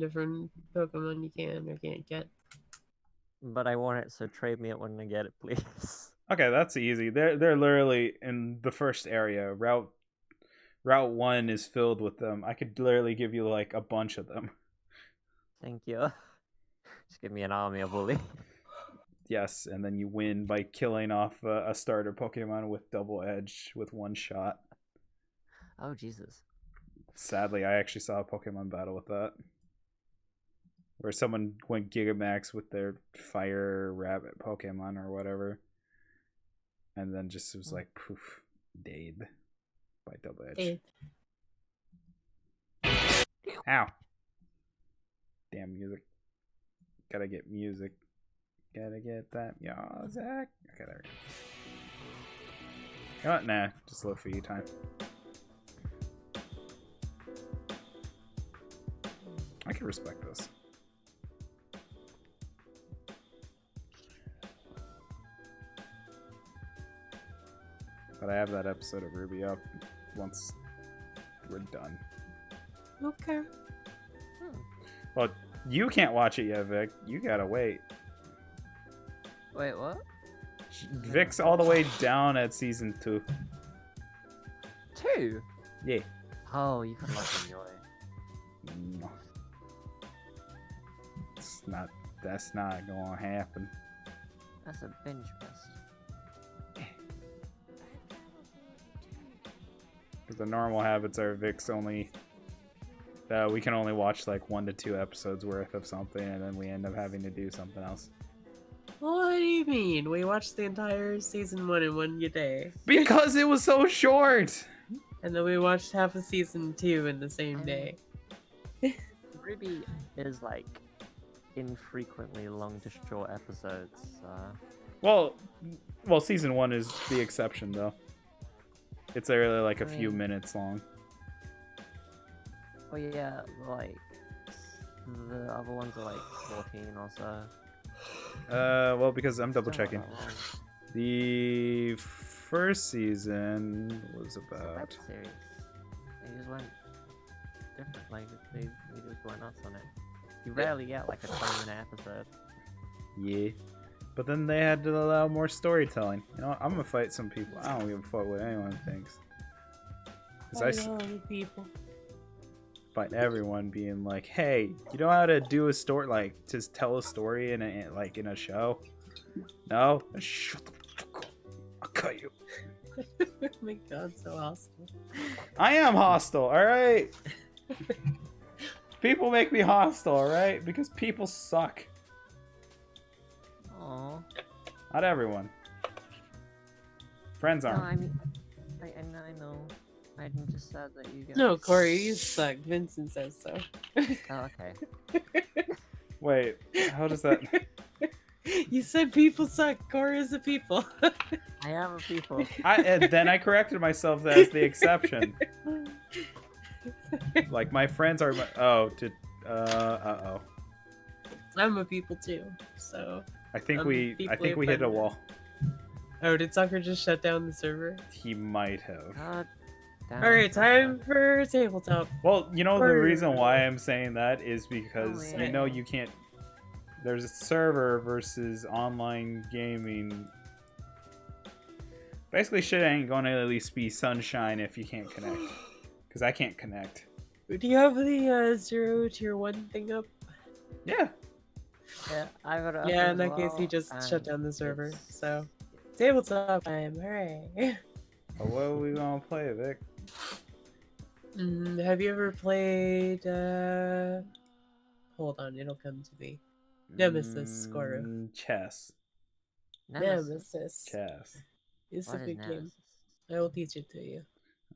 different Pokemon you can or can't get. But I want it, so trade me it when I get it, please. Okay, that's easy. They're literally in the first area. Route 1 is filled with them. I could literally give you like a bunch of them. Thank you. Just give me an army of bully. Yes, and then you win by killing off a starter Pokemon with double edge with one shot. Oh Jesus. Sadly, I actually saw a Pokemon battle with that. Where someone went Gigamax with their fire rabbit Pokemon or whatever. And then just was like, poof, dead by double edge. Ow. Damn music. Gotta get music. Gotta get that music. Okay, there we go. You know what? Nah, just low for you time. I can respect this. But I have that episode of Ruby up once we're done. Okay. Well, you can't watch it yet, Vic. You gotta wait. Wait, what? Vic's all the way down at season 2. 2? Yeah. Oh, you can like enjoy. No. That's not gonna happen. That's a binge fest. The normal habits are Vic's only... we can only watch like 1 to 2 episodes worth of something, and then we end up having to do something else. What do you mean? We watched the entire season 1 in 1 day. Because it was so short! And then we watched half of season 2 in the same day. Ruby is like infrequently long to short episodes. Well, season 1 is the exception, though. It's really like a few minutes long. Well, yeah, like the other ones are like 14 or so. Well, because I'm double checking. The first season was about... Series. They just went different. Like they just went nuts on it. You rarely get like a 20-minute episode. Yeah. But then they had to allow more storytelling. You know, I'm gonna fight some people. I don't give a fuck what anyone thinks. People. Fight everyone being like, hey, you know how to do a story, like, to tell a story in a show? No? Shut the fuck up. I'll cut you. Oh my god, so hostile. I am hostile, alright? People make me hostile, alright? Because people suck. Aww. Not everyone. Friends No, aren't. I mean, I know. I'm just sad that you guys... No, Corey, you suck. Vincent says so. Oh, okay. Wait, how does that... You said people suck. Corey is a people. I am a people. And then I corrected myself as the exception. Like, my friends are... uh-oh. I'm a people too, so... I think we hit a wall. Oh, did Soccer just shut down the server? He might have. God damn. Alright, time for tabletop. Well, you know, the reason why I'm saying that is because, yeah. you know, you can't... There's a server versus online gaming. Basically, shit ain't gonna at least be sunshine if you can't connect. Because I can't connect. Do you have the 0 tier 1 thing up? Yeah. Yeah, I got it up Yeah, as in that case, well, he just shut and down the server, it's- so... Tabletop time, hooray! Well, what are we gonna play, Vic? Have you ever played, Hold on, it'll come to me. Nemesis, Scoru. Chess. Nemesis. Chess. It's a What is good game. Nemesis? I will teach it to you.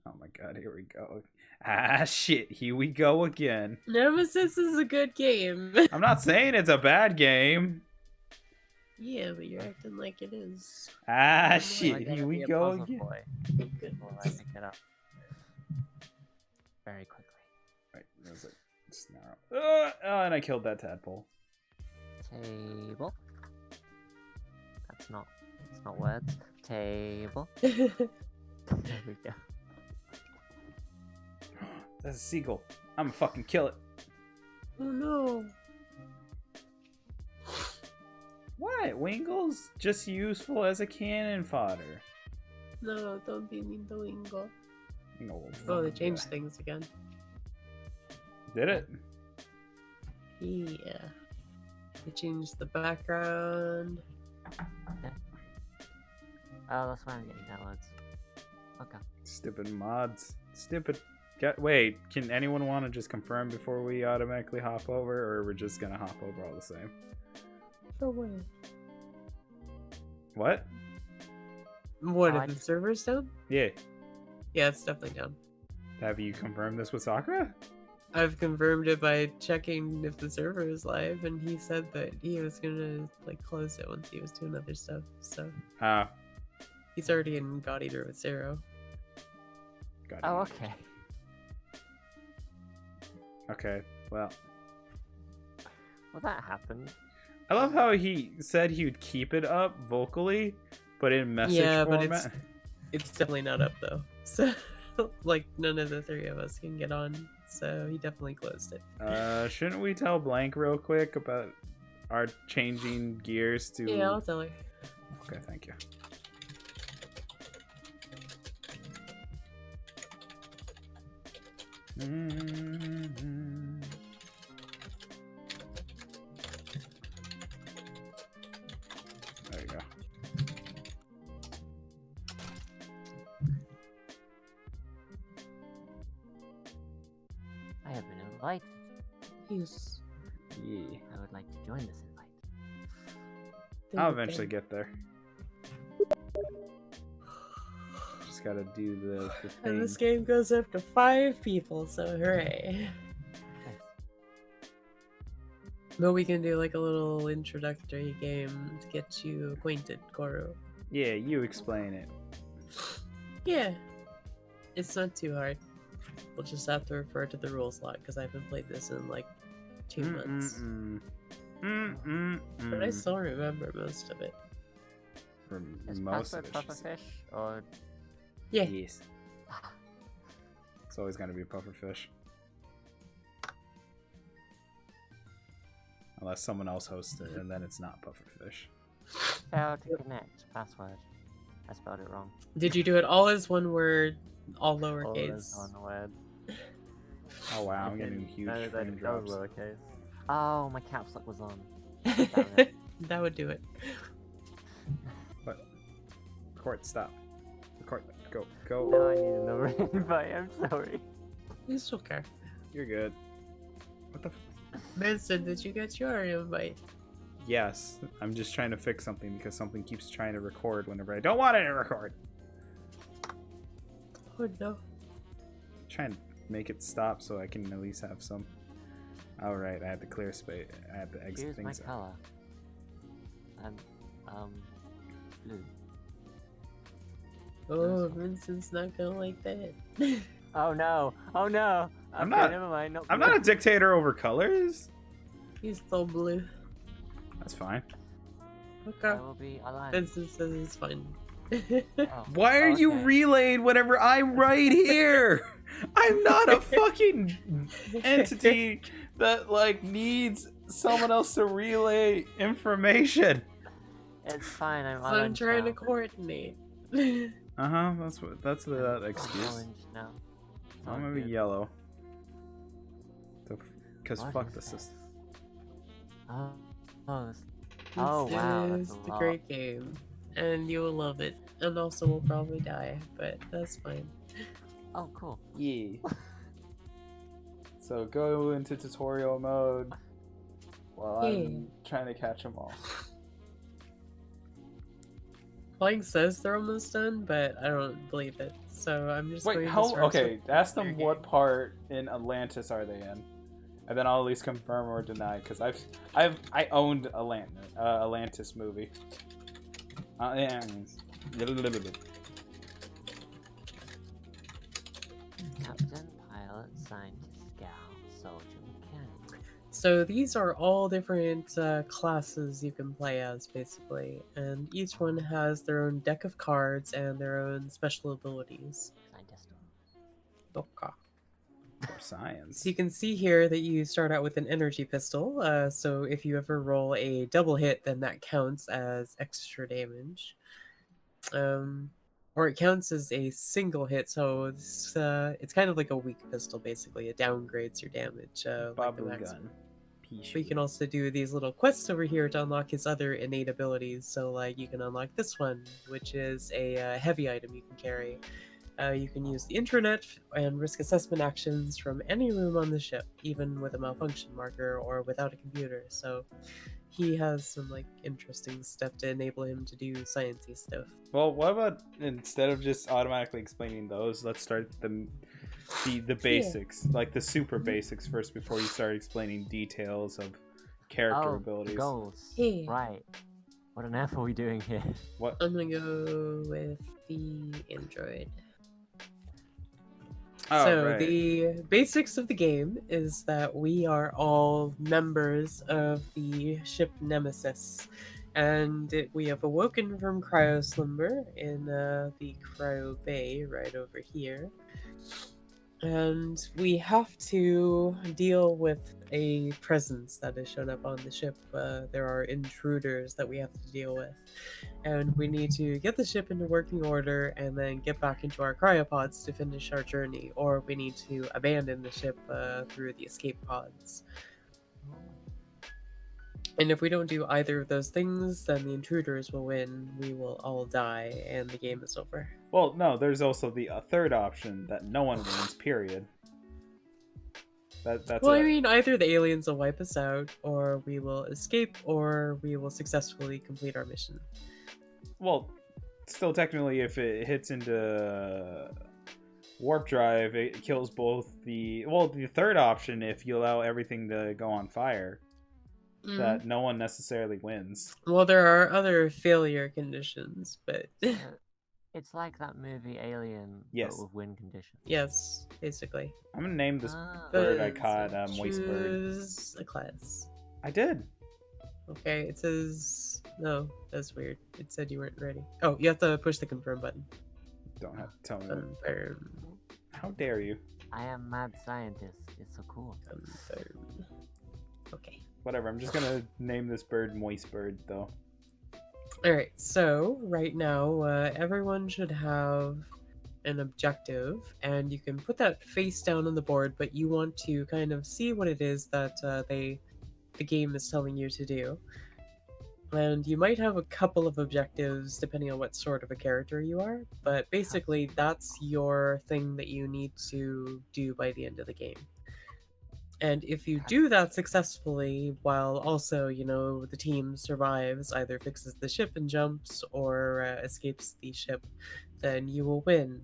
Oh my god, here we go. Ah, shit, here we go again. Nemesis is a good game. I'm not saying it's a bad game. Yeah, but you're acting like it is. Ah, Am I shit, gonna here we be a go puzzle again. boy before I pick it up? Very quickly. Right, there's a snarl. Oh, and I killed that tadpole. Table. That's not. It's not words. Table. Oh There we go. That's a seagull. I'm gonna fucking kill it. Oh no. What? Wingle's just useful as a cannon fodder. No, don't be mean to Wingo. No, Oh, they fuck changed yeah. things again. Did it? Yeah. They changed the background. Oh, that's why I'm getting downloads. Okay. Stupid mods. Stupid. Wait, can anyone want to just confirm before we automatically hop over, or we're just gonna hop over all the same? For what? What? What, I if like- the server's down? Yeah. Yeah, it's definitely down. Have you confirmed this with Sakura? I've confirmed it by checking if the server is live, and he said that he was gonna like close it once he was doing other stuff. So Ah. he's already in God Eater with Zero. Got Oh, it. okay. Okay. Well, Well, that happened. I love how he said he would keep it up vocally, but in message Yeah, but format. it's definitely not up though. So like none of the three of us can get on. So he definitely closed it. Shouldn't we tell Blank real quick about our changing gears to? Yeah, I'll tell her. Okay, thank you. There you go. I have been invited. Yes. Yeah. I would like to join this invite. I'll eventually get there. Just gotta do the And thing. this game goes up to 5 people, so hooray. Nice. But we can do like a little introductory game to get you acquainted, Goro. Yeah, you explain it. Yeah. It's not too hard. We'll just have to refer to the rules a lot because I haven't played this in like 2 months. But I still remember most of it. For Is most of password it. puffer fish or Yeah. Yes. It's always gonna be pufferfish. Unless someone else hosts it, and then it's not pufferfish. fail to connect password? I spelled it wrong. Did you do it all as one word, all All lowercase? is on the word. Oh wow, I'm Okay, getting huge no, frame that drops. was lowercase. Oh, my caps lock was on. That would do it. What? Record, stop. Record, go, Now go. I need another invite. I'm sorry. You still care. You're good. What the Vincent, did you get your invite? Yes, I'm just trying to fix something because something keeps trying to record whenever I don't want it to record. Oh no. Trying to make it stop so I can at least have some. Alright, I had to clear space. I had to exit Choose my things out. color. Blue. Oh, Vincent's not gonna like that. Oh no! Oh no! I'm Okay, not- Never mind. I'm not a dictator over colors. He's still blue. That's fine. I Okay. will be alive. Vincent says it's fine. Oh, Why are you okay. relayed whatever I'm right here? I'm not a fucking entity that like needs someone else to relay information. It's fine. I'm So I'm orange trying now. to coordinate. That's the I'm excuse. orange now. It's all I'm gonna be good. yellow. Because What fuck is the this? system. Oh, oh, this... This oh wow, that's is a a lot. great game. And you will love it. And also we'll probably die, but that's fine. Oh, cool. Yeah. So go into tutorial mode while I'm trying to catch them all. Playing says they're almost done, but I don't believe it. So I'm just Wait, going how? to start Okay, with ask them their what game. part in Atlantis are they in, and then I'll at least confirm or deny. Because I owned Atlantis movie. Yeah. Captain, pilot, scientist, scout, soldier, mechanic. So these are all different classes you can play as, basically, and each one has their own deck of cards and their own special abilities. Scientist. Okay. For science. So you can see here that you start out with an energy pistol. So if you ever roll a double hit, then that counts as extra damage. Or it counts as a single hit. So it's kind of like a weak pistol, basically. It downgrades your damage. Like the Babu max. gun. But you can also do these little quests over here to unlock his other innate abilities. So like you can unlock this one, which is a heavy item you can carry. You can use the intranet and risk assessment actions from any room on the ship, even with a malfunction marker or without a computer. So he has some like interesting stuff to enable him to do sciencey stuff. Well, what about instead of just automatically explaining those, let's start the basics, like the super basics first before you start explaining details of character abilities. Goals. Yeah. Right. What on earth are we doing here? What? I'm gonna go with the android. Oh, So right. the basics of the game is that we are all members of the ship Nemesis, and we have awoken from cryo slumber in the cryo bay right over here, and we have to deal with a presence that has shown up on the ship. There are intruders that we have to deal with, and we need to get the ship into working order and then get back into our cryopods to finish our journey, or we need to abandon the ship through the escape pods. And if we don't do either of those things, then the intruders will win, we will all die, and the game is over. Well, no, there's also the third option that no one wins, period. That's Well, it. I mean, either the aliens will wipe us out, or we will escape, or we will successfully complete our mission. Well, still technically, if it hits into warp drive, it kills both the... Well, the third option, if you allow everything to go on fire, that no one necessarily wins. Well, there are other failure conditions, but It's like that movie Alien, Yes. but with win conditions. yes, basically. I'm gonna name this Ah. bird I But caught Moist Bird. choose a class. I did. Okay, it says no. That's weird. It said you weren't ready. Oh, you have to push the confirm button. Don't have to tell me that. Confirm. How dare you? I am mad scientist. It's so cool. Confirm. Okay. Whatever, I'm just gonna name this bird Moist Bird, though. Alright, so right now, everyone should have an objective, and you can put that face down on the board, but you want to kind of see what it is that the game is telling you to do. And you might have a couple of objectives depending on what sort of a character you are, but basically that's your thing that you need to do by the end of the game. And if you do that successfully, while also, the team survives, either fixes the ship and jumps, or escapes the ship, then you will win.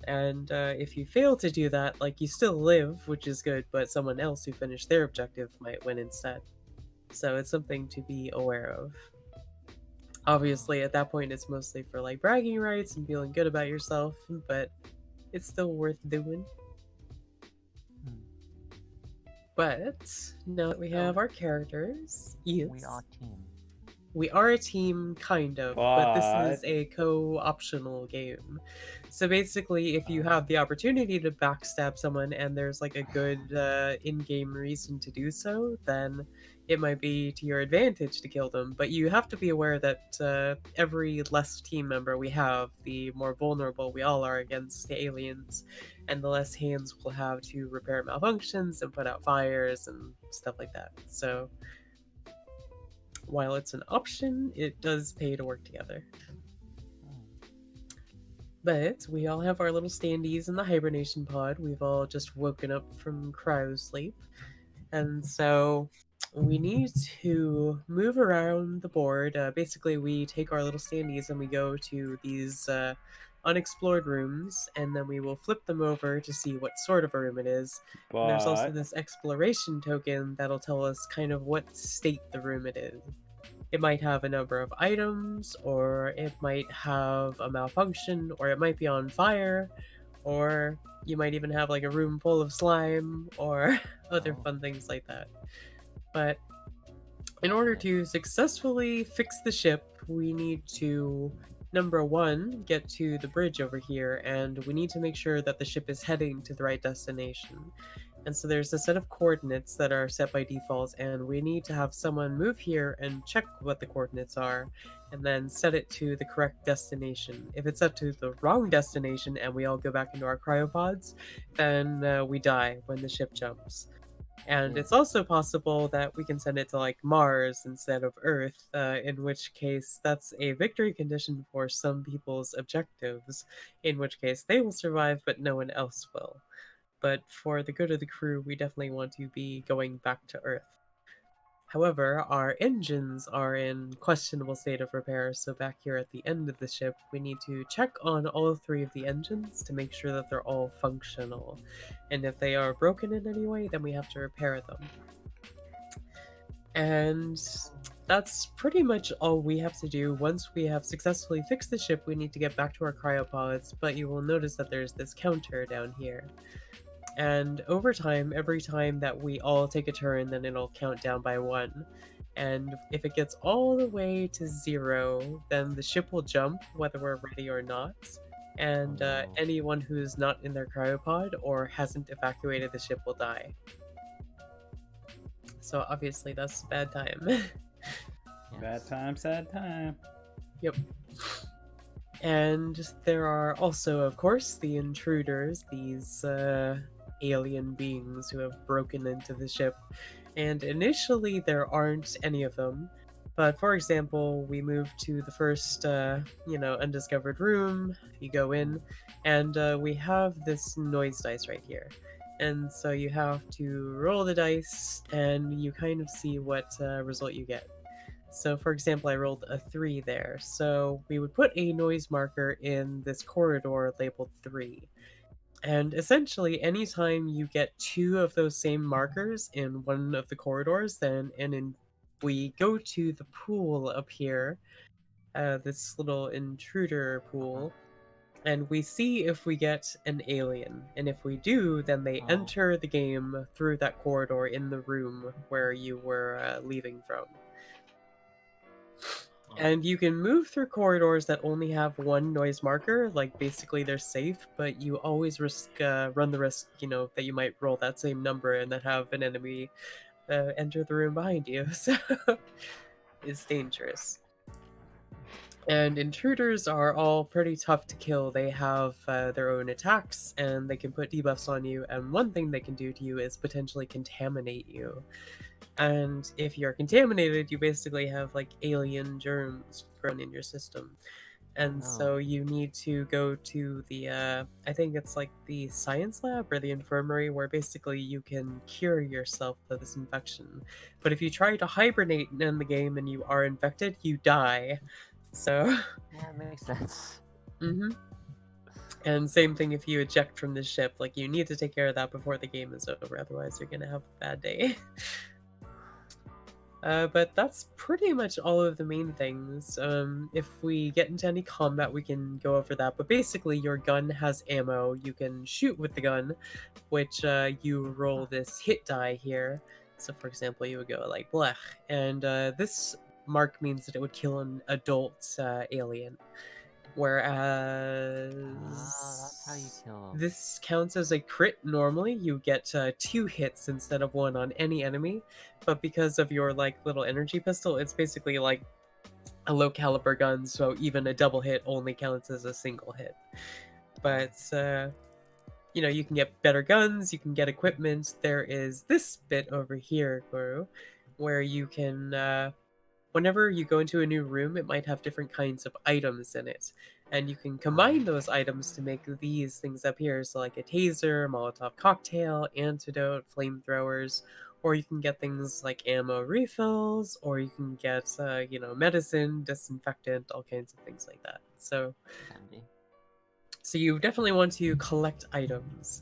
And if you fail to do that, you still live, which is good, but someone else who finished their objective might win instead. So it's something to be aware of. Obviously, at that point, it's mostly for bragging rights and feeling good about yourself, but it's still worth doing. But now that we have our characters, yes, We are team. we are a team, kind of, but this But- is a co-optional game. So basically, if you have the opportunity to backstab someone and there's a good in-game reason to do so, then it might be to your advantage to kill them. But you have to be aware that every less team member we have, the more vulnerable we all are against the aliens, and the less hands we'll have to repair malfunctions and put out fires and stuff like that. So while it's an option, it does pay to work together. But we all have our little standees in the hibernation pod. We've all just woken up from cryo sleep. And so we need to move around the board. Basically, we take our little standees and we go to these unexplored rooms, and then we will flip them over to see what sort of a room it is. And there's also But this exploration token that'll tell us kind of what state the room it is. It might have a number of items, or it might have a malfunction, or it might be on fire, or you might even have a room full of slime, or other fun things like that. But in order to successfully fix the ship, we need to number one, get to the bridge over here, and we need to make sure that the ship is heading to the right destination. And so there's a set of coordinates that are set by default, and we need to have someone move here and check what the coordinates are, and then set it to the correct destination. If it's set to the wrong destination and we all go back into our cryopods, then we die when the ship jumps. And Yeah. it's also possible that we can send it to like Mars instead of Earth, in which case that's a victory condition for some people's objectives, in which case they will survive but no one else will. But for the good of the crew, we definitely want to be going back to Earth. However, our engines are in questionable state of repair, so back here at the end of the ship, we need to check on all three of the engines to make sure that they're all functional. And if they are broken in any way, then we have to repair them. And that's pretty much all we have to do. Once we have successfully fixed the ship, we need to get back to our cryopods, but you will notice that there's this counter down here. And over time, every time that we all take a turn, then it'll count down by 1. And if it gets all the way to 0, then the ship will jump, whether we're ready or not. And Oh, no. anyone who's not in their cryopod or hasn't evacuated the ship will die. So obviously that's a bad time. Bad Yes. time, sad time. Yep. And there are also, of course, the intruders, these alien beings who have broken into the ship. And initially, there aren't any of them. But for example, we move to the first, undiscovered room. You go in, and we have this noise dice right here. And so you have to roll the dice, and you kind of see what result you get. So, for example, I rolled a 3 there. So we would put a noise marker in this corridor labeled 3. And essentially, anytime you get 2 of those same markers in one of the corridors, we go to the pool up here, this little intruder pool, and we see if we get an alien. And if we do, then they Oh. enter the game through that corridor in the room where you were leaving from. Oh. And you can move through corridors that only have one noise marker, like basically they're safe, but you always run the risk, that you might roll that same number and then have an enemy enter the room behind you. So it's dangerous. And intruders are all pretty tough to kill. They have their own attacks and they can put debuffs on you. And one thing they can do to you is potentially contaminate you. And if you're contaminated, you basically have like alien germs grown in your system. And no. so you need to go to the, I think it's like the science lab or the infirmary where basically you can cure yourself of this infection. But if you try to hibernate in the game and you are infected, you die. So, Yeah, it makes sense. mm-hmm. And same thing if you eject from the ship. Like, you need to take care of that before the game is over, otherwise you're gonna have a bad day. But that's pretty much all of the main things. If we get into any combat, we can go over that. But basically, your gun has ammo. You can shoot with the gun, which you roll this hit die here. So, for example, you would go like blech, and this mark means that it would kill an adult alien. Whereas that's how you kill 'em. this counts as a crit normally. You get 2 hits instead of 1 on any enemy, but because of your like little energy pistol, it's basically like a low caliber gun, so even a double hit only counts as a single hit. But you can get better guns, you can get equipment. There is this bit over here, Guru, where you can whenever you go into a new room, it might have different kinds of items in it. And you can combine those items to make these things up here. So, like a taser, Molotov cocktail, antidote, flamethrowers, or you can get things like ammo refills, or you can get, medicine, disinfectant, all kinds of things like that. So Handy. you definitely want to collect items.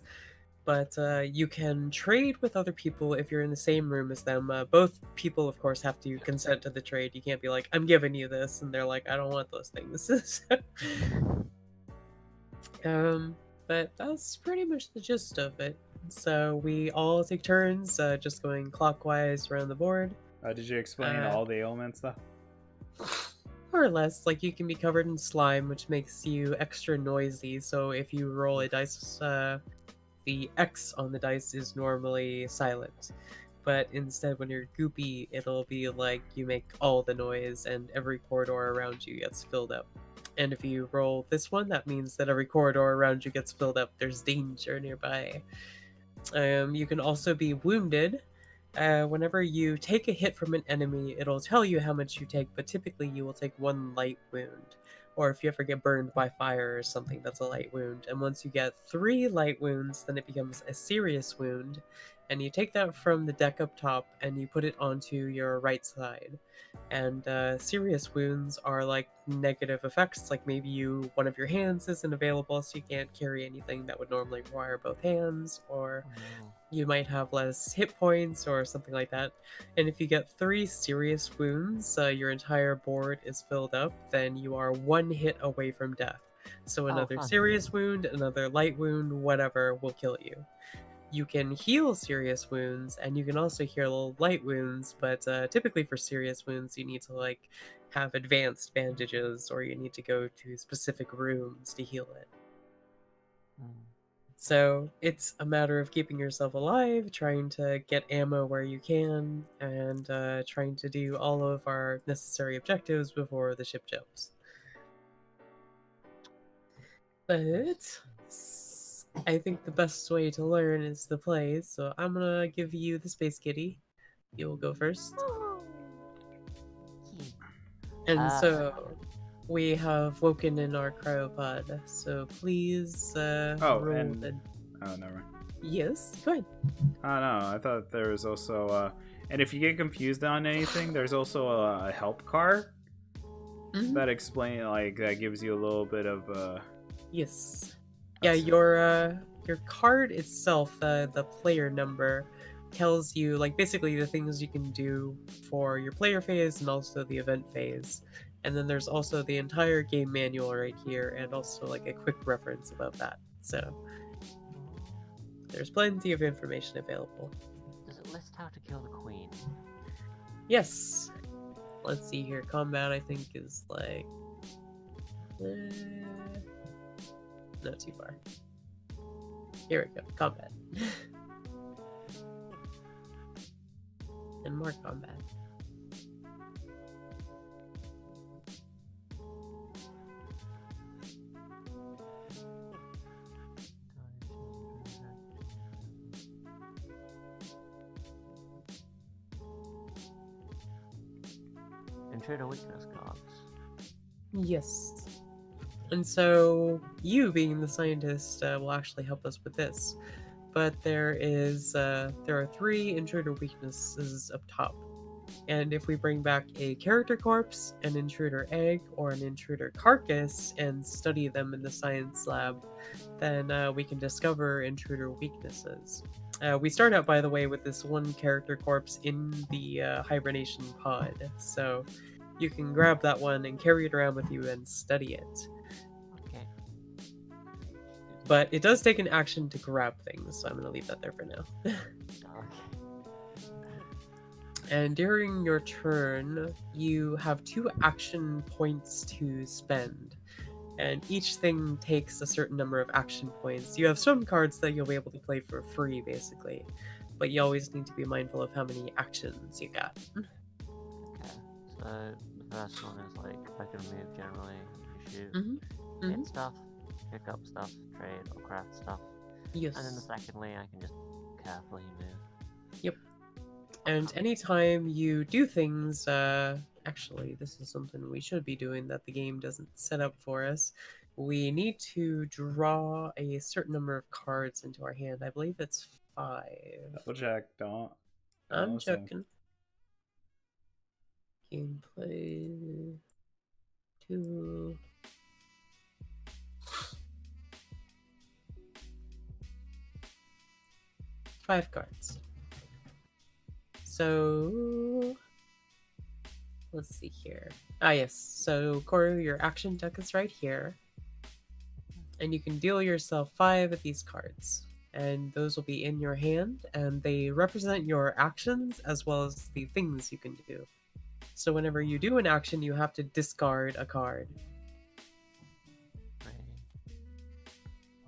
But you can trade with other people if you're in the same room as them. Both people, of course, have to consent to the trade. You can't be like, I'm giving you this, and they're like, I don't want those things. But that's pretty much the gist of it. So we all take turns just going clockwise around the board. Did you explain Uh, all the ailments though? More or less, like you can be covered in slime, which makes you extra noisy. So if you roll a dice, the X on the dice is normally silent. But instead, when you're goopy, it'll be like you make all the noise and every corridor around you gets filled up. And if you roll this one, that means that every corridor around you gets filled up. There's danger nearby. You can also be wounded. Whenever you take a hit from an enemy, it'll tell you how much you take, but typically you will take one light wound. Or if you ever get burned by fire or something, that's a light wound. And once you get 3 light wounds, then it becomes a serious wound. And you take that from the deck up top and you put it onto your right side. And serious wounds are like negative effects, like maybe one of your hands isn't available, so you can't carry anything that would normally require both hands, or Oh, you might have less hit points or something like that. And if you get 3 serious wounds, your entire board is filled up, then you are 1 hit away from death. So oh, another fun. serious wound, another light wound, whatever will kill you. You can heal serious wounds, and you can also heal light wounds, but typically for serious wounds, you need to like have advanced bandages, or you need to go to specific rooms to heal it. Mm. So it's a matter of keeping yourself alive, trying to get ammo where you can, and trying to do all of our necessary objectives before the ship jumps. But I think the best way to learn is to play, so I'm gonna give you the Space Kitty. You will go first. Yeah. And so we have woken in our cryopod, so please Oh, roll and the... oh, never mind. Yes, go ahead. Oh no, I thought there was also and if you get confused on anything, there's also a help card Mhm. that that gives you a little bit of Yes. Yeah, that's- your card itself, the player number, tells you like basically the things you can do for your player phase and also the event phase. And then there's also the entire game manual right here, and also like a quick reference about that. So there's plenty of information available. Does it list how to kill the queen? Yes. Let's see here. Combat, I think, is like not too far. Here we go. Combat. And more combat. Intruder weakness cards. Yes. And so you, being the scientist, will actually help us with this. But there are 3 intruder weaknesses up top. And if we bring back a character corpse, an intruder egg, or an intruder carcass and study them in the science lab, then we can discover intruder weaknesses. We start out, by the way, with this one character corpse in the hibernation pod. So you can grab that one and carry it around with you and study it. Okay. But it does take an action to grab things, so I'm going to leave that there for now. Okay. And during your turn, you have 2 action points to spend. And each thing takes a certain number of action points. You have some cards that you'll be able to play for free, basically. But you always need to be mindful of how many actions you got. Okay. So the first one is like I can move generally, shoot, Mm-hmm. hit stuff, pick up stuff, trade or craft stuff. Yes. And then the secondly I can just carefully move. Yep. And anytime you do things, actually, this is something we should be doing that the game doesn't set up for us. We need to draw a certain number of cards into our hand. I believe it's 5. double check. Don't. I'm listen. joking. Gameplay 2. Five cards. So let's see here. Ah, yes. So Koru, your action deck is right here, and you can deal yourself 5 of these cards, and those will be in your hand, and they represent your actions as well as the things you can do. So whenever you do an action, you have to discard a card. Right.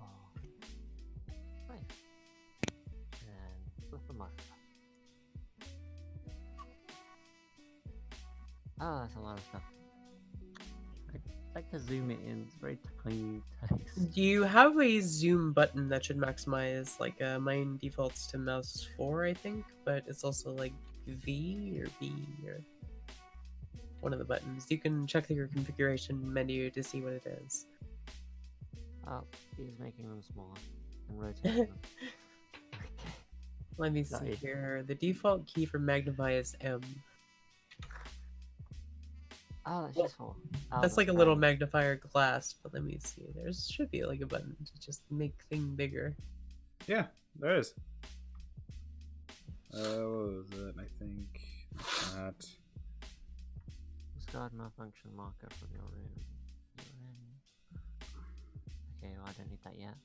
Oh. Nice. And flip them over. Oh, that's a lot of stuff. I'd like to zoom it in. It's very tiny text. Do you have a zoom button that should maximize? Like mine defaults to mouse 4, I think, but it's also like V or B or one of the buttons. You can check your configuration menu to see what it is. Oh, he's making them smaller and rotating them. Okay. Let me see Sorry. here. The default key for magnify is M. Oh, that's Well, useful. Oh, That's like a little fine. magnifier glass, but let me see. There should be like a button to just make thing bigger. Yeah, there is. What was it? I think that. Discard malfunction marker from your room. You're in. Okay, well, I don't need that yet.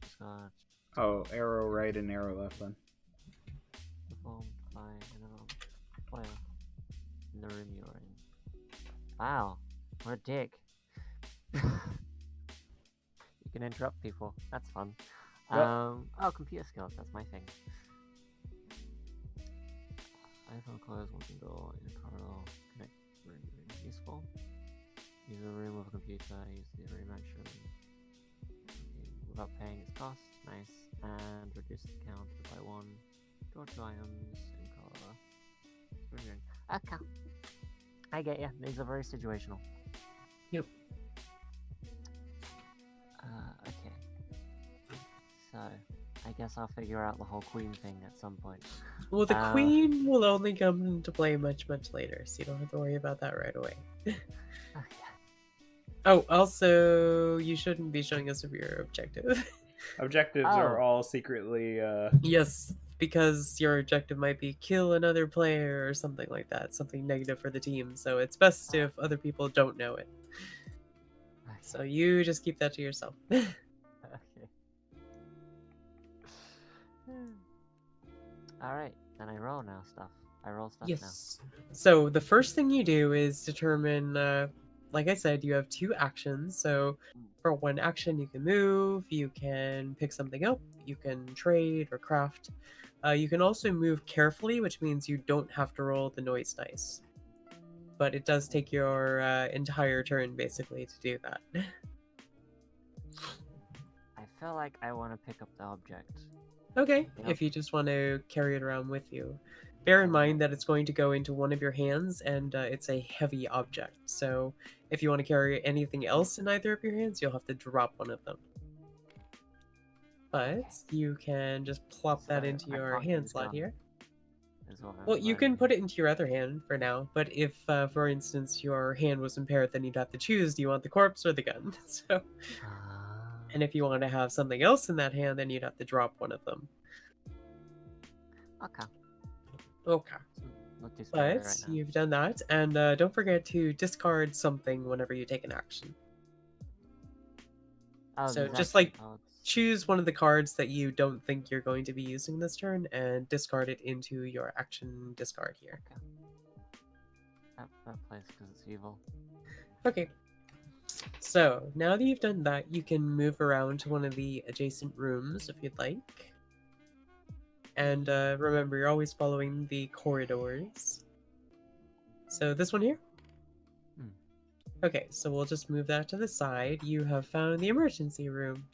Discard Oh, arrow right and arrow left then. performed by animal player in the room you're in. Wow, what a dick. You can interrupt people. That's fun. Yep. Oh, computer skills. That's my thing. Open or close one door in a corridor. Connect room you're in. Useful. Use a room with a computer. Use the room actually. Okay, without paying its cost. Nice. And reduce the counter by 1. Draw 2 items in corridor. Room you're in. Okay. I get ya. These are very situational. Yep. Okay. So, I guess I'll figure out the whole queen thing at some point. Well, the queen will only come into play much later, so you don't have to worry about that right away. Okay. Oh, also, you shouldn't be showing us your objective. Objectives are all secretly. Yes, because your objective might be kill another player or something like that, something negative for the team. So it's best if other people don't know it. So you just keep that to yourself. Okay. Alright, then I roll now stuff. I roll stuff Yes. So the first thing you do is determine, like I said, you have 2 actions. So for one action, you can move, you can pick something up, you can trade or craft. You can also move carefully, which means you don't have to roll the noise dice. But it does take your entire turn, basically, to do that. I feel like I want to pick up the object. Okay, Yep. if you just want to carry it around with you. Bear in mind that it's going to go into one of your hands, and it's a heavy object. So if you want to carry anything else in either of your hands, you'll have to drop one of them. But you can just plop that So into I your can't hand use slot gun. here. Is what I'm Well, you can learning. put it into your other hand for now, but if, for instance, your hand was impaired, then you'd have to choose, do you want the corpse or the gun? So, and if you want to have something else in that hand, then you'd have to drop one of them. Okay. Okay. Not too scary But right now. you've done that, and don't forget to discard something whenever you take an action. Oh, So these just action like cards. choose one of the cards that you don't think you're going to be using this turn and discard it into your action discard here. Okay. That plays because it's evil. Okay. So now that you've done that, you can move around to one of the adjacent rooms if you'd like. And remember, you're always following the corridors. So this one here? Hmm. Okay, so we'll just move that to the side. You have found the emergency room.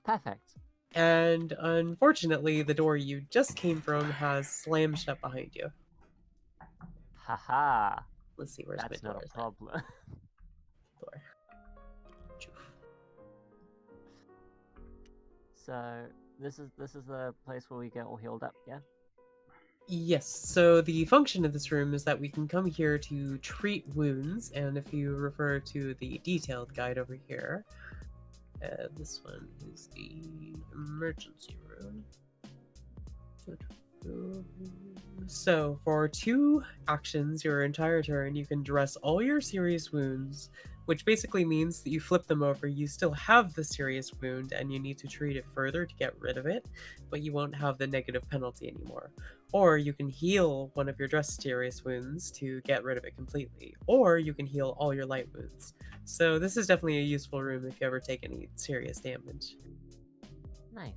Perfect. And unfortunately, the door you just came from has slammed shut behind you. Haha. Let's see, where's That's my not door? a problem. Door. So this is the place where we get all healed up, yeah? Yes, so the function of this room is that we can come here to treat wounds, and if you refer to the detailed guide over here, this one is the emergency room. So for 2 actions, your entire turn, you can dress all your serious wounds, which basically means that you flip them over. You still have the serious wound, and you need to treat it further to get rid of it, but you won't have the negative penalty anymore. Or you can heal one of your Dress Serious wounds to get rid of it completely. Or you can heal all your light wounds. So this is definitely a useful room if you ever take any serious damage. Nice.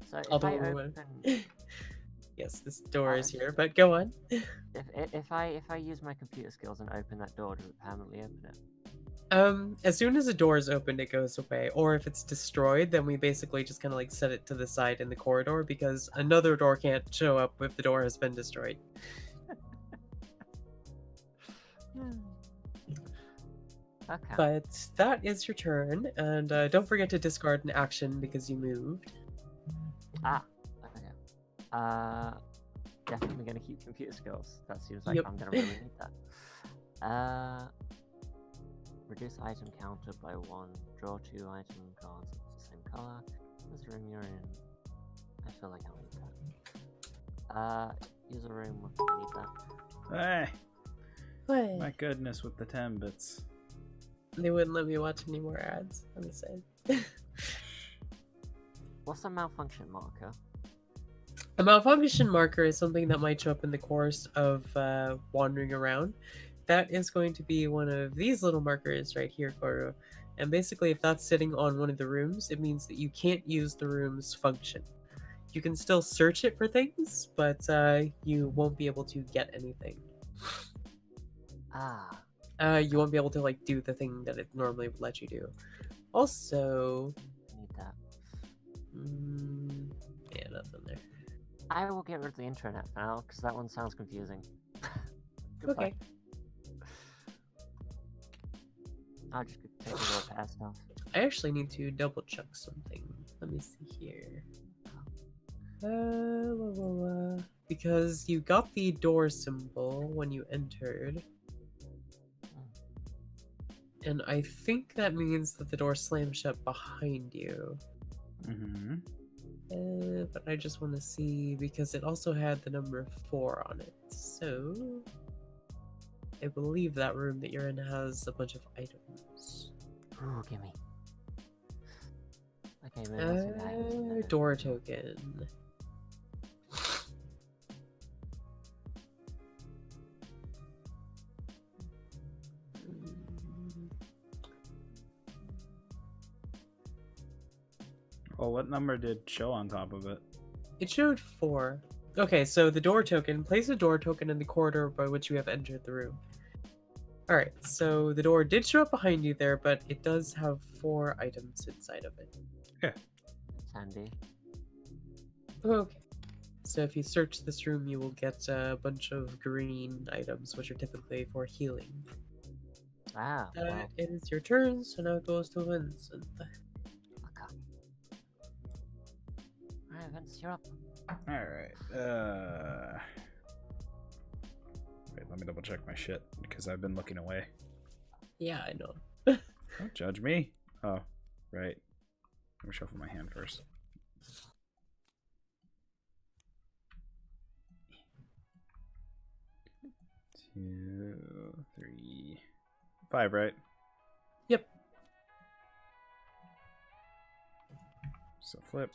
So if I Although, open, yes, this door is it's- here, but go on. if I use my computer skills and open that door, does it permanently open it? As soon as a door is opened, it goes away. Or if it's destroyed, then we basically just kind of like set it to the side in the corridor because another door can't show up if the door has been destroyed. Okay. But that is your turn, and don't forget to discard an action because you moved. Ah. Okay. Definitely gonna keep computer skills. That seems like Yep. I'm gonna really need that. Reduce item counter by 1. Draw 2 item cards of the same color. This room you're in. I feel like I'll need that. Use a room with I need that. Hey, What? my goodness, with the 10 bits. They wouldn't let me watch any more ads. I'm sad. What's a malfunction marker? A malfunction marker is something that might show up in the course of wandering around. That is going to be one of these little markers right here, Koru. And basically, if that's sitting on one of the rooms, it means that you can't use the room's function. You can still search it for things, but you won't be able to get anything. Ah. You won't be able to like do the thing that it normally would let you do. Also, I need that. yeah, nothing there. I will get rid of the intranet for now, because that one sounds confusing. Goodbye. Okay. I'll just take a look at stuff. I actually need to double check something. Let me see here. Because you got the door symbol when you entered. And I think that means that the door slammed shut behind you. Mm-hmm. But I just want to see because it also had the number 4 on it. So I believe that room that you're in has a bunch of items. Ooh, gimme. Okay, maybe I'll see the items in a minute. Door token. Well, what number did show on top of it? It showed 4. Okay, so the door token, place a door token in the corridor by which you have entered the room. Alright, so the door did show up behind you there, but it does have 4 items inside of it. It's handy. Okay. So if you search this room, you will get a bunch of green items, which are typically for healing. Ah, wow. It is your turn, so now it goes to Vincent. Okay. Alright, Vince, you're up. Alright. Wait, let me double check my shit because I've been looking away. Yeah, I know. Don't judge me. Oh, right. Let me shuffle my hand first. Two, 3, 5, right? Yep. So flip.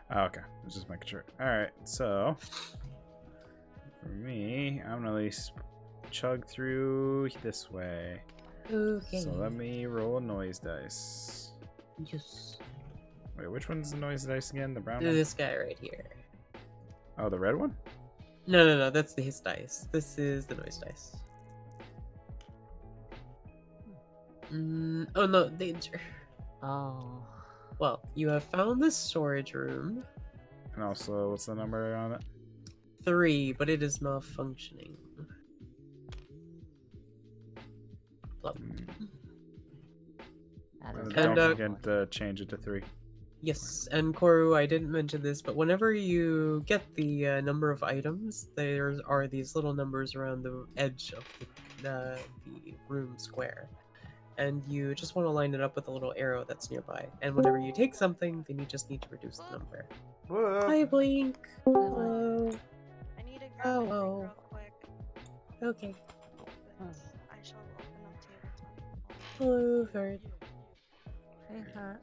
Oh, okay, I was just making sure. All right, so for me, I'm gonna at least chug through this way. Okay. So let me roll a noise dice. Yes. Wait, which one's the noise dice again? The brown Do one? this guy right here. Oh, the red one? No, that's the his dice. This is the noise dice. Oh no, danger. Oh. Well, you have found the storage room. And also, what's the number on it? 3, but it is malfunctioning. Plop. That is And And, don't forget to change it to 3. Yes, and Koru, I didn't mention this, but whenever you get the number of items, there are these little numbers around the edge of the room square. And you just want to line it up with a little arrow that's nearby. And whenever you take something, then you just need to reduce the number. Hi, Blink. Hello. I need to grab my Oh. thing real quick. Okay. But I shall open up tabletop. Hello, Verd. Hey, Heart.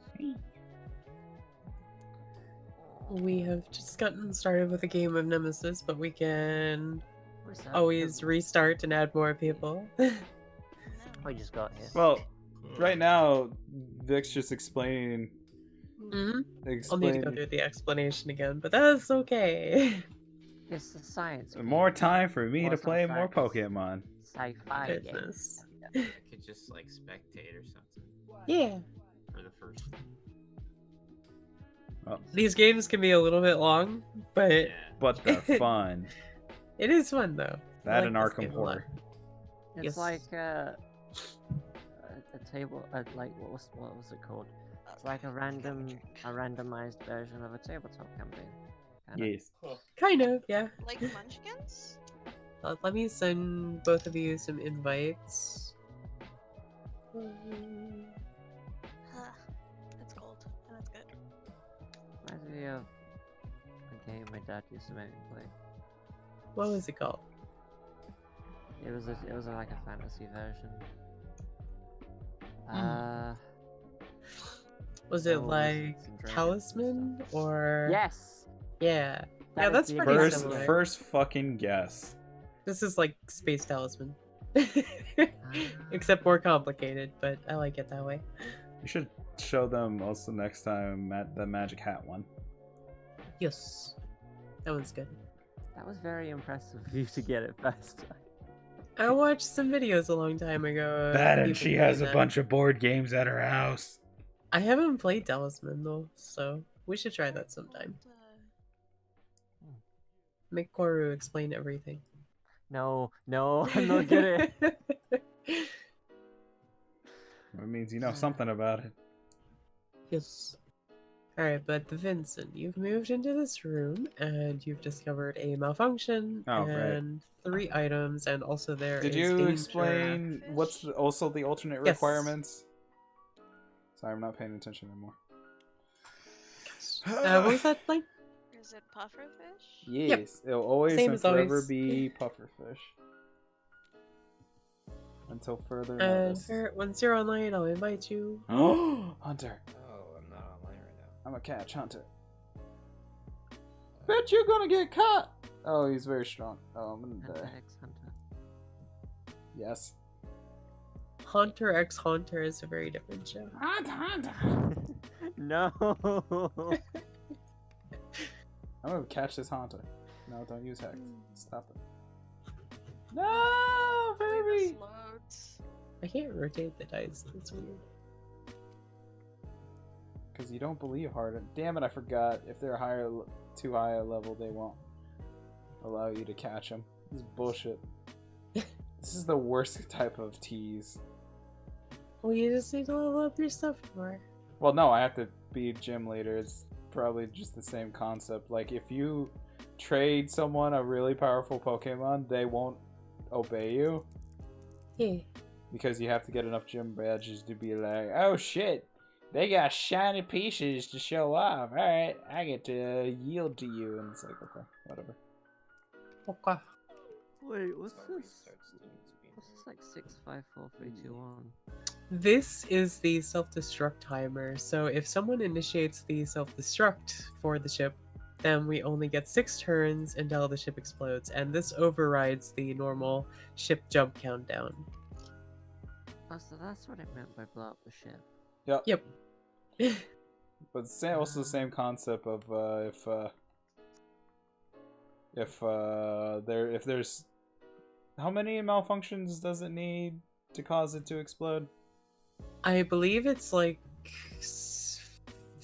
We have just gotten started with a game of Nemesis, but we can What's that? always restart and add more people. I just got here. Well, right now, Vic's just explaining. Hmm? I'll need to go through the explanation again, but that's okay. It's the science. More time for me Well, to it's not play more science. Pokemon. Sci-fi game. Goodness. I could just like spectate or something Yeah. for the first. Well, These games can be a little bit long, but Yeah. but the fun. it is fun though. I That like and this Arkham game a lot. Horror. It's Yes. like a table, like what was it called? It's like a randomized version of a tabletop campaign. Kinda. Yes. Kind of, yeah. Like Munchkins? Let me send both of you some invites. Huh. It's cold, and it's good. Reminds me of a game my dad used to make me play. What was it called? It was like a fantasy version. Was it Oh, like Wizards and Dragons and Talisman stuff. or Yes. Yeah. That Yeah, is that's the pretty exact First, similar. game. first fucking guess. This is like Space Talisman. Ah. Except more complicated, but I like it that way. You should show them also next time the Magic Hat one. Yes. That one's good. That was very impressive of you to get it first. I watched some videos a long time ago. of That and people she doing has a that. bunch of board games at her house. I haven't played Talisman though, so we should try that sometime. Make Koru explain everything. No, I'm not good at it. It means you know something about it. Yes. Alright, but Vincent, you've moved into this room and you've discovered a malfunction Oh, right. and 3 items, and also there Did is you danger. explain what's also the alternate Yes. requirements? Sorry, I'm not paying attention anymore. What was that like? Is it pufferfish? Yes, it'll always Same and as forever always. be pufferfish. Until further And notice. once you're online, I'll invite you. Oh, Hunter! Oh, I'm not online right now. I'm a catch hunter. Bet you're gonna get caught! Oh, he's very strong. Oh, I'm gonna Hunter die. x Hunter. Yes. Hunter x Hunter is a very different show. Hunter! No. I'm gonna catch this hunter. No, don't use hex. Stop it. No, This baby! loads. I can't rotate the dice. That's weird. Because you don't believe hard. Damn it, I forgot. If they're higher, too high a level, they won't allow you to catch them. This is bullshit. This is the worst type of tease. Well, you just need to level up your stuff more. Well, no, I have to be a gym leader. It's probably just the same concept. Like, if you trade someone a really powerful Pokemon, they won't obey you. Yeah. Because you have to get enough gym badges to be like, oh shit, they got shiny pieces to show off. Alright, I get to yield to you. And it's like, okay, whatever. Okay. Wait, what's Start this? restart students being What's this like 654321? This is the self-destruct timer. So if someone initiates the self-destruct for the ship, then we only get 6 turns until the ship explodes, and this overrides the normal ship jump countdown. Oh, so that's what it meant by blow up the ship. Yep. Yep. But it's also the same concept of if there's how many malfunctions does it need to cause it to explode? I believe it's like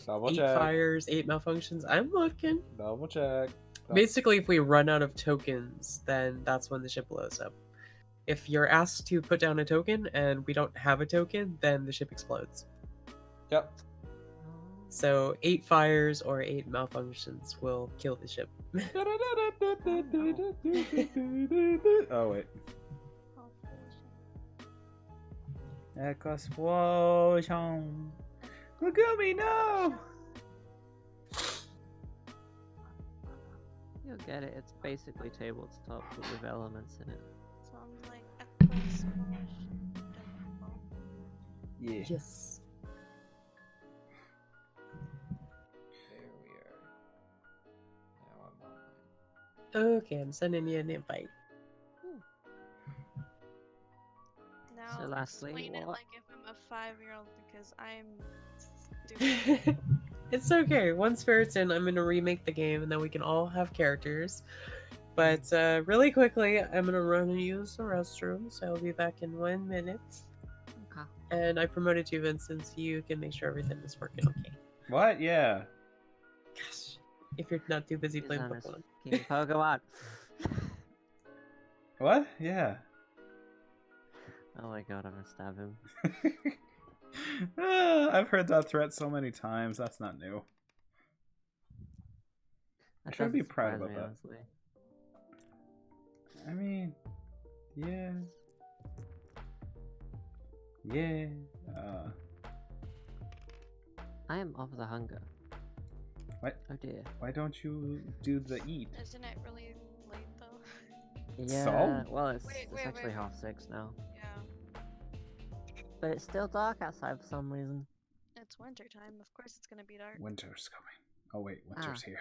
Double 8 check. fires, 8 malfunctions. I'm looking. Double check. Basically, if we run out of tokens, then that's when the ship blows up. If you're asked to put down a token and we don't have a token, then the ship explodes. Yep. So 8 fires or 8 malfunctions will kill the ship. Oh wait. Oh, Explosion. Lugumi, no! You'll get it. It's basically tabletop but with elements in it. sounds like Aquasmosh. Yeah. Yes. There we are. Now I'm online. Okay, I'm sending you an invite. Now So lastly, explain it what- like if I'm a 5-year-old because I'm stupid. It's okay. Once Spirit's in, I'm gonna remake the game, and then we can all have characters. But really quickly, I'm gonna run and use the restroom, so I'll be back in 1 minute. Okay. And I promoted you, Vincent, so you can make sure everything is working okay. What? Yeah. Gosh, if you're not too busy He's playing on his Pokemon. fucking Pokemon. What? Yeah. Oh my god, I'm gonna stab him. I've heard that threat so many times. That's not new. That should be doesn't proud surprise about me, that. honestly. I mean, yeah. Yeah. I am of the hunger. What? Oh dear. Why don't you do the eat? Isn't it really late though? Yeah. Well, it's Wait, it's wait, actually wait. 6:30 now, Yeah, but it's still dark outside for some reason. it's winter time. Of course it's gonna be dark. Winter's coming. Oh wait, winter's here.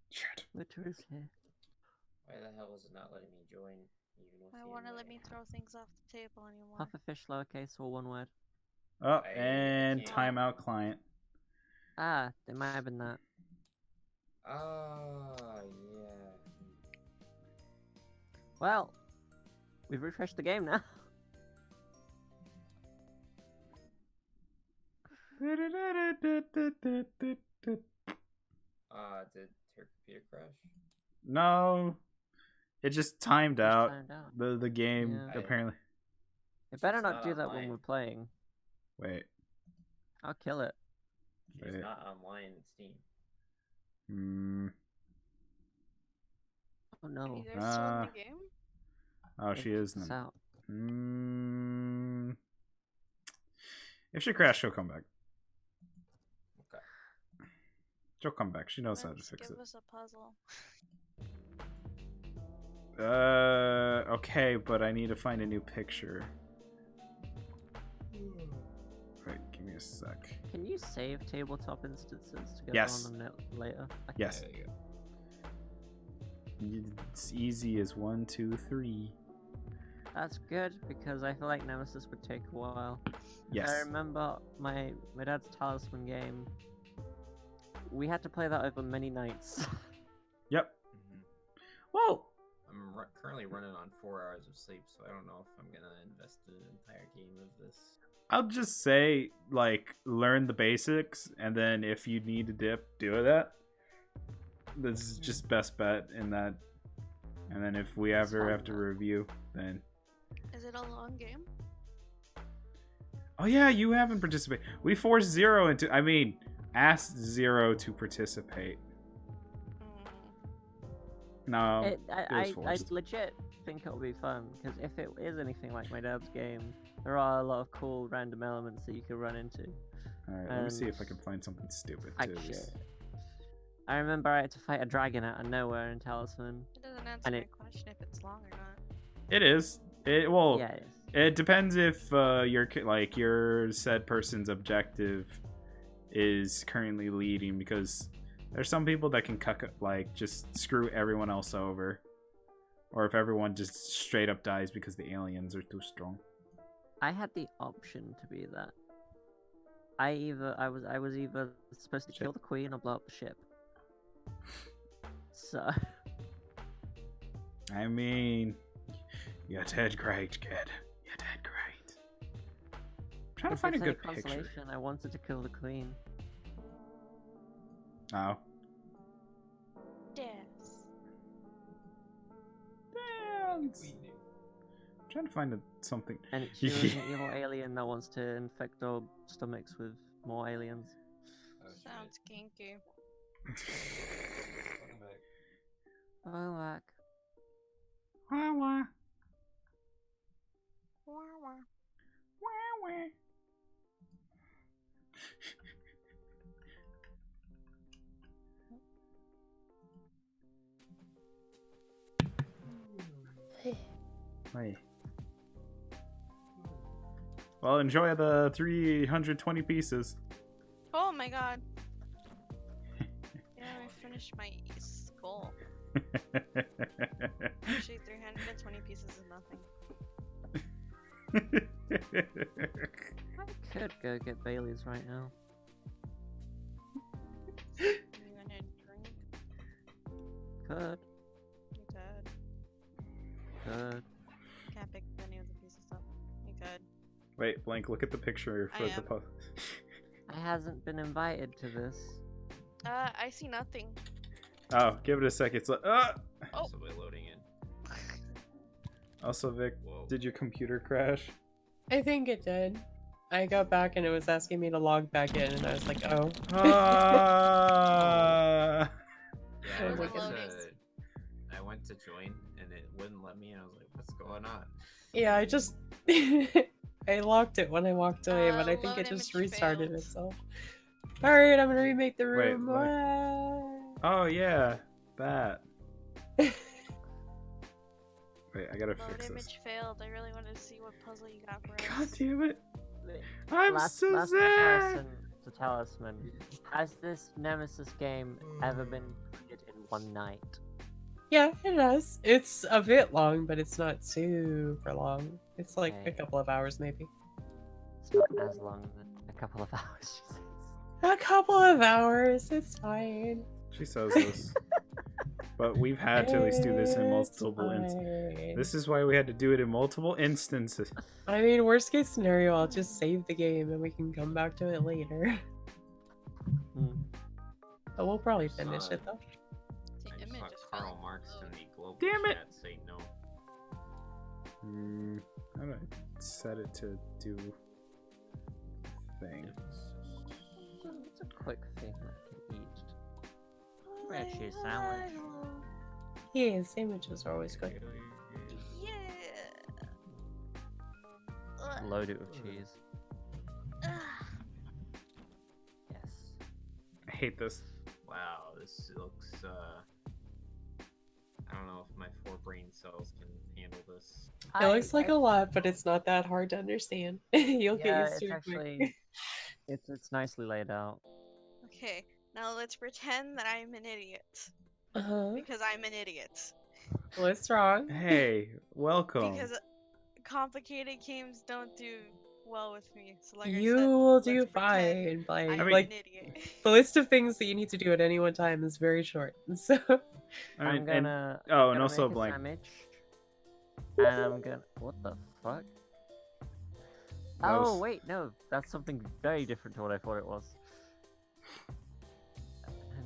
Shit. Winter is here. Why the hell is it not letting me join? Even with I the want to let invite? me throw things off the table anymore. Pufferfish lowercase or one word. Oh, I and can't. timeout client. Ah, it might have been that. Ah, yeah. Well, we've refreshed the game now. Did your computer crash? No, it just timed Just out. timed out. The game Yeah. apparently. It better It's not not do that when online. we're playing. Wait. I'll kill it. She's Wait. not online in Steam. Hmm. Oh Are no. you guys still in Ah. the game? Oh, she is. It's out. Hmm. If she crashed, she'll come back. Okay. She'll come back. She knows how to Let's fix give it. us a puzzle. Okay, but I need to find a new picture. Wait, give me a sec. Can you save tabletop instances to get Yes. on them later? Okay. Yes. There you go. It's easy as 1, 2, 3. That's good because I feel like Nemesis would take a while. Yes. I remember my dad's Talisman game. We had to play that over many nights. Yep. Mhm. Well, I'm currently running on 4 hours of sleep, so I don't know if I'm gonna invest an entire game of this. I'll just say, like, learn the basics, and then if you need to dip, do that. This is just best bet in that. And then if we It's ever fun, have to though. review, then. Is it a long game? Oh yeah, you haven't participated. We forced Zero into. I mean, asked Zero to participate. No, I was forced. legit think it'll be fun because if it is anything like my dad's game, there are a lot of cool random elements that you can run into. all right. Let me see and if I can find something stupid Fight too. shit. I remember I had to fight a dragon out of nowhere in Talisman. It doesn't answer And my it- question if it's long or not. It is. It well. Yeah, it is. It depends if your said person's objective is currently leading, because there's some people that can just screw everyone else over, or if everyone just straight up dies because the aliens are too strong. I had the option to be that. I was either supposed to Shit. kill the queen or blow up the ship. So I mean, you did great, kid. You did great. I'm trying to if find a it's any good picture. consolation, I wanted to kill the queen. Oh. Yes. Dance. I'm trying to find something. And she was an evil alien that wants to infect our stomachs with more aliens. Sounds kinky. Welcome back. Oh, back. Wah, wah. Wah, wah. Wah, wah. Hey. Well, enjoy the 320 pieces. Oh my god. Yeah, I finished my skull. Actually, 320 pieces is nothing. I could go get Bailey's right now. You gonna drink? Could. You could. Could. Can't pick any of the pieces up. You could. Wait, Blank, look at the picture I for the am. post. I hasn't been invited to this. I see nothing. Oh, give it a sec. It's like, Oh. So we're loading in. Also, Vic, Whoa. did your computer crash? I think it did. I got back and it was asking me to log back in, and I was like, oh. Ah. Yeah, Oh I my went, goodness. I went to join and it wouldn't let me, and I was like, "What's going on?" Yeah, I just I locked it when I walked away, but I think Load it just image restarted failed. itself. Alright, I'm gonna remake the Wait, room. what? Oh yeah, that. Wait, I gotta Load fix this. image failed. I really wanted to see what puzzle you got for God us. damn it! I'm last so sad. person to tell us, man. Has this Nemesis game ever been completed in one night? Yeah, it does. It's a bit long, but it's not super long. It's like a Okay. couple of hours, maybe. It's not as long as a couple of hours, she says. A couple of hours. It's fine. She says this, but we've had to at least do this in It's multiple instances. fine. This is why we had to do it in multiple instances. I mean, worst case scenario, I'll just save the game and we can come back to it later. Hmm. But we'll probably finish it though. The I just image saw is Karl failing. Marx in the global Damn it! chat say no. How do I set it to do thing? It's a quick thing that can eat. Actually, a sandwich. Yeah, sandwiches are always good. Yeah. Ugh. Load it with cheese. Ugh. Yes. I hate this. Wow, this looks. I don't know if my 4 brain cells can handle this. It looks like a lot, but it's not that hard to understand. You'll get Yeah, used it's to it actually quick. it's nicely laid out. Okay, now let's pretend that I'm an idiot. Uh-huh. Because I'm an idiot. What's wrong? Hey, welcome. Because complicated games don't do well with me. So like You I said, will let's do pretend fine. I'm Like, mean- an idiot. the list of things that you need to do at any one time is very short. So I mean, I'm gonna. oh, I'm and gonna also make a Blank. sandwich, and I'm gonna. What the fuck? That Oh was- wait, no, that's something very different to what I thought it was.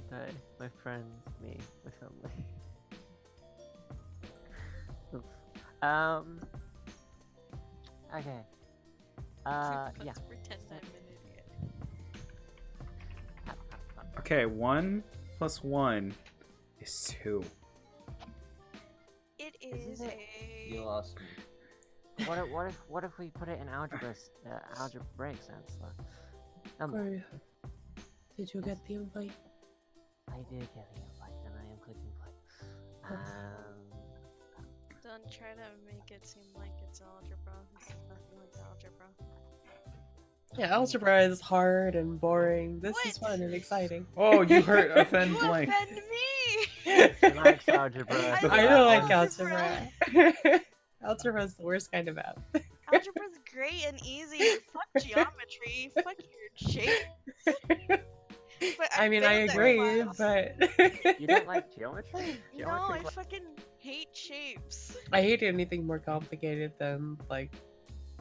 And my friends, me, my family. Oof. Okay. Yeah. Let's pretend I'm an idiot. Okay, 1 + 1 is 2. It Isn't is it? You a. lost me. What if we put it in algebraic sense? Corey, did you get the invite? I did get the invite, and I am clicking play. Don't try to make it seem like it's algebra. This is nothing like algebra. Yeah, algebra is hard and boring. This is What? fun and exciting. Oh, you hurt offend You Blank. offend me! She likes algebra. I I don't like love algebra. Algebra is the worst kind of math. Algebra's great and easy. Fuck geometry. Fuck your shape. But I mean, I failed that agree, class. but You don't like geometry? No, I Geometry's fucking hate shapes. I hate anything more complicated than like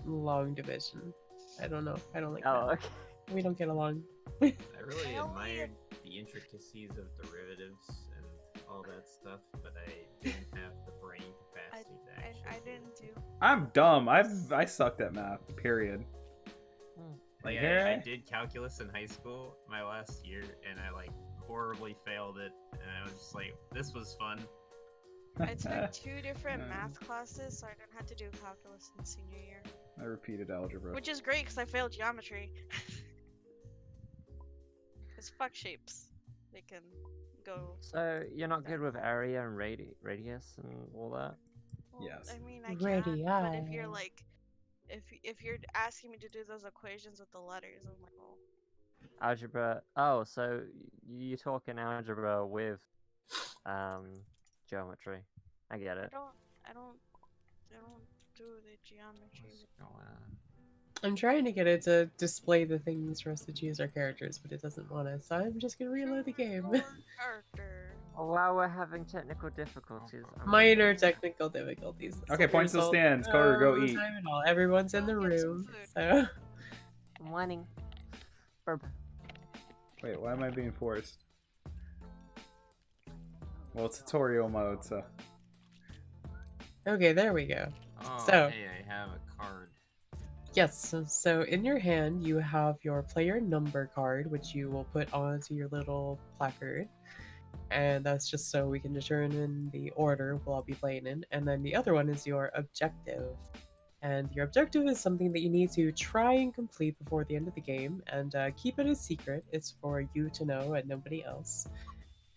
long division. I don't know. I don't like Oh, that. okay. We don't get along. I really I only- admired the intricacies of derivatives and all that stuff, but I didn't have the brain capacity to actually. I do it. didn't do. I'm dumb. I sucked at math. Period. Like Yeah. I did calculus in high school my last year, and I like horribly failed it, and I was just like, this was fun. I took 2 different math classes, so I didn't have to do calculus in senior year. I repeated algebra. Which is great because I failed geometry. Because fuck shapes. They can go. So you're not good with area and radius and all that? Well, Yes. I mean, I can, but if you're Radii. like, if you're asking me to do those equations with the letters, I'm like, oh. Algebra. Oh, so you're talking algebra with geometry. I get it. I don't do the geometry. What's going on? I'm trying to get it to display the things for us to choose our characters, but it doesn't want to, so I'm just gonna reload the game. Choose your character. While we're having technical difficulties, Minor technical difficulties. that's Okay, the point still result. stands. Coder, go No eat. time at all. Everyone's in the Go get some room, food. so I'm whining. Burp. Wait, why am I being forced? Well, it's tutorial mode, so. okay, there we go. Oh, So- hey, I have a card. Yes, so in your hand you have your player number card, which you will put onto your little placard. And that's just so we can determine the order we'll all be playing in. And then the other one is your objective. And your objective is something that you need to try and complete before the end of the game. And keep it a secret. It's for you to know and nobody else.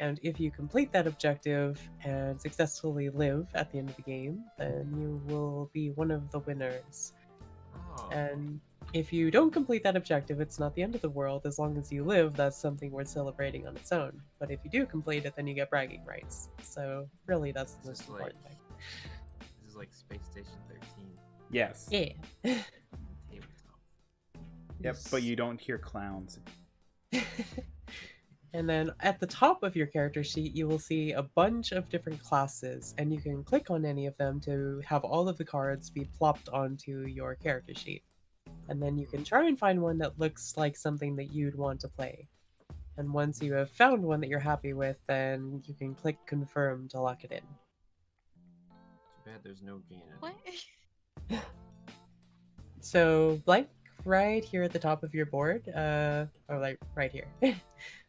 And if you complete that objective and successfully live at the end of the game, then you will be one of the winners. Oh. And if you don't complete that objective, it's not the end of the world. As long as you live, that's something worth celebrating on its own. But if you do complete it, then you get bragging rights. So really, that's the This most is like- important thing. This is like Space Station 13 Yes. Yeah. tabletop. Yep, but you don't hear clowns. And then at the top of your character sheet, you will see a bunch of different classes, and you can click on any of them to have all of the cards be plopped onto your character sheet. And then you can try and find one that looks like something that you'd want to play. And once you have found one that you're happy with, then you can click confirm to lock it in. Too bad there's no gain in What? it. So blank right here at the top of your board, or like right here.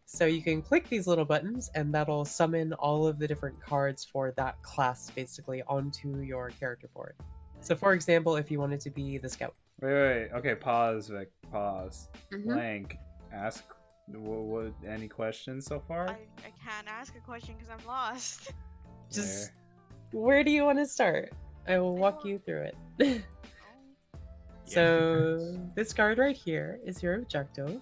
So you can click these little buttons and that'll summon all of the different cards for that class basically onto your character board. So for example, if you wanted to be the scout. Wait. Okay, pause, Vic. Pause. Mhm. Blank. Ask. What? Any questions so far? I can't ask a question because I'm lost. Just There. where do you want to start? I will walk you through it. So this card right here is your objective.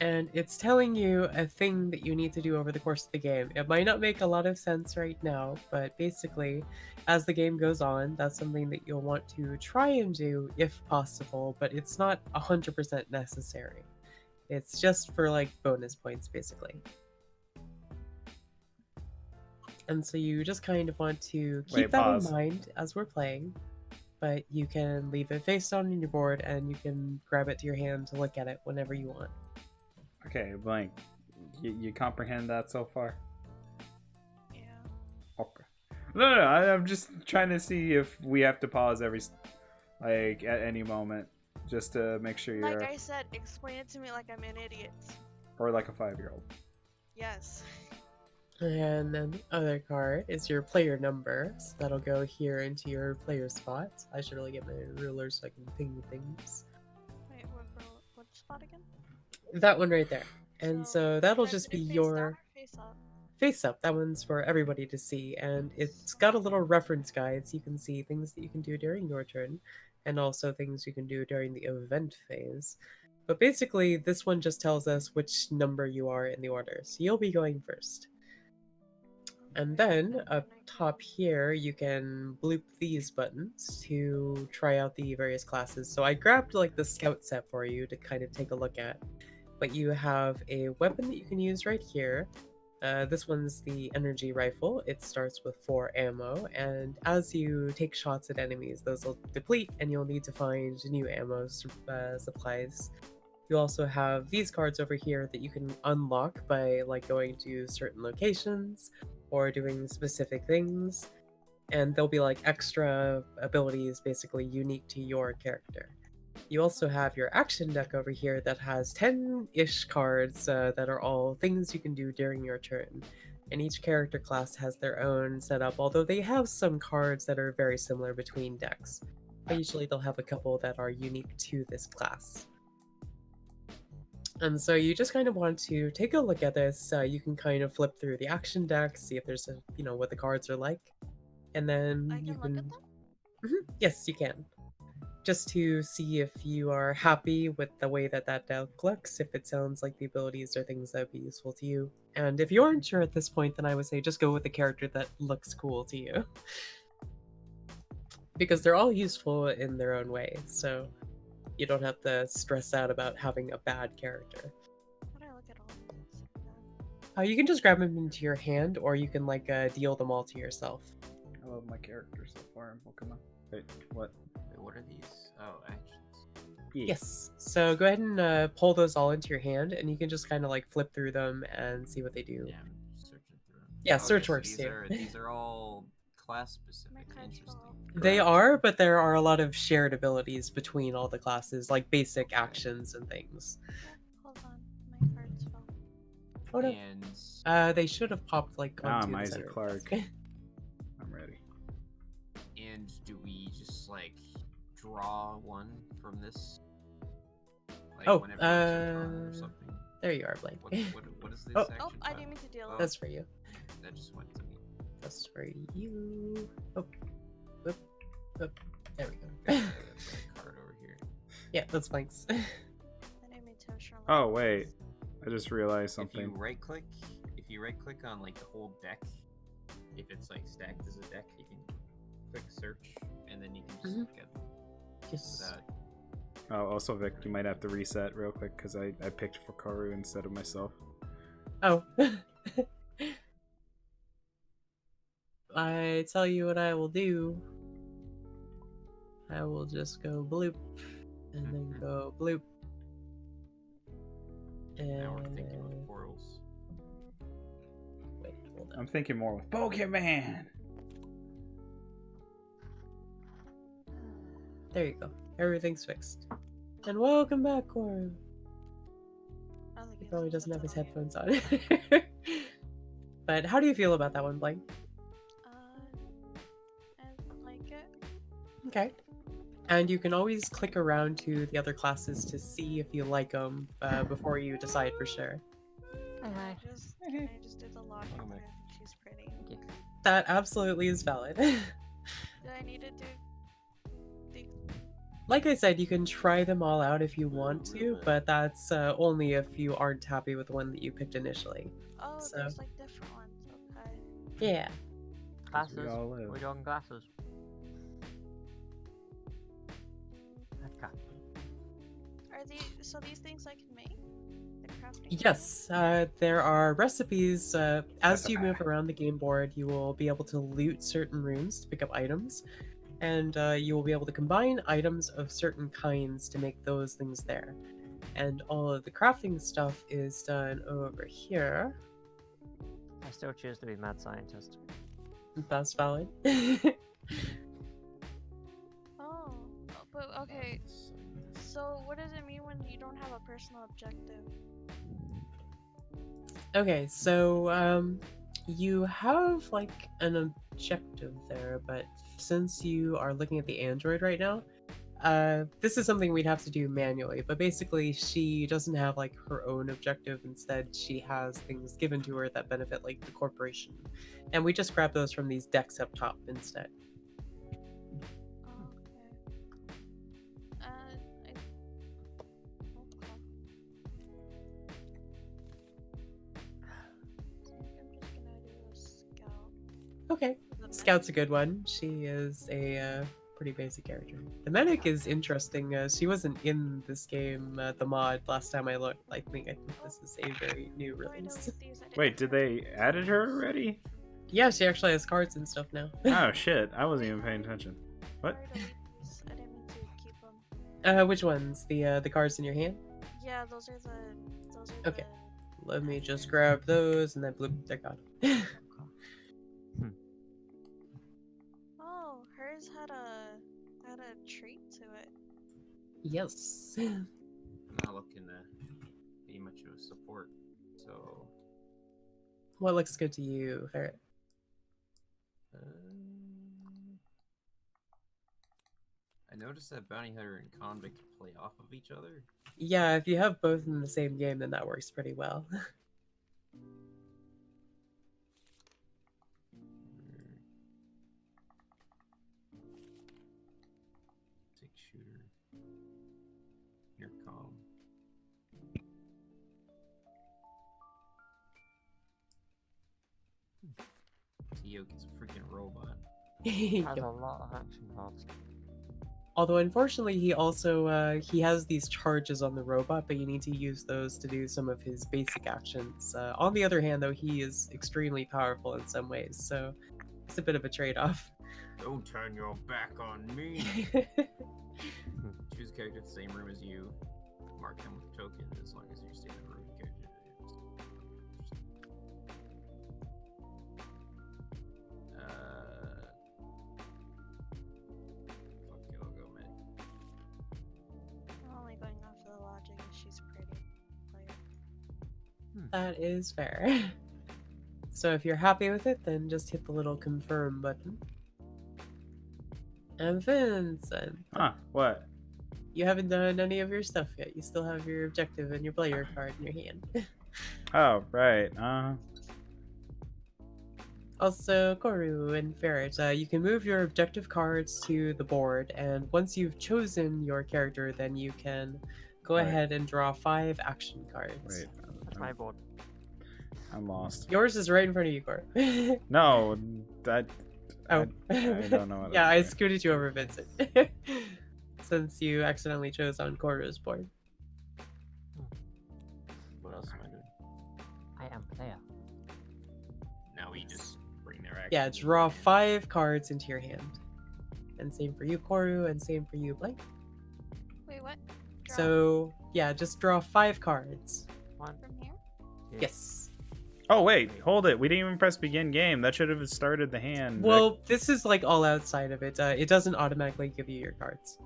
And it's telling you a thing that you need to do over the course of the game. It might not make a lot of sense right now, but basically, as the game goes on, that's something that you'll want to try and do if possible, but it's not 100% necessary. It's just for like bonus points, basically. And so you just kind of want to keep Wait, that pause. in mind as we're playing, but you can leave it face down on your board and you can grab it to your hand to look at it whenever you want. Okay, blank. You comprehend that so far? Yeah. Okay. No, I'm just trying to see if we have to pause like at any moment, just to make sure you're, Like I said, explain it to me like I'm an idiot. or like a 5-year-old. Yes. And then the other card is your player number. So that'll go here into your player spot. I should really get my ruler so I can ping things. Wait, what spot again? That one right there. And so that'll is just it be face your down or face up? face up. That one's for everybody to see. And it's got a little reference guide so you can see things that you can do during your turn and also things you can do during the event phase. But basically, this one just tells us which number you are in the order. So you'll be going first. And then up top here, you can bloop these buttons to try out the various classes. So I grabbed like the scout set for you to kind of take a look at. But you have a weapon that you can use right here. This one's the energy rifle. It starts with 4 ammo, and as you take shots at enemies, those will deplete, and you'll need to find new ammo supplies. You also have these cards over here that you can unlock by like going to certain locations or doing specific things, and they'll be like extra abilities basically unique to your character. you also have your action deck over here that has 10-ish cards that are all things you can do during your turn. And each character class has their own setup, although they have some cards that are very similar between decks. But usually they'll have a couple that are unique to this class. And so you just kind of want to take a look at this. You can kind of flip through the action deck, see if there's what the cards are like. And then I you can look at them? Yes, you can. Just to see if you are happy with the way that that deck looks, if it sounds like the abilities are things that would be useful to you. And if you aren't sure at this point, then I would say just go with the character that looks cool to you. Because they're all useful in their own way, so you don't have to stress out about having a bad character. How do I look at all of these? You can just grab them into your hand, or you can deal them all to yourself. I love my character so far in Pokemon. Wait, what? Wait, what are these? Oh, actions. Yeah. Yes. So go ahead and pull those all into your hand, and you can just kind of flip through them and see what they do. Yeah, I'm searching through them. Yeah, Okay, search so works these too. these are all class specific. My cards Interesting. fall. They Correct. are, but there are a lot of shared abilities between all the classes, like basic actions and things. Hold on, my cards fell. Oh no. And They should have popped onto I'm the Isaac center of the Clarke. desk. I'm ready. and do we just draw one from this? Oh, whenever it's our turn or something? There you are, Blake. What is this Oh. action? Oh, I type? didn't mean to deal Oh. That's for you. That just went to me. That's for you. Oh, whoop, whoop. There we go. Got a card over here. Yeah, that's Blank's. I didn't mean to show Oh, wait. I just realized If you something. right click on the whole deck, if it's stacked as a deck, you can click search, and then you can just Mhm. look at Yes. without. Oh, also, Vic, you might have to reset real quick because I picked Fukaru instead of myself. Oh. I tell you what I will do. I will just go bloop, and then go bloop. Now we're thinking And with portals. wait, hold on. I'm thinking more with Pokemon. There you go. Everything's fixed. And welcome back, Cora. He probably doesn't have his headphones on. But how do you feel about that one, Blank? I like it. Okay. And you can always click around to the other classes to see if you like them before you decide for sure. Can I just do the logic Oh my- that I think she's pretty? That absolutely is valid. Do I need to do the Like I said, you can try them all out if you want to, but that's only if you aren't happy with the one that you picked initially. Oh, So- there's different ones. Okay. Yeah. Because Glasses. we all live. We're doing glasses. Okay. Are these things I can make? The crafting Yes, there are recipes. As you move around the game board, you will be able to loot certain rooms to pick up items, and you will be able to combine items of certain kinds to make those things there. And all of the crafting stuff is done over here. I still choose to be mad scientist. That's valid. Oh, but okay. So what does it mean when you don't have a personal objective? Okay, so you have an objective there, but since you are looking at the android right now, this is something we'd have to do manually. But basically, she doesn't have her own objective. Instead, she has things given to her that benefit the corporation, and we just grab those from these decks up top instead. Oh, okay. Okay. I think I'm just gonna do a scout. Okay, The Scout's a medic- good one. She is a pretty basic character. The medic is interesting. She wasn't in this game, the mod, last time I looked. I think this is a very new Oh, I don't release. get these. I didn't Wait, did know. they added her already? Yeah, she actually has cards and stuff now. Oh shit, I wasn't even paying attention. What? Sorry to leave these. I didn't mean to keep them. Which ones? The cards in your hand? Yeah, those are Okay. Let me just grab those and then bloop, they're gone. Oh, hers had a trait to it. Yes. I'm not looking to be much of a support, so What looks good to you, Ferret? I noticed that bounty hunter and convict play off of each other. Yeah, if you have both in the same game, then that works pretty well. Six shooter. Near calm. Tio gets a freaking robot. Has Yep. a lot of action cards. Although unfortunately, he also he has these charges on the robot, but you need to use those to do some of his basic actions. On the other hand, though, he is extremely powerful in some ways, so it's a bit of a trade-off. Don't turn your back on me. Choose a character in the same room as you. Mark him with a token as long as you stay in the room. The character is. Fuck it, I'll go Meg. I'm only going off of the logic that she's a pretty player. That is fair. So if you're happy with it, then just hit the little confirm button. And Vincent, Huh? What? you haven't done any of your stuff yet. You still have your objective and your player card in your hand. Oh, right. Also, Koru and Ferret, you can move your objective cards to the board, and once you've chosen your character, then you can go Right. ahead and draw 5 action cards. Wait. That's my board. I'm lost. Yours is right in front of you, Koru. No, that. Oh. I don't know what Yeah, I'm I doing. scooted you over, Vincent. Since you accidentally chose on Koru's board. What else am I doing? I am player. Now we just bring their action. Yeah, draw 5 cards into your hand. And same for you, Koru, and same for you, Blake. Wait, what? Draw So, yeah, just draw 5 cards. One. from here? Two, Yes. Oh wait, hold it. We didn't even press begin game. That should have started the hand. Well, this is like all outside of it. It doesn't automatically give you your cards.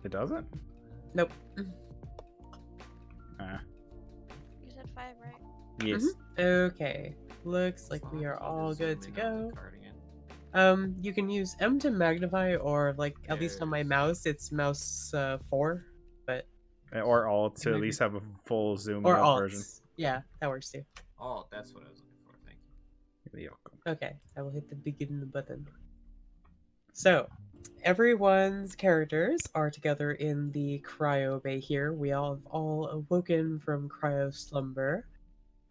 It doesn't. Nope. Ah, You said 5, right? yes. Okay. Looks like As we long are as you all just good to zoom in on the go. card again. You can use M to magnify, or like at least on my Yes. mouse, it's mouse 4, but Or alt to at Maybe. least have a full zoom or out alt. version. Yeah, that works too. Oh, that's what I was looking for. Thank you. You're welcome. Okay, I will hit the begin button. So, everyone's characters are together in the cryo bay here. We all have all awoken from cryo slumber,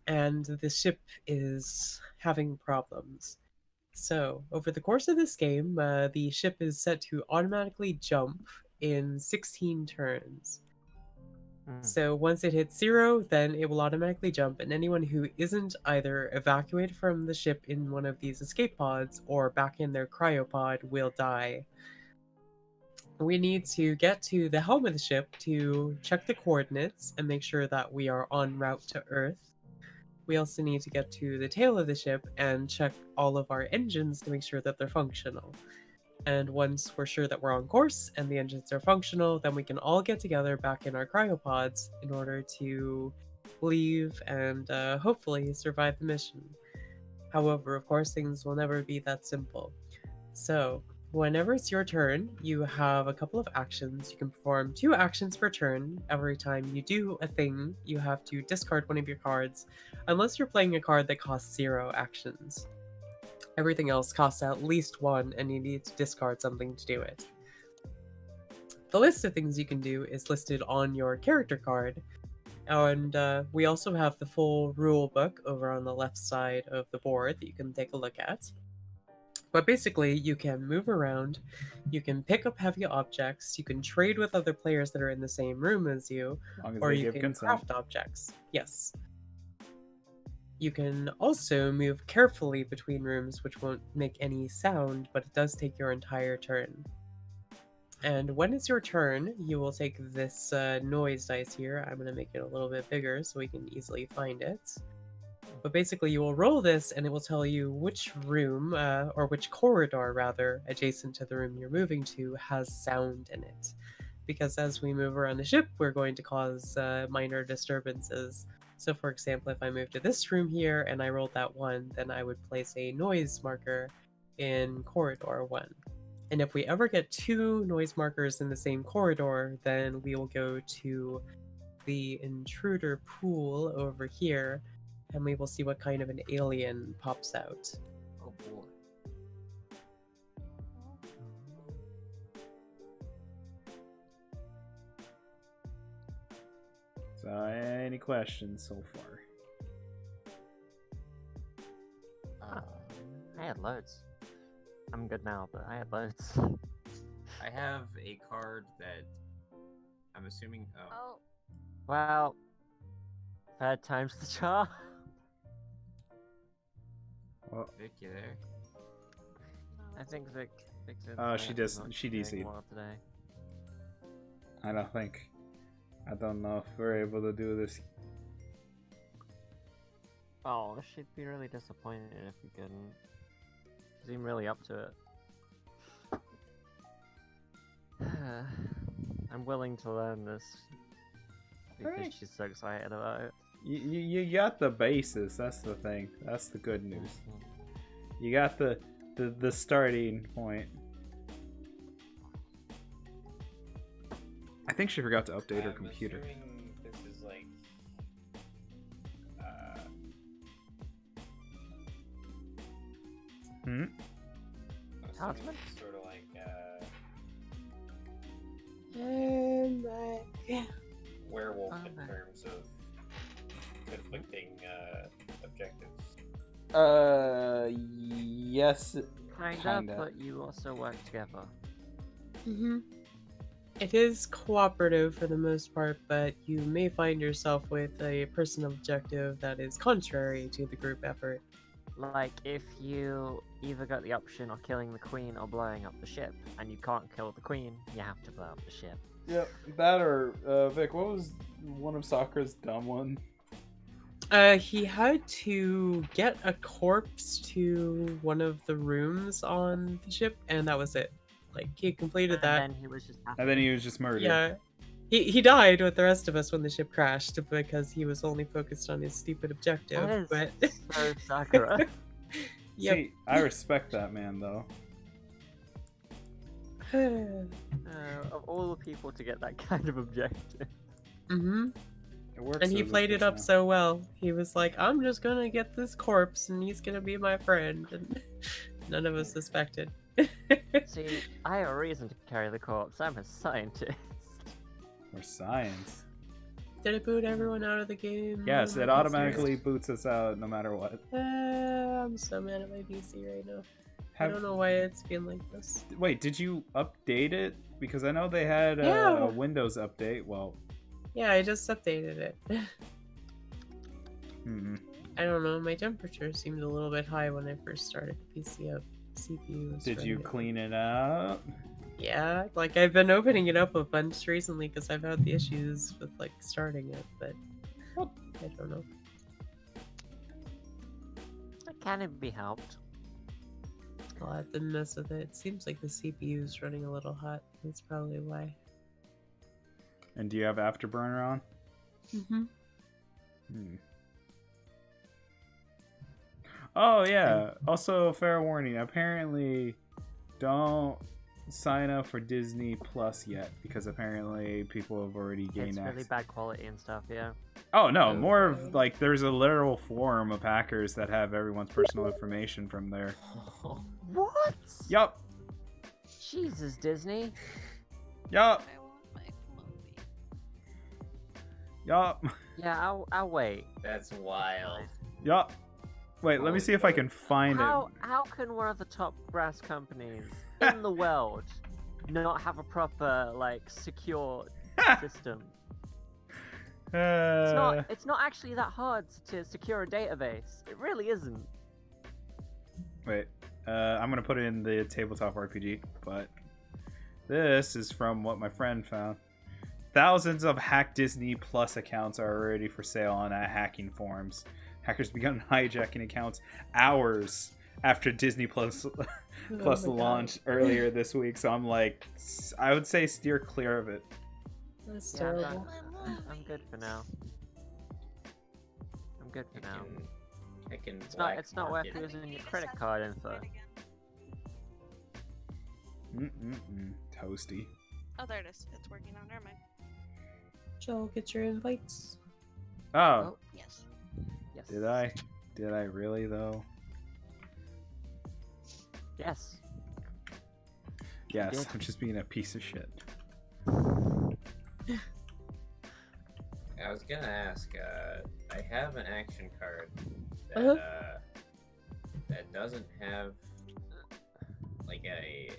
and the ship is having problems. So, over the course of this game, the ship is set to automatically jump in 16 turns. So once it hits 0, then it will automatically jump, and anyone who isn't either evacuated from the ship in one of these escape pods or back in their cryopod will die. We need to get to the helm of the ship to check the coordinates and make sure that we are en route to Earth. We also need to get to the tail of the ship and check all of our engines to make sure that they're functional. And once we're sure that we're on course and the engines are functional, then we can all get together back in our cryopods in order to leave and hopefully survive the mission. However, of course, things will never be that simple. So, whenever it's your turn, you have a couple of actions. You can perform 2 actions per turn. Every time you do a thing, you have to discard one of your cards, unless you're playing a card that costs 0 actions. Everything else costs at least 1, and you need to discard something to do it. The list of things you can do is listed on your character card, and we also have the full rule book over on the left side of the board that you can take a look at. But basically, you can move around, you can pick up heavy objects, you can trade with other players that are in the same room as you, As long as or they you give can consent. craft objects. Yes. You can also move carefully between rooms, which won't make any sound, but it does take your entire turn. And when it's your turn, you will take this noise dice here. I'm going to make it a little bit bigger so we can easily find it. But basically, you will roll this, and it will tell you which room, or which corridor rather, adjacent to the room you're moving to, has sound in it. because as we move around the ship, we're going to cause minor disturbances. So, for example, if I move to this room here and I rolled that 1, then I would place a noise marker in corridor 1. And if we ever get 2 noise markers in the same corridor, then we will go to the intruder pool over here, and we will see what kind of an alien pops out. Oh boy. So, any questions so far? I had loads. I'm good now, but I had loads. I have a card that I'm assuming. Oh, Oh, Well, third time's the charm. Well, Vic, you there? I think Vic's in Oh, today. she He's does- not she doing DC'd. well today. I don't know if we're able to do this. Oh, she'd be really disappointed if we couldn't. Seem really up to it. I'm willing to learn this because Alright. she's so excited about it. You got the basis. That's the thing. That's the good news. Mhm. You got the starting point. I think she forgot to update her I'm computer. assuming this is like Hmm? I'm Talisman? assuming it's sort of like werewolf in Okay. terms of conflicting objectives. Yes. Kinda, Kinda. but you also work together. Mm-hmm. It is cooperative for the most part, but you may find yourself with a personal objective that is contrary to the group effort. Like, if you either got the option of killing the queen or blowing up the ship, and you can't kill the queen, you have to blow up the ship. Yep. That or Vic. What was one of Sakura's dumb one? He had to get a corpse to one of the rooms on the ship, and that was it. Like, he completed And that. then he was just happy. And then he was just murdered. Yeah. He died with the rest of us when the ship crashed because he was only focused on his stupid objective. That is But so Sakura. yep. See, I respect that man though. Of all the people to get that kind of objective. hmm It works. And he with his played it up personality. so well. He was like, I'm just gonna get this corpse and he's gonna be my friend. And none of us suspected. See, I have a reason to carry the corpse. I'm a scientist. Or science. Did it boot everyone out of the game? Yes, Oh, it my automatically boots us out no matter what. I'm so mad at my PC right now. I Have, don't know why it's been like this. wait, did you update it? Because I know they had Yeah. a Windows update. Well, Yeah, I just updated it. hmm. I don't know, my temperature seemed a little bit high when I first started the PC up. CPU was Did you running. clean it up? Yeah, like I've been opening it up a bunch recently because I've had the issues with like starting it, but I don't know. Can it be helped? I'll have to mess with it. It seems like the CPU is running a little hot. That's probably why. And do you have Afterburner on? Mm-hmm. Hmm. Oh yeah. Also, fair warning. Apparently, don't sign up for Disney Plus yet because apparently people have already gained It's really access. bad quality and stuff, yeah. Oh no, Oh, more okay. of like there's a literal forum of hackers that have everyone's personal information from there. What? Yup. Jesus, Disney. Yup. I want my movie. Yup. Yeah, I'll wait. That's wild. Yup. Wait, let me see if I can find How can one of the top brass companies in the world not have a proper like secure it. system? Uh, It's not actually that hard to secure a database. It really isn't. Wait, I'm gonna put it in the tabletop RPG, but this is from what my friend found. Thousands of Hack Disney Plus accounts are already for sale on hacking forums. Hackers began hijacking accounts hours after Disney Plus Oh Plus my God. launched earlier this week. So I'm like, I would say steer clear of it. That's Yeah, I'm terrible. I'm good for now. I'm good for now. I can It's not worth black market. using your credit card info. Toasty. Oh, there it is. It's working now. Never mind. Joel, get your invites. Oh, Yes. Yes. did I? Did I really though? Yes. Yes, did. I'm just being a piece of shit. I was gonna ask. I have an action card that Uh-huh. that doesn't have like a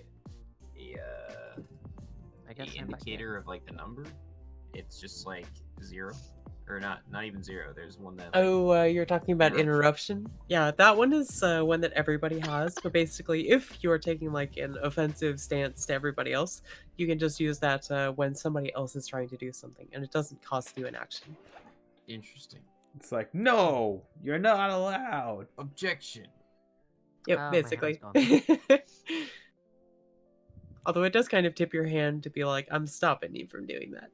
I guess the I'm back here. indicator of like the number. It's just like 0, or not even 0. There's one that. Like, Oh, you're talking about Interruption. interruption? Yeah, that one is one that everybody has. But basically, if you're taking like an offensive stance to everybody else, you can just use that when somebody else is trying to do something, and it doesn't cost you an action. Interesting. It's like, no, you're not allowed. Objection. Yep, Oh, my basically. hand's Although it does kind of tip your hand to be like, I'm stopping you from doing that.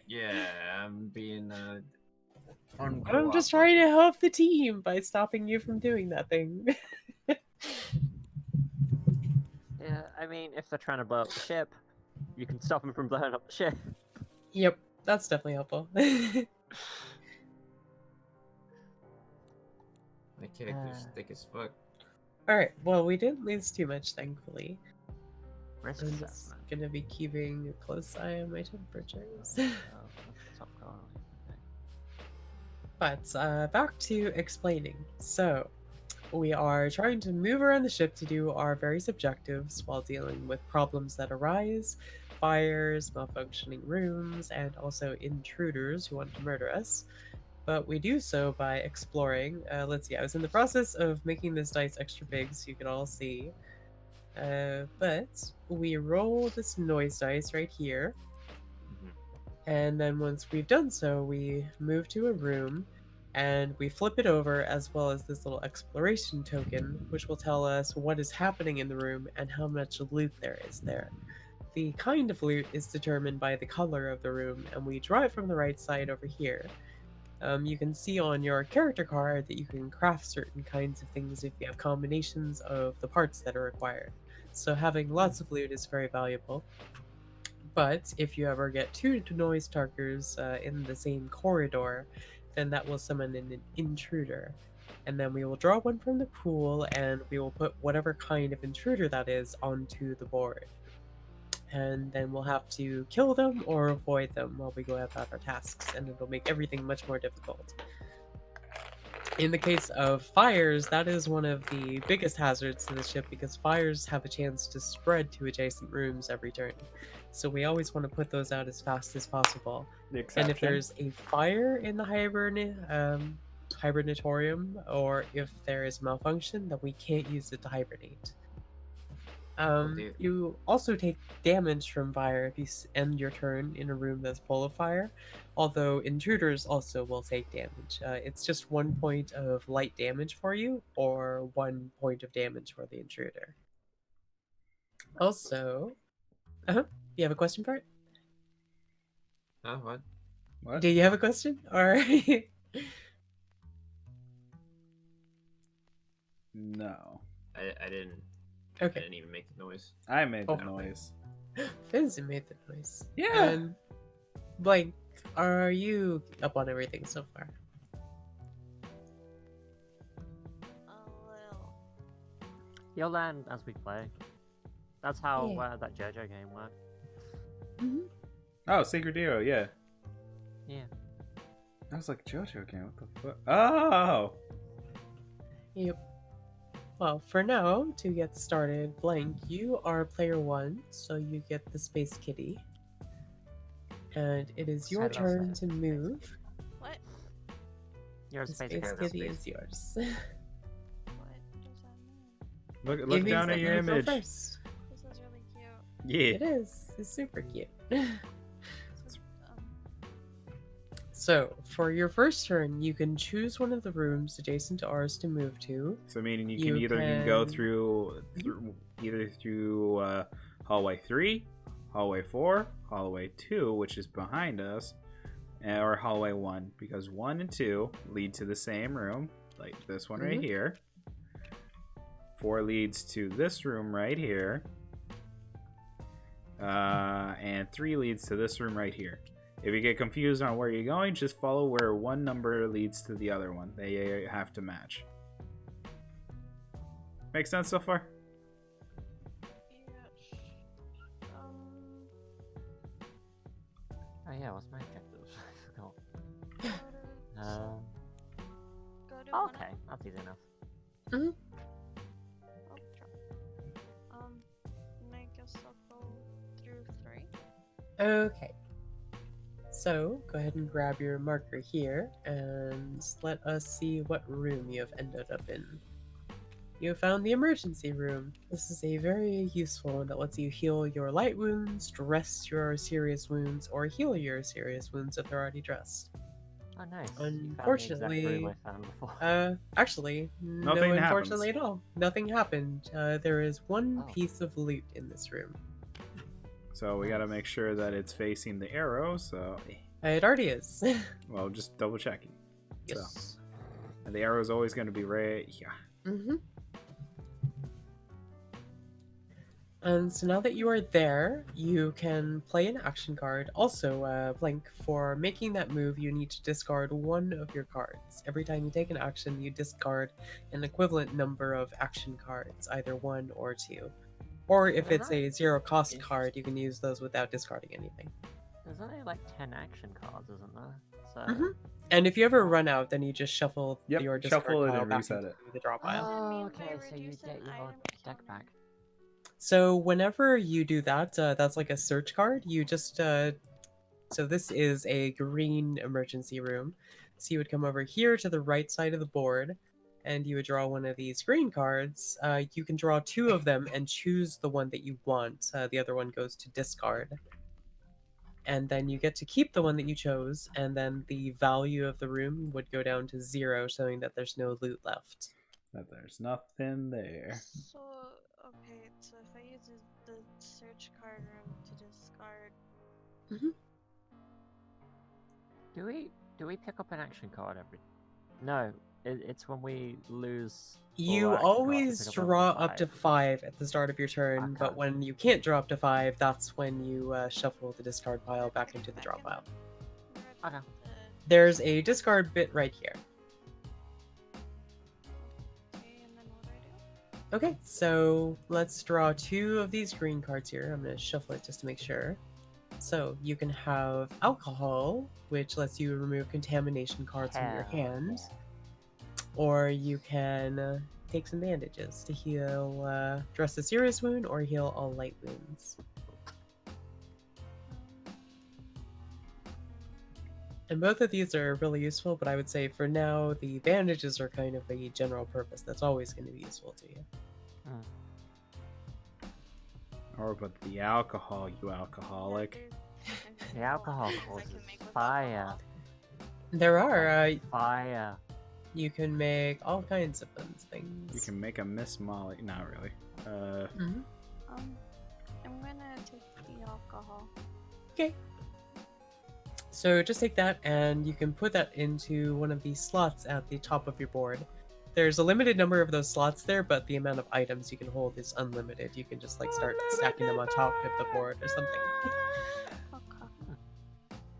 Yeah, I'm being. I'm just trying to help the team by stopping you from doing that thing. Yeah, I mean, if they're trying to blow up the ship, you can stop them from blowing up the ship. Yep, that's definitely helpful. My character's thick as fuck. Alright, well, we didn't lose too much, thankfully. Risk I'm just assessment. gonna be keeping a close eye on my temperatures. Oh, that's top color. Okay. But back to explaining. So, we are trying to move around the ship to do our various objectives while dealing with problems that arise, fires, malfunctioning rooms, and also intruders who want to murder us. But we do so by exploring. Let's see, I was in the process of making this dice extra big so you could all see. But we roll this noise dice right here. And then once we've done so, we move to a room and we flip it over, as well as this little exploration token, which will tell us what is happening in the room and how much loot there is there. The kind of loot is determined by the color of the room, and we draw it from the right side over here. You can see on your character card that you can craft certain kinds of things if you have combinations of the parts that are required. So having lots of loot is very valuable. But if you ever get two noise talkers in the same corridor, then that will summon an intruder. And then we will draw one from the pool, and we will put whatever kind of intruder that is onto the board. And then we'll have to kill them or avoid them while we go about our tasks, and it'll make everything much more difficult. In the case of fires, that is one of the biggest hazards to the ship because fires have a chance to spread to adjacent rooms every turn. So we always want to put those out as fast as possible. The And if exception. there's a fire in the hibernatorium, or if there is malfunction, then we can't use it to hibernate. dear. You also take damage from fire if you end your turn in a room that's full of fire, although intruders also will take damage. It's just 1 point of light damage for you, or 1 point of damage for the intruder. Also, you have a question for it? Huh? What? What? Do you have a question? Alright. No. I didn't. I Okay. didn't even make the noise. I made the Oh. noise. Fizzy made the noise. Yeah. And Blank, are you up on everything so far? A little. You'll learn as we play. That's how Yeah. that JoJo game worked. Oh, Secret Hero, yeah. Yeah. I was like, JoJo game, what the fuck? Oh! Yep. Well, for now, to get started, Blank, you are player 1, so you get the Space Kitty. And it is your Said well turn said. to move. What? You're a The space Space hero. Kitty space. is yours. What does that mean? Look It means down that at your you go image. first. This is really cute. Yeah. It is. It's super cute. This is, So, for your first turn, you can choose one of the rooms adjacent to ours to move to. So meaning you You can either go can- through either through hallway 3, hallway 4, hallway 2, which is behind us, or hallway 1, because 1 and 2 lead to the same room, like this one right Mhm. here. 4 leads to this room right here. And 3 leads to this room right here. If you get confused on where you're going, just follow where one number leads to the other one. They have to match. Make sense so far? Yeah. Oh yeah, what's my objective? I forgot. Go to, go to one Okay, that's easy enough. oh, drop. And I guess I'll go through 3. Okay. So, go ahead and grab your marker here and let us see what room you have ended up in. You have found the emergency room. This is a very useful one that lets you heal your light wounds, dress your serious wounds, or heal your serious wounds if they're already dressed. Oh nice. Unfortunately, you found the exact room I found before. Actually, no, Nothing unfortunately happens. at all. Nothing happened. There is one Oh. piece of loot in this room. So we gotta make sure that it's facing the arrow, so... It already is. Well, just double checking. Yes. And the arrow's always gonna be right here. Mm-hmm. And so now that you are there, you can play an action card. Also, Blink, for making that move, you need to discard one of your cards. Every time you take an action, you discard an equivalent number of action cards, either 1 or 2. Or if it's a zero cost card, you can use those without discarding anything. There's only like 10 action cards, isn't there? So. Mhm. And if you ever run out, then you just shuffle Yep, your discard shuffle it pile and back reset into it. the draw pile. Does it Oh, mean okay, by so you reducing get your item deck count? back. So whenever you do that, that's like a search card. You just so this is a green emergency room. So you would come over here to the right side of the board, and you would draw one of these green cards. You can draw 2 of them and choose the one that you want. The other one goes to discard. And then you get to keep the one that you chose, and then the value of the room would go down to 0, showing that there's no loot left. That there's nothing there. So, okay, so if I use the search card room to discard, Do we pick up an action card every? No, it's when we lose. You all action cards, we always pick up draw level up to 5 at the start of your turn, Okay. but when you can't draw up to 5, that's when you shuffle the discard pile back into the draw pile. Okay. There's a discard bit right here. Okay, and then what do I do? Okay, so let's draw 2 of these green cards here. I'm going to shuffle it just to make sure. So you can have alcohol, which lets you remove contamination cards from your Hell hand. yeah. Or you can take some bandages to heal, dress a serious wound or heal all light wounds. And both of these are really useful, but I would say for now, the bandages are kind of a general purpose that's always going to be useful to you. Or but the alcohol, you alcoholic. There's The a lot alcohol of things I causes can make with fire. alcohol. There are, Fire. you can make all kinds of fun things. You can make a Miss Molly. Not really. Mhm. I'm gonna take the alcohol. Okay. So just take that and you can put that into one of these slots at the top of your board. There's a limited number of those slots there, but the amount of items you can hold is unlimited. You can just like start stacking them on top of the board or something.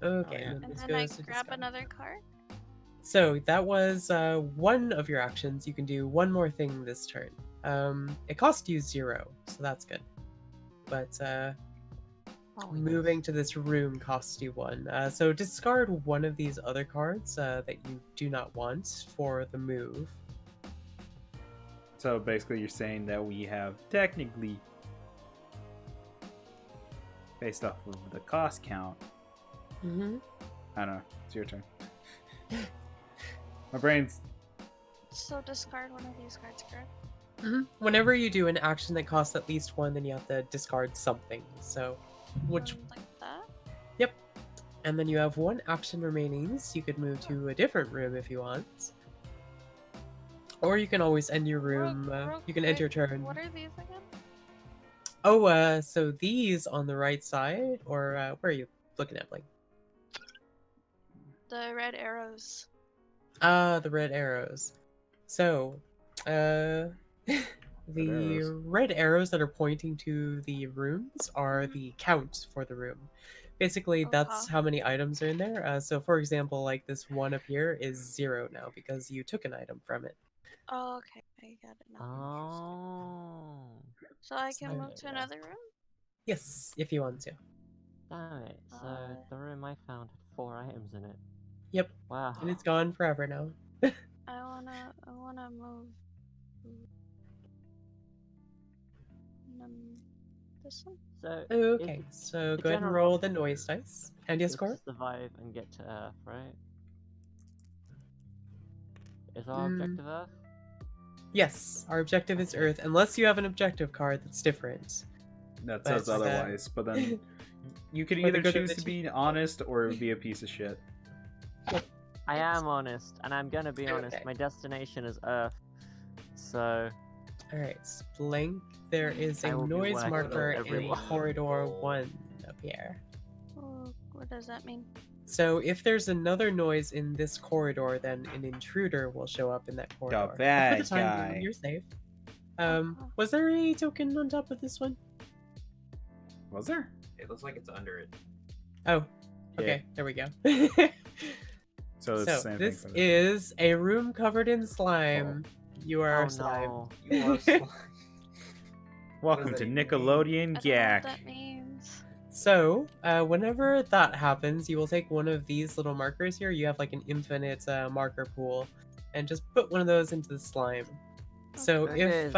Okay, yeah. and then And this then I goes to grab discard. another card. So that was one of your actions. You can do one more thing this turn. It cost you 0, so that's good. But Oh, moving to this room costs you 1. So discard one of these other cards that you do not want for the move. So basically, you're saying that we have technically, based off of the cost count. Mm-hmm. I don't know. It's your turn. My brain's. So discard one of these cards, correct? Whenever you do an action that costs at least 1, then you have to discard something. So, which Like that? And then you have one action remaining, so you could move to a different room if you want. Or you can always end your room. Real You can end your quick, turn. What are these again? Oh, so these on the right side, or where are you looking at, Blake? The red arrows. The red arrows. So, the arrows. red arrows that are pointing to the rooms are the count for the room. Basically, that's Okay. how many items are in there. So, for example, like this one up here is 0 now because you took an item from it. Oh, okay. I got it now. Oh. So I can So- move to another room? Yes, if you want to. Damn it. So Uh, the room I found had 4 items in it. Yep, Wow. and it's gone forever now. I wanna move. This one? So Okay, so the go ahead and general roll the objective noise dice. And your is score? to survive and get to Earth, right? Is our Mm. objective Earth? Yes, our objective is Earth, unless you have an objective card that's different. That But, says otherwise, but then you could For the either good of choose the to team. be honest or be a piece of shit. I am honest, and I'm gonna be honest. Okay. My destination is Earth, so Alright, Blank, there is I a will be noise whacked marker in everyone. corridor 1 up here. Oh, what does that mean? So if there's another noise in this corridor, then an intruder will show up in that corridor. But bad for the time guy. being, you're safe. Okay. Was there a token on top of this one? Was there? It looks like it's under it. Oh, Yeah. okay, there we go. So it's the So same this thing. For is a room covered in slime. You are oh slime. no. You are slime. Welcome does to that even mean? Nickelodeon I don't know what Gak. that means. So, whenever that happens, you will take one of these little markers here. You have like an infinite marker pool, and just put one of those into the slime. So, Okay. if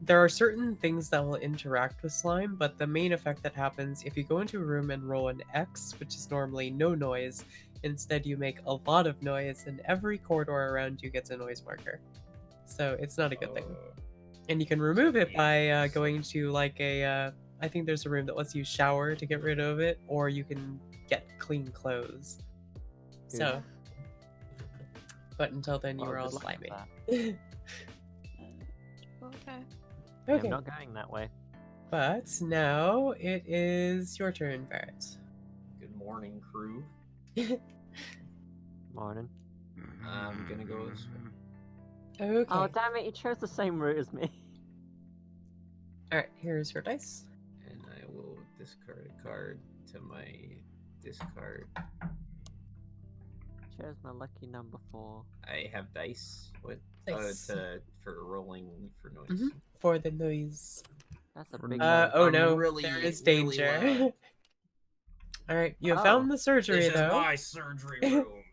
there are certain things that will interact with slime, but the main effect that happens if you go into a room and roll an X, which is normally no noise, instead you make a lot of noise, and every corridor around you gets a noise marker. So, it's not a good thing. And you can remove it by going to like a I think there's a room that lets you shower to get rid of it, or you can get clean clothes. So, but until then, you Well, are all good luck with slimy. that. Okay. I'm Okay, not going that way. but now it is your turn, Barrett. Good morning, crew. Morning. I'm gonna go this way. Okay. Oh damn it! You chose the same route as me. All right. Here's your dice. And I will discard a card to my discard. Chose my lucky number 4. I have dice. What? Dice. For rolling for noise. Mhm. For the noise. That's a big Oh I'm no, really, there is really danger. loud. All right, you have Oh. found the surgery This is though. my surgery room.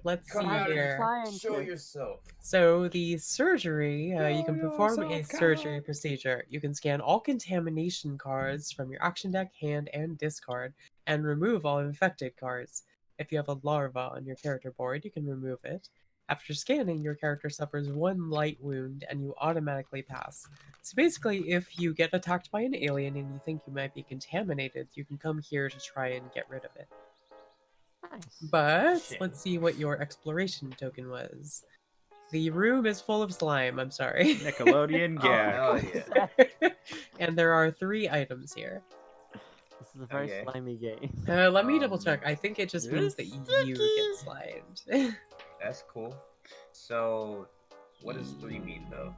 Let's see Come out here. Scientist. Show yourself. So the surgery, you can Show perform a yourself, surgery God. procedure. You can scan all contamination cards from your action deck, hand, and discard, and remove all infected cards. If you have a larva on your character board, you can remove it. After scanning, your character suffers 1 light wound, and you automatically pass. So basically, if you get attacked by an alien and you think you might be contaminated, you can come here to try and get rid of it. Nice. But Shit. let's see what your exploration token was. The room is full of slime, I'm sorry. Nickelodeon Oh, Gak. hell yeah. And there are 3 items here. This is a very Okay. slimy game. Let me double Um, check. I think it just means that you get slimed. That's cool. So, what does 3 mean though?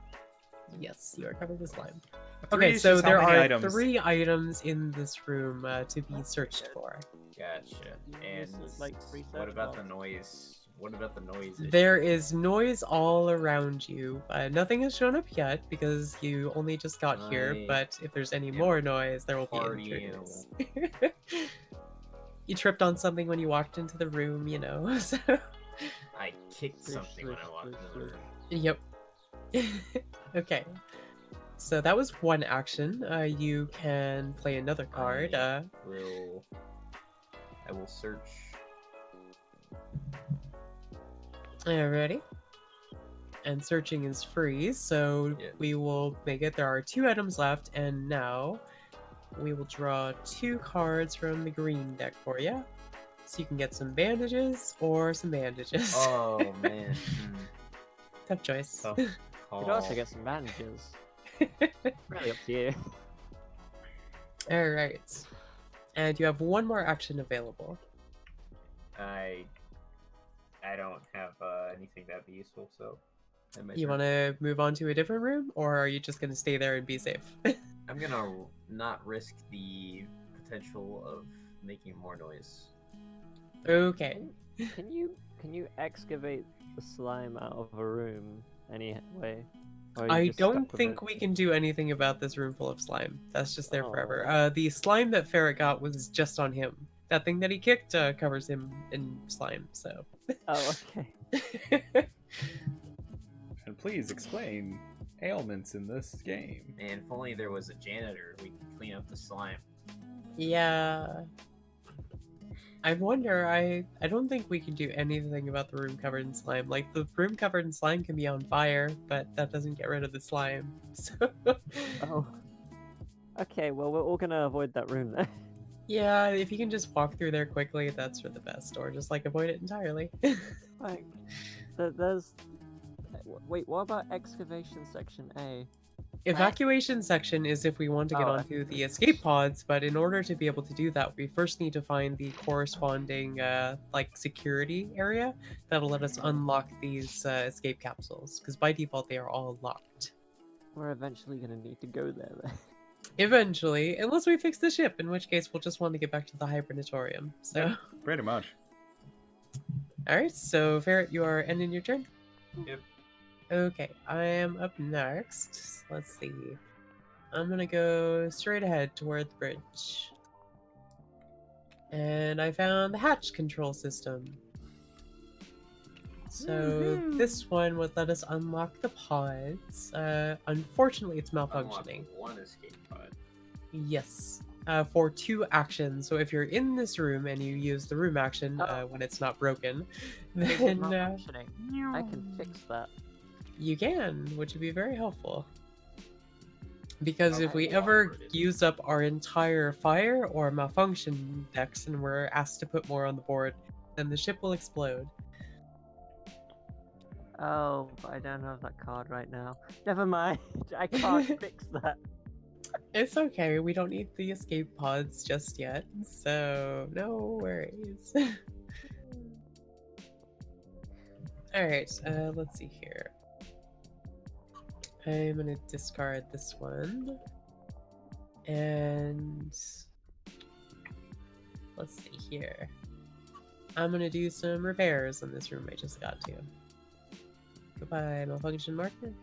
Yes, you are covered with slime. Three Okay, is so just how there many are items. 3 items in this room to be searched for. Gotcha. And This is like what research about the box. noise? What about the noise? issue? There is noise all around you. Nothing has shown up yet because you only just got here, I but if there's any am more noise, there will be party intruders. You tripped on something when you walked into the room, you know, so... I kicked something when I walked into the room. Yep. Okay. So that was one action. You can play another card. I will search. Ready? And searching is free, so Yeah. we will make it. There are 2 items left, and now we will draw 2 cards from the green deck for you. So you can get some bandages or some bandages. Oh man. Tough choice. Tough You call. could also get some bandages. Really up to you. All right. And you have one more action available. I don't have anything that'd be useful, so. end my You turn. want to move on to a different room, or are you just going to stay there and be safe? I'm gonna not risk the potential of making more noise. Okay. Can you excavate the slime out of a room anyway? Or are you I just stuck don't with think it? we can do anything about this room full of slime. That's just there forever. Oh. The slime that Ferret got was just on him. That thing that he kicked covers him in slime, so. Oh, okay. And please explain ailments in this game. And if only there was a janitor, we could clean up the slime. Yeah. I wonder, I don't think we can do anything about the room covered in slime. Like, the room covered in slime can be on fire, but that doesn't get rid of the slime. So. Oh. Okay, well, we're all gonna avoid that room then. Yeah, if you can just walk through there quickly, that's for the best. Or just, like, avoid it entirely. Like, there's. Wait, what about excavation section A? Evacuation section is if we want to get Oh, onto the escape pods, but in order to be able to do that, we first need to find the corresponding like security area that'll let us unlock these escape capsules, because by default they are all locked. We're eventually gonna need to go there then. Eventually, unless we fix the ship, in which case we'll just want to get back to the hibernatorium. So, Pretty much. alright, so Ferret, you are ending your turn? Yep. Okay, I am up next. Let's see. I'm gonna go straight ahead toward the bridge. And I found the hatch control system. So this one would let us unlock the pods. Unfortunately, it's malfunctioning. Unlock one escape pod. Yes. For 2 actions. So if you're in this room and you use the room action when it's not broken, Is it then malfunctioning? I can fix that. you can, which would be very helpful. Because if Okay, we well, ever where it is. use up our entire fire or malfunction decks and we're asked to put more on the board, then the ship will explode. Oh, but I don't have that card right now. Never mind. I can't fix that. It's okay, we don't need the escape pods just yet, so no worries. Alright, let's see here. I'm gonna discard this one. And let's see here. I'm gonna do some repairs on this room I just got to. Goodbye, malfunction marker.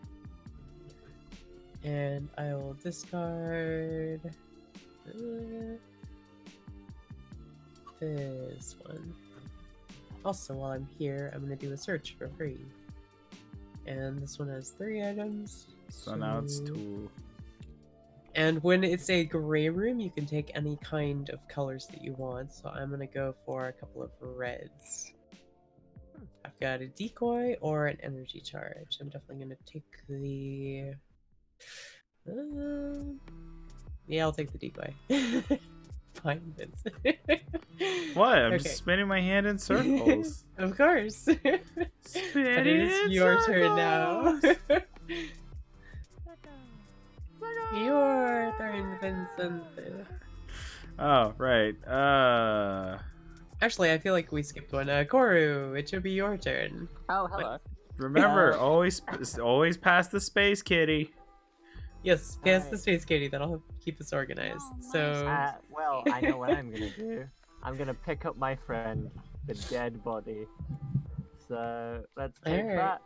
And I will discard this one. Also, while I'm here, I'm gonna do a search for free. And this one has 3 items. So now it's 2. And when it's a gray room, you can take any kind of colors that you want. So I'm gonna go for a couple of reds. I've got a decoy or an energy charge. I'm definitely gonna take the. Yeah, I'll take the decoy. Fine, Vince. What? I'm Okay. just spinning my hand in circles. Of course. But Spinning it is in your turn now. circles. Your turn, Vincent. Oh, right. Actually, I feel like we skipped one. Koru, it should be your turn. Oh, hello. Remember, Uh, always pass the space kitty. Yes, pass the Alright. space kitty. That'll help keep us organized. So, Well, I know what I'm gonna do. I'm gonna pick up my friend, the dead body. So let's take Alright. that.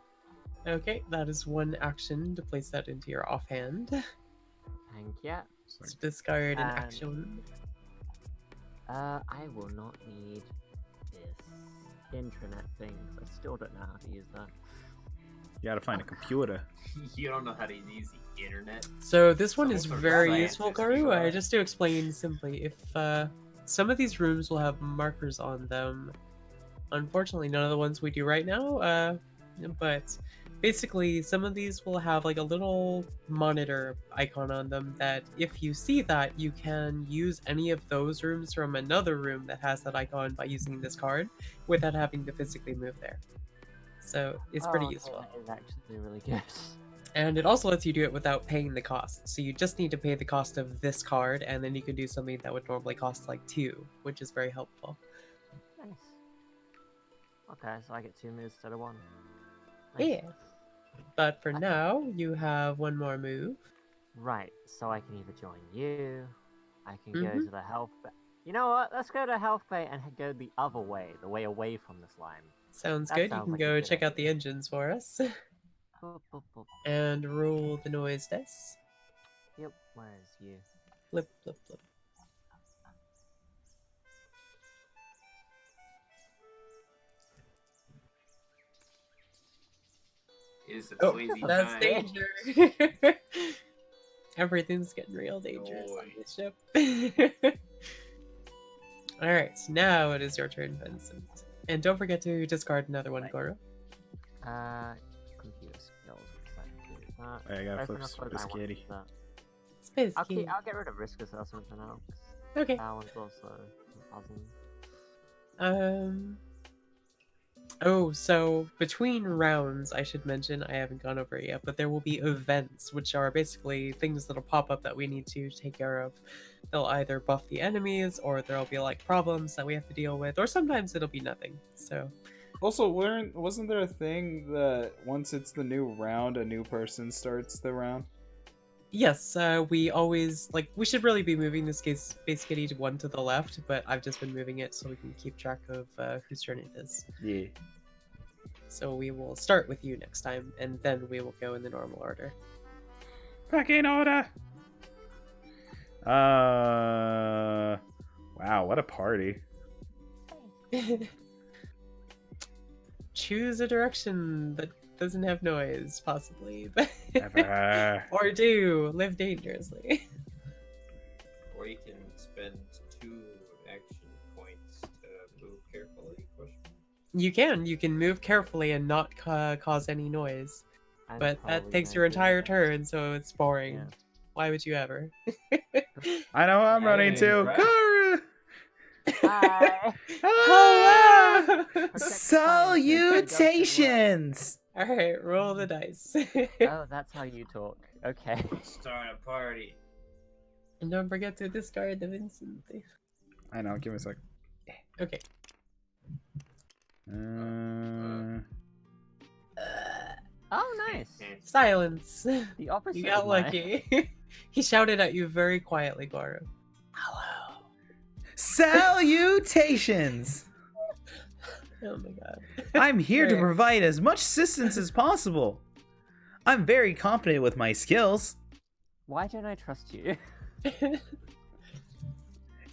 okay, that is one action to place that into your offhand. Thank you. Let's discard an And- action. I will not need this intranet thing. 'Cause I still don't know how to use that. You gotta find a computer. You don't know how to use the internet. So this one is Someone very scientist, useful, you Karu. are. Just to explain simply, if some of these rooms will have markers on them. Unfortunately, none of the ones we do right now. But basically some of these will have like a little monitor icon on them that if you see that, you can use any of those rooms from another room that has that icon by using this card without having to physically move there. So it's pretty Oh, okay, useful. that is actually really good. And it also lets you do it without paying the cost. So you just need to pay the cost of this card, and then you can do something that would normally cost like 2, which is very helpful. Nice. Okay, so I get 2 moves instead of 1. Nice. Yeah. But for Okay. now, you have one more move. Right, so I can either join you, I can go Mhm. to the health bay. You know what? Let's go to health bay and go the other way, the way away from the slime. Sounds That good. You sounds can like a go good check out the idea. engines for us. Boop, boop, boop. And roll the noise dice. Yep, where's you? Flip, flip, flip. It's a Oh, sleazy that's time. danger. Everything's getting real dangerous on Oi. this ship. Alright, so now it is your turn, Vincent. And don't forget to discard another one, Right. Goro. Computer skills. Looks like I do that. I gotta Open flip up what I want Spaghetti. with that. Space I'll key. get rid of Riskus or something else. Okay. That one's also puzzling. Oh, so between rounds, I should mention, I haven't gone over it yet, but there will be events, which are basically things that'll pop up that we need to take care of. They'll either buff the enemies, or there'll be like problems that we have to deal with, or sometimes it'll be nothing. So, Also, wasn't there a thing that once it's the new round, a new person starts the round? yes, we always, like, we should really be moving this case Space Kitty to one to the left, but I've just been moving it so we can keep track of whose turn it is. Yeah. So we will start with you next time, and then we will go in the normal order. Back in order. Wow, what a party. Choose a direction that doesn't have noise, possibly, but Never. or do live dangerously. Or you can spend 2 action points to move carefully. You can move carefully and not cause any noise, I'm but that probably takes gonna your do entire that. turn, so it's boring. Yeah. Why would you ever? I know I'm running Hey, too. right. Guru! Hi! Hello! Protect science, make sure it doesn't work. Salutations! All right, roll the dice. Oh, that's how you talk. Okay. Start a party. And don't forget to discard the Vincent. I know, give me a sec. Okay. Oh, nice. Silence. The opposite. You got of mine. lucky. He shouted at you very quietly, Goro. Hello. Salutations! Oh my god. I'm here to Right. provide as much assistance as possible. I'm very confident with my skills. Why don't I trust you? It's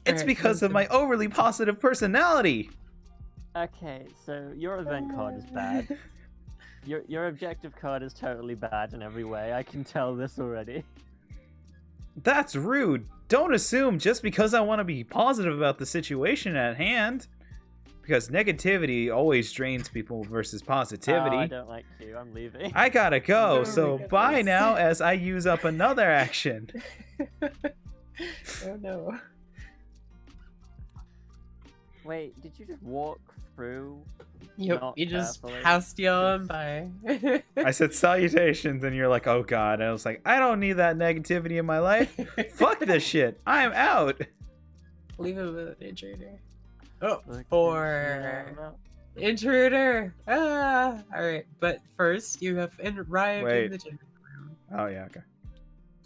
Alright, because of my overly positive personality. Okay, so your event card is bad. Your objective card is totally bad in every way. I can tell this already. That's rude. Don't assume just because I want to be positive about the situation at hand. Because negativity always drains people versus positivity. Oh, I don't like you. I'm leaving. I gotta go, Oh so my bye goodness. now as I use up another action. Oh no. Wait, did you just walk through? Yep, Not you just carefully. passed you on by. I said salutations, and you're like, oh god. And I was like, I don't need that negativity in my life. Fuck this shit. I'm out. Leave it with an intruder. Oh, Look, for intruder. Ah, all right. But first, you have arrived Wait. in the gym room, Oh, yeah, okay.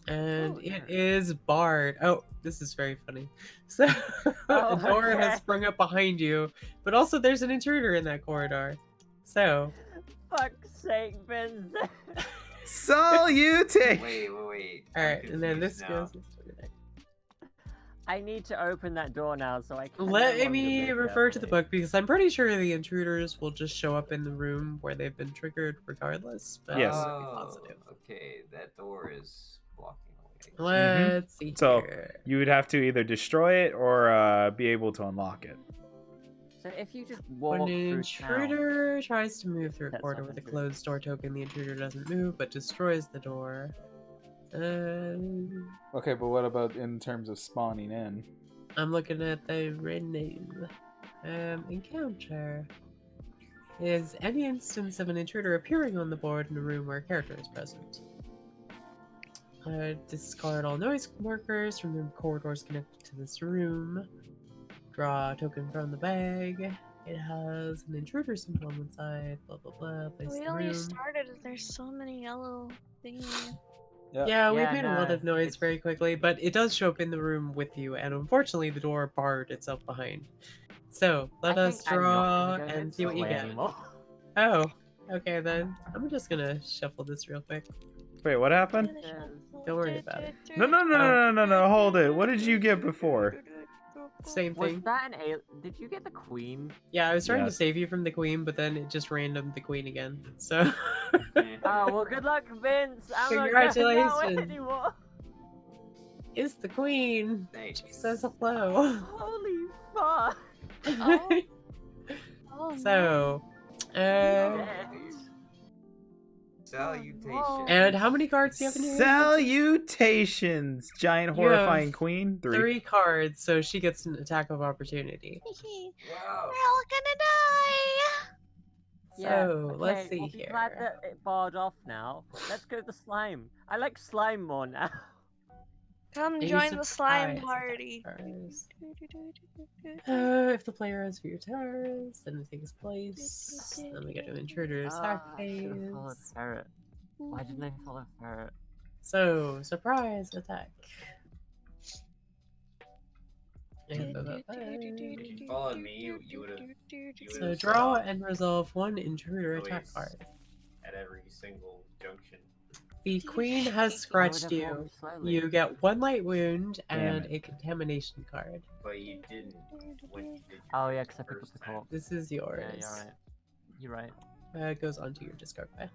and Oh, it yeah. is barred. Oh, this is very funny. So Oh, a door has okay. sprung up behind you, but also there's an intruder in that corridor. So Fuck's sake, Vincent. Salutation. Wait. all I'm right, and then confused this now. goes. I need to open that door now so I can. Let me refer to the book because I'm pretty sure the intruders will just show up in the room where they've been triggered regardless. But Yes. I wanna be Oh, positive. okay, that door is blocking away. Let's see So, here. You would have to either destroy it or be able to unlock it. So if you just walk When an through town, intruder tries to move through a That's corridor not with a intruder. closed door token, the intruder doesn't move but destroys the door. Okay, but what about in terms of spawning in? I'm looking at the menu. Encounter is any instance of an intruder appearing on the board in a room where a character is present. Discard all noise markers from the corridors connected to this room. Draw a token from the bag. It has an intruder symbol on one side. Blah blah blah. Place We the only room. started and there's so many yellow thingies. Yeah, we've Yeah, made a lot no, of noise it's- very quickly, but it does show up in the room with you, and unfortunately, the door barred itself behind. So let I us think I'm not draw gonna go and this see what you way get. anymore. Oh, okay then. I'm just gonna shuffle this real quick. Wait, what happened? Don't worry about it. No, hold it. What did you get before? Same Was thing. that an alien? Did you get the queen? Yeah, I was trying to Yes. save you from the queen, but then it just randomed the queen again. So. Oh well, good luck, Vince. I'm not going that way Congratulations. anymore. It's the queen. Nice. She says hello. Holy fuck! Oh. Oh, So, Yeah. Salutation. and how many cards do you have in your hand? Salutations, giant You have horrifying queen. 3 cards, so she gets an attack of opportunity. We're Wow. all gonna die! Yeah, So, let's okay, see we'll be glad here. that it barred off now. Let's go to slime. I like slime more now. Come A join the slime surprise party. attackers. If the player has few turns, then it takes place. Then we get to intruder attack I should have followed phase. ferret. Why didn't I follow ferret? So, surprise attack. If you followed me, you would have. So draw and resolve 1 intruder attack Noise. card. At every single junction. The queen has I scratched would have you. walked slowly. You get 1 light wound Damn and it. a contamination card. But you didn't when you did your Oh yeah, because I picked up first the time. corpse. This is yours. Yeah, you're right. It goes onto your discard pile.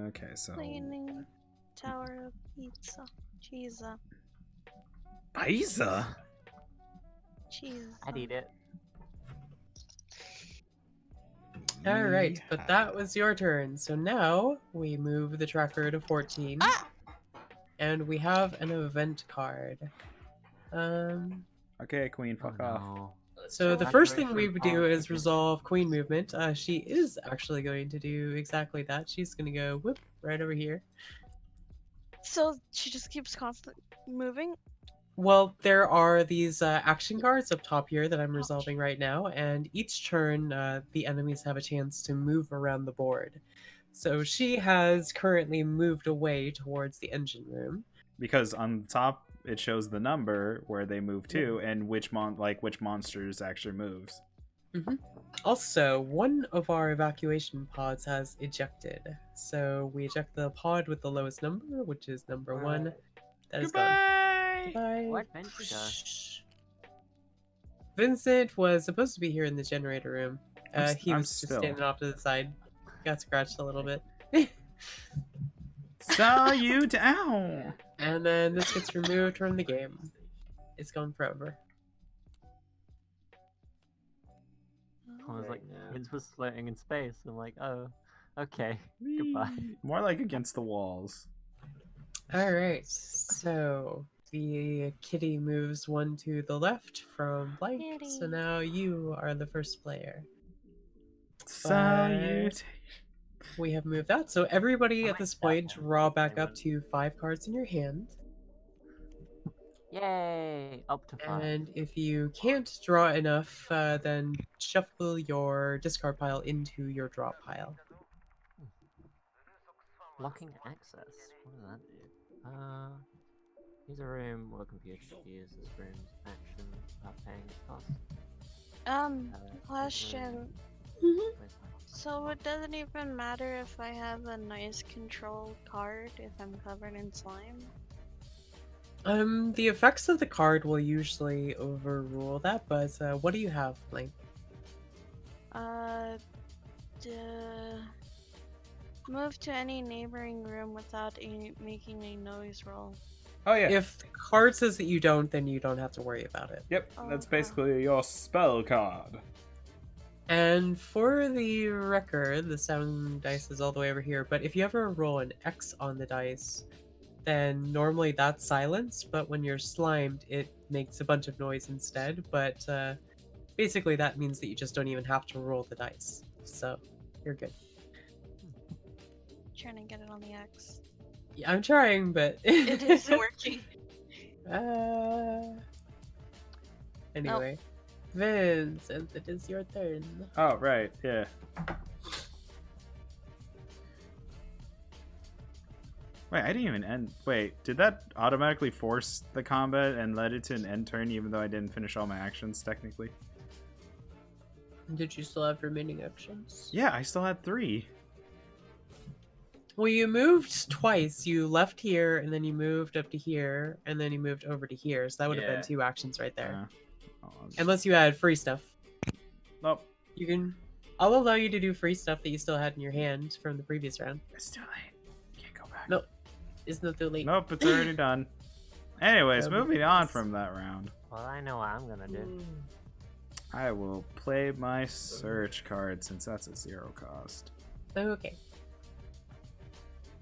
Okay, so Cleaning tower of pizza. Cheese. Isa. Cheese. I'd eat it. Alright, but that was your turn. So now we move the tracker to 14. Ah! And we have an event card. Okay, queen, fuck Oh, off. no. So the That's first very thing we true. would do Oh, is okay. resolve queen movement. She is actually going to do exactly that. She's going to go whoop right over here. So she just keeps constantly moving. Well, there are these action cards up top here that I'm resolving right now, and each turn the enemies have a chance to move around the board. So she has currently moved away towards the engine room. Because on the top it shows the number where they move to and which monsters actually moves. Also, one of our evacuation pods has ejected. So we eject the pod with the lowest number, which is number 1. That is gone. Goodbye. Where'd Vincent go? Vincent was supposed to be here in the generator room. I'm He was just still. standing off to the side. Got scratched a little bit. Salute! Ow! And then this gets removed from the game. It's gone forever. I was like, Right now. Vince was floating in space. I'm like, oh, okay, goodbye. More like against the walls. Alright, so the kitty moves 1 to the left from blank. So Kitty. now you are the first player. Salute! We have moved that. So everybody I at like this that point, one. draw back I up went- to 5 cards in your hand. Yay! Up to 5. And if you can't draw enough, then shuffle your discard pile into your draw pile. Blocking access. What does that do? Use a room or a computer to use this room's action without paying its cost. Question. Mm-hmm. So it doesn't even matter if I have a nice control card if I'm covered in slime? The effects of the card will usually overrule that, but what do you have, Blank? Move to any neighboring room without making a noise roll. Oh yeah. If the card says that you don't, then you don't have to worry about it. Yep, that's Okay. basically your spell card. And for the record, the sound dice is all the way over here, but if you ever roll an X on the dice, then normally that's silence, but when you're slimed, it makes a bunch of noise instead. But basically, that means that you just don't even have to roll the dice. So you're good. Trying to get it on the X. Yeah, I'm trying, but It isn't working. Anyway, Vincent, it is your turn. Oh right, yeah. Wait, I didn't even end. Wait, did that automatically force the combat and led it to an end turn, even though I didn't finish all my actions technically? Did you still have remaining actions? Yeah, I still had 3. Well, you moved twice. You left here, and then you moved up to here, and then you moved over to here. So that would have Yeah. been 2 actions right there. I'll Unless you had free stuff. Nope, You can. I'll allow you to do free stuff that you still had in your hand from the previous round. it's too late. Can't go back. Nope. Isn't it too late? Nope, it's already done. Anyways, Um, moving on yes. from that round. Well, I know what I'm gonna do. I will play my search card since that's a 0 cost. Okay.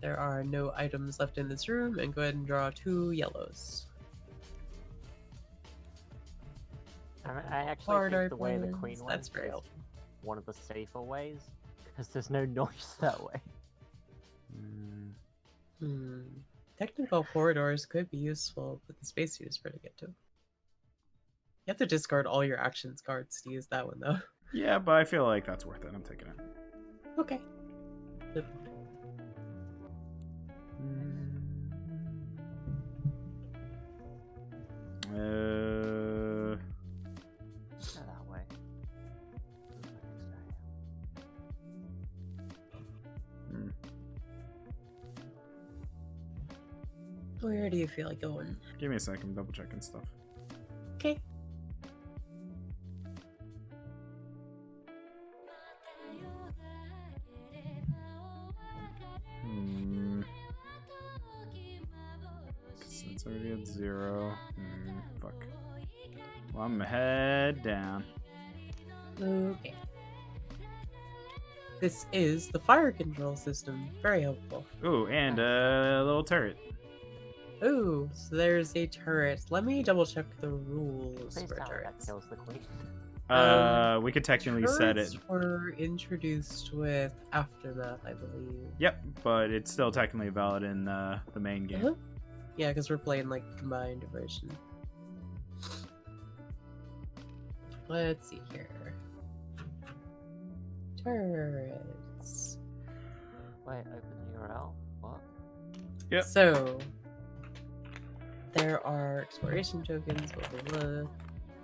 There are no items left in this room, and go ahead and draw 2 yellows. I actually Hard think the way the opens, queen that's went very is helpful. one of the safer ways, because there's no noise that way. Technical corridors could be useful, but the spacesuit is pretty good too. You have to discard all your actions cards to use that one, though. Yeah, but I feel like that's worth it. I'm taking it. Okay. Uh, Go that way. hmm. Where do you feel like going? Give me a second. I'm double checking stuff. Okay. So it's already at 0. Fuck. Well, I'm head down. Okay. This is the fire control system. Very helpful. Ooh, and a little turret. Ooh, so there's a turret. Let me double check the rules Please for tell me that turrets. kills the queen. We could technically set it. Turrets were introduced with Aftermath, I believe. Yep, but it's still technically valid in the main game. Uh-huh. Yeah, because we're playing like combined version. Let's see here. Turrets. Wait, open the URL? What? Yep. So there are exploration tokens, blah blah blah.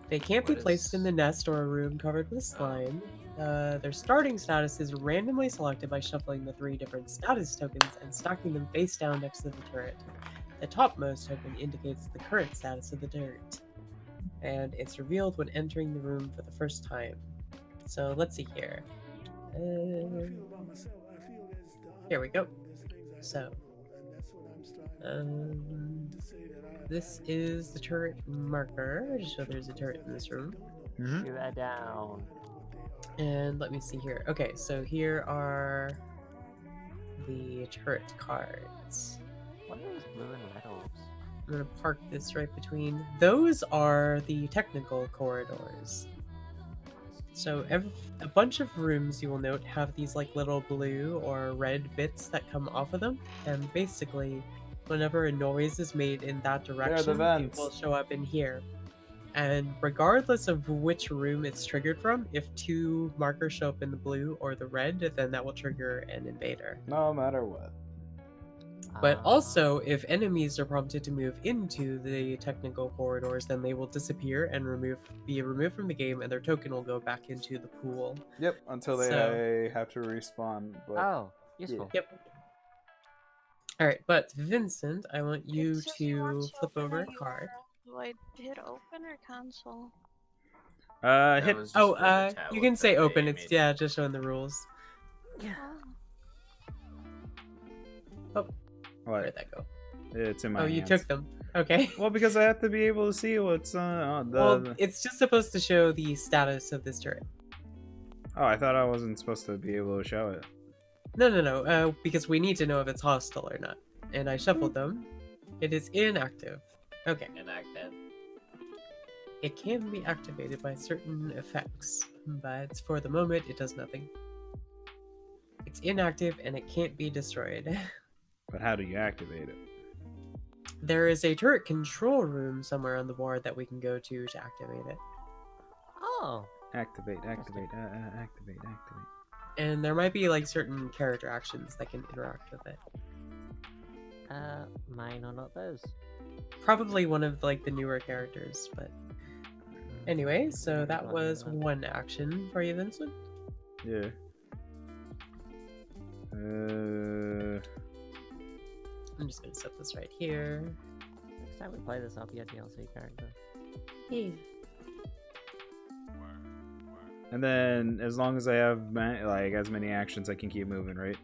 They can't be What placed is- in the nest or a room covered with slime. Their starting status is randomly selected by shuffling the 3 different status tokens and stacking them face down next to the turret. The topmost token indicates the current status of the turret, and it's revealed when entering the room for the first time. So let's see here. Here we go. So, this is the turret marker. Just show there's a turret in this room. Mhm. Shoot her down. And let me see here. Okay, so here are the turret cards. What are those blue and red orbs? I'm gonna park this right between. Those are the technical corridors. So a bunch of rooms, you will note, have these like little blue or red bits that come off of them, and basically, whenever a noise is made in that the direction, it vents. will show up in here. And regardless of which room it's triggered from, if 2 markers show up in the blue or the red, then that will trigger an invader. No matter what. But Ah. also, if enemies are prompted to move into the technical corridors, then they will disappear and be removed from the game, and their token will go back into the pool. Yep, until they So- have to respawn. But Oh, useful. Yep. All right, but Vincent, I want you It says you want to to flip open over a a card. URL. Do I hit open or cancel? That hit. was just Oh, for the tablet you can say that they open. It's made. yeah, just showing the rules. Oh. Where'd What? that go? It's in my Oh, you hands. took them. Okay. Well, because I have to be able to see what's Well, it's just supposed to show the status of this turret. Oh, I thought I wasn't supposed to be able to show it. No. Because we need to know if it's hostile or not. And I shuffled them. It is inactive. Okay. Inactive. It can be activated by certain effects, but for the moment, it does nothing. It's inactive and it can't be destroyed. But how do you activate it? There is a turret control room somewhere on the board that we can go to activate it. Oh, Activate. Activate. And there might be like certain character actions that can interact with it. mine are not those. Probably one of like the newer characters, but anyway, so that was one action for you, Vincent. Yeah. I'm just gonna set this right here. Next time we play this, I'll be a DLC character. Yeah. And then, as long as I have like as many actions, I can keep moving, right?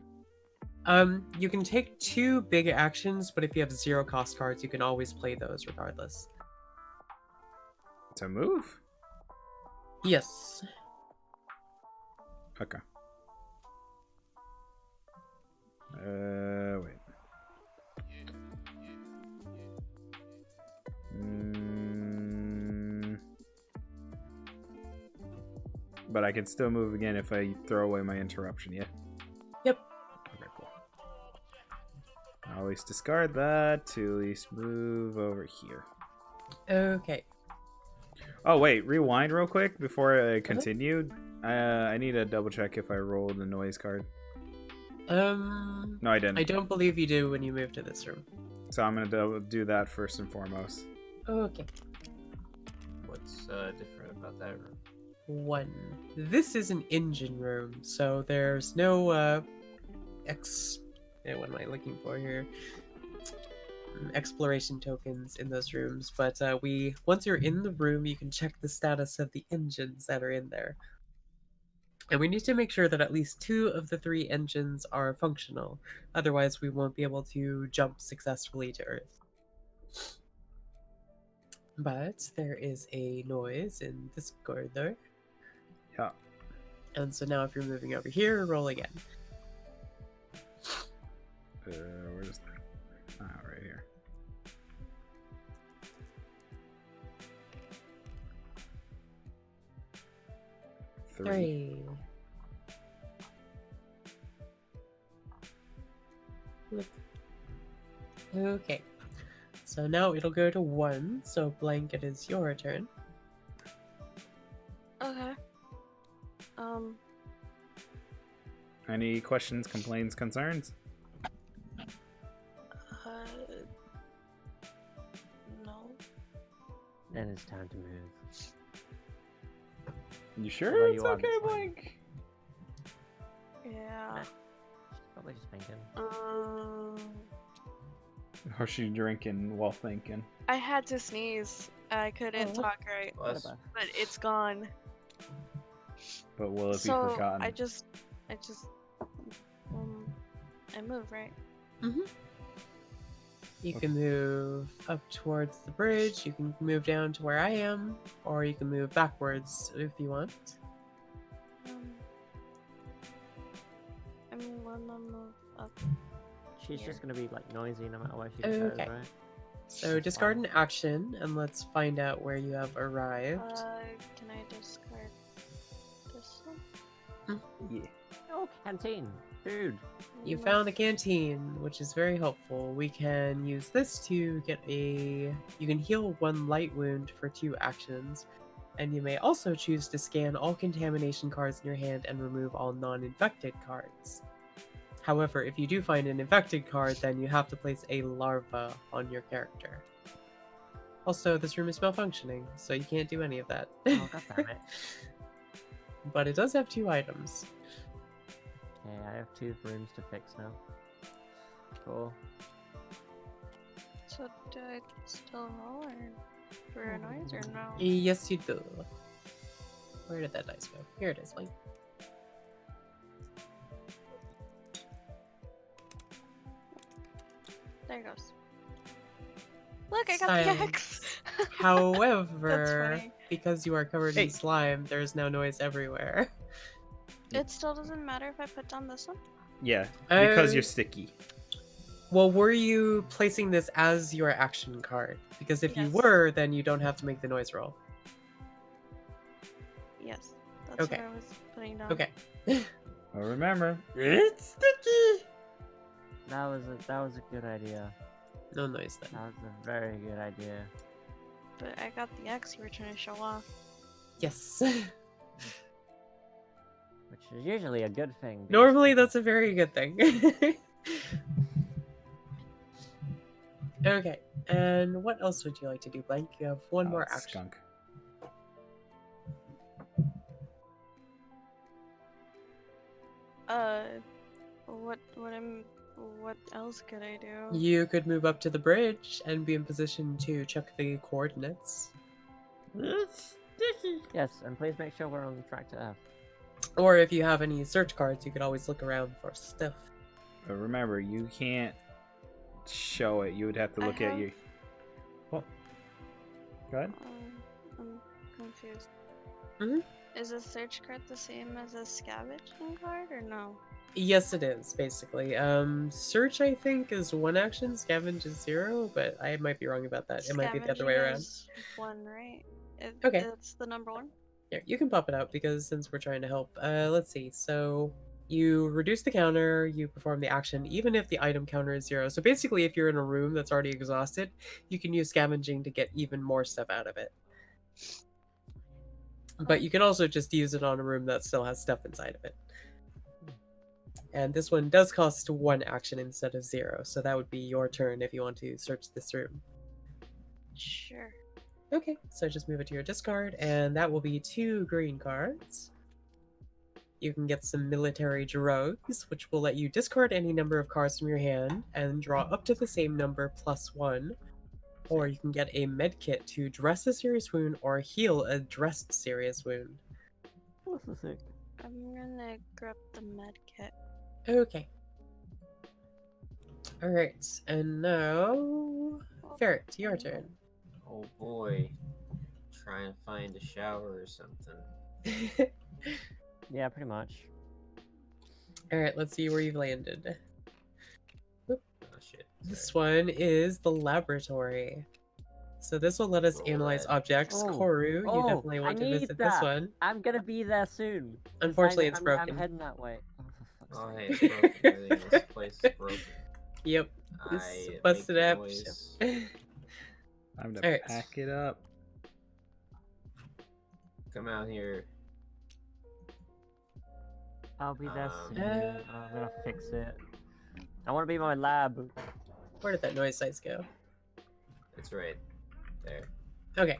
You can take 2 big actions, but if you have 0 cost cards, you can always play those regardless. To move? Yes. Okay. Wait. But I can still move again if I throw away my interruption, yeah? Yep. Okay, cool. I always discard that to at least move over here. Okay. Oh, wait, rewind real quick before I continue. I need to double check if I rolled the noise card. No, I didn't. I don't believe you do when you move to this room. So I'm gonna do that first and foremost. Okay. What's different about that room? 1. This is an engine room, so there's no what am I looking for here? Exploration tokens in those rooms, but once you're in the room, you can check the status of the engines that are in there. And we need to make sure that at least 2 of the 3 engines are functional. Otherwise, we won't be able to jump successfully to Earth. But there is a noise in this corridor. Yeah. And so now if you're moving over here, roll again. Where's that? Ah, right here. Three. Look. Okay. So now it'll go to 1, so Blank, it is your turn. Okay. Any questions, complaints, concerns? No. Then it's time to move. You sure Although it's you are okay, this one. Blink? Yeah. She's probably just thinking. Or she drinking while thinking? I had to sneeze. I couldn't Oh. talk right, Plus, but it's gone. But will it be So forgotten? I just, I move, right? You can move up towards the bridge, you can move down to where I am, or you can move backwards if you want. I'm gonna move up. She's Here. just gonna be like noisy no matter where she goes, Okay. right? So She's discard fine. an action, and let's find out where you have arrived. Can I discard this one? Yeah. Oh, canteen, food. You found a canteen, which is very helpful. We can use this to get a... You can heal 1 light wound for 2 actions, and you may also choose to scan all contamination cards in your hand and remove all non-infected cards. However, if you do find an infected card, then you have to place a larva on your character. Also, this room is malfunctioning, so you can't do any of that. Oh, god damn it. But it does have 2 items. Okay, I have 2 rooms to fix now. Cool. So do I still roll or for a noise or no? Yes, you do. Where did that dice go? Here it is, Link. There it goes. Look, I got the X. Silence. However, funny. because you are covered Hey. in slime, there's now noise everywhere. It still doesn't matter if I put down this one. Yeah, because Uh, you're sticky. Well, were you placing this as your action card? Because if you Yes. were, then you don't have to make the noise roll. Yes, that's Okay. what I was putting down. Okay. Well, remember, it's sticky. That was a good idea. No noise then. That was a very good idea. But I got the X you were trying to show off. Yes. Which is usually a good thing. because- Normally, that's a very good thing. Okay. And what else would you like to do, Blank? You have one more Oh, action. skunk. What else could I do? You could move up to the bridge and be in position to check the coordinates. Yes, and please make sure we're on track to F. Or if you have any search cards, you could always look around for stuff. But remember, you can't show it. You would have to I look at have- your. Well, go ahead. I'm confused. Mhm. Is a search card the same as a scavenging card or no? Yes, it is, basically. Search, I think, is one action, scavenge is 0, but I might be wrong about that. It might be the other way Scavenging around. is 1, right? Okay. It's the number 1. Here, you can pop it out because since we're trying to help. Let's see. So you reduce the counter, you perform the action, even if the item counter is 0. So basically, if you're in a room that's already exhausted, you can use scavenging to get even more stuff out of it. But you can also just use it on a room that still has stuff inside of it. And this one does cost 1 action instead of 0, so that would be your turn if you want to search this room. Sure. Okay, so just move it to your discard, and that will be 2 green cards. You can get some military drugs, which will let you discard any number of cards from your hand and draw up to the same number plus 1. Or you can get a med kit to dress a serious wound or heal a dressed serious wound. What's the sick? I'm gonna grab the med kit. Okay. Alright, and now... Ferret, your turn. Oh boy. Try and find a shower or something. Yeah, pretty much. Alright, let's see where you've landed. Oh shit. This sorry. one is the laboratory. So this will let us Roll analyze that. objects. Oh, Koru, you oh, definitely I want to need visit this that. one. I'm gonna be there soon. 'cause Unfortunately, it's I'm broken. heading that way. Oh, for fuck's Oh sake. hey, it's broken. Everything in this place is broken. Yep. I This make busted up. noise. Time to Alright. pack it up. Come out here. I'll be there Um, soon. I'm gonna fix it. I want to be in my lab. Where did that noise dice go? It's right there. Okay.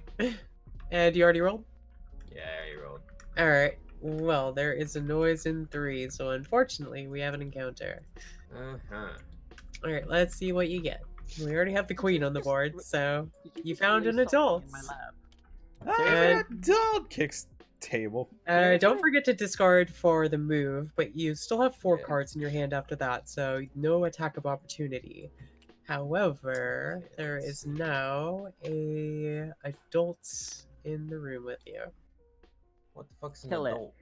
And you already rolled? Yeah, you rolled. Alright. Well, there is a noise in 3, so unfortunately, we have an encounter. Uh-huh. Alright, let's see what you get. We already have the queen on the board, so Did you just found really an stop me in my adult. lab? Ah, adult kicks table. Don't forget to discard for the move, but you still have 4 Yeah. cards in your hand after that, so no attack of opportunity. However, Okay, there let's is see. now a adult in the room with you. What the fuck's an Kill it. adult?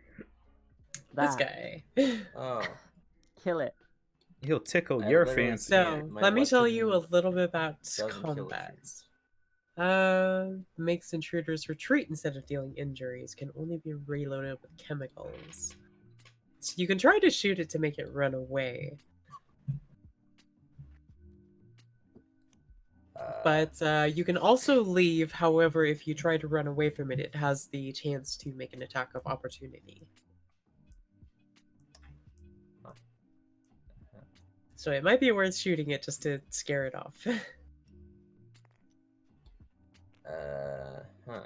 This That. guy. Oh. Kill it. He'll tickle I your literally fancy. So, my let me tell you a weapon little bit about doesn't kill combat. intruders. Makes intruders retreat instead of dealing injuries. Can only be reloaded with chemicals. So you can try to shoot it to make it run away. But you can also leave. However, if you try to run away from it, it has the chance to make an attack of opportunity. So it might be worth shooting it just to scare it off. Huh.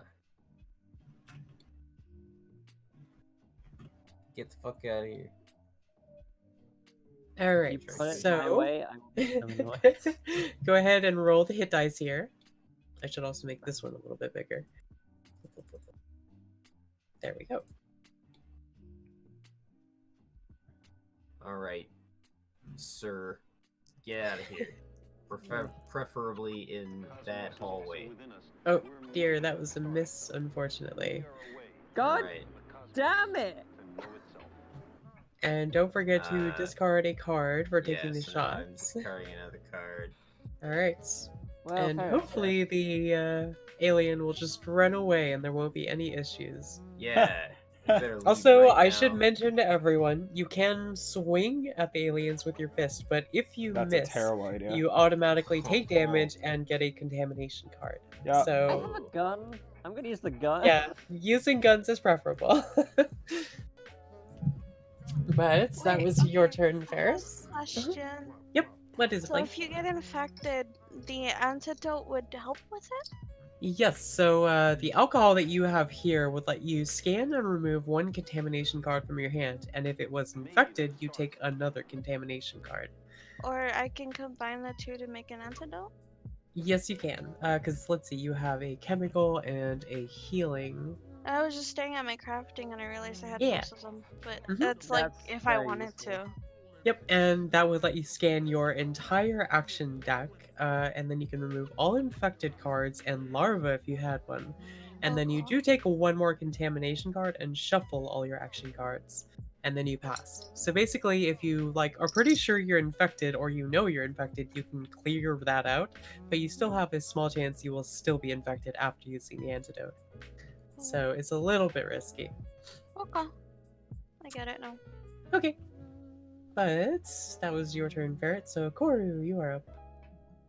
Get the fuck out of here. All right, You put it my so way, I will make some noise. go ahead and roll the hit dice here. I should also make this one a little bit bigger. There we go. Alright. Sir. Get out of here. preferably in that hallway. Oh dear, that was a miss, unfortunately. God Alright. damn it! And don't forget to Uh, discard a card for taking the Yes, I'm shots. discarding another card. Alright. Well, And fair, hopefully the alien will just run away and there won't be any issues. Yeah. You better leave Also, right I now. should mention to everyone, you can swing at the aliens with your fist, but if you That's miss, a terrible idea. you automatically take damage and get a contamination card. Yeah. I So, have a gun. I'm gonna use the gun. yeah, using guns is preferable. But that Wait, was your okay, turn, Ferris. Question. What is it So like? if you get infected, the antidote would help with it? Yes, so the alcohol that you have here would let you scan and remove one contamination card from your hand, and if it was infected, you take another contamination card. Or I can combine the two to make an antidote? Yes, you can, because let's see, you have a chemical and a healing. I was just staring at my crafting and I realized I had Yeah. most of them. But Mhm. that's like That's if I very wanted useful. to. Yep, and that would let you scan your entire action deck, and then you can remove all infected cards and larva if you had one. And then you Oh. do take one more contamination card and shuffle all your action cards, and then you pass. So basically, if you are pretty sure you're infected or you know you're infected, you can clear that out, but you still have a small chance you will still be infected after using the antidote. So it's a little bit risky. Okay. I get it now. Okay. But that was your turn, Ferret. So Koru, you are up.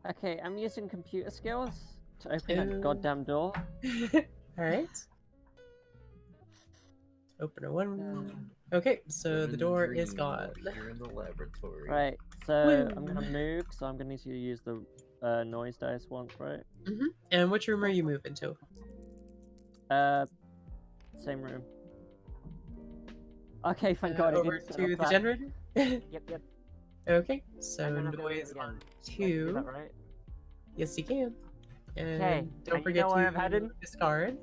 Okay, I'm using computer skills to open Oh. that goddamn door. Alright. Open a one. Okay, so the Living door dream is gone. out Here in the laboratory. Right, so I'm Woo. gonna move, so I'm gonna need to use the noise dice once, right? And which room are you moving to? Same room. Okay, thank God. it Over didn't set to up the that- generator? Yep. Okay, I'm so gonna have to do it noise again. on Can I do 2. that, right? Yes, you can. And Okay, don't you forget know where I'm to headed? discard.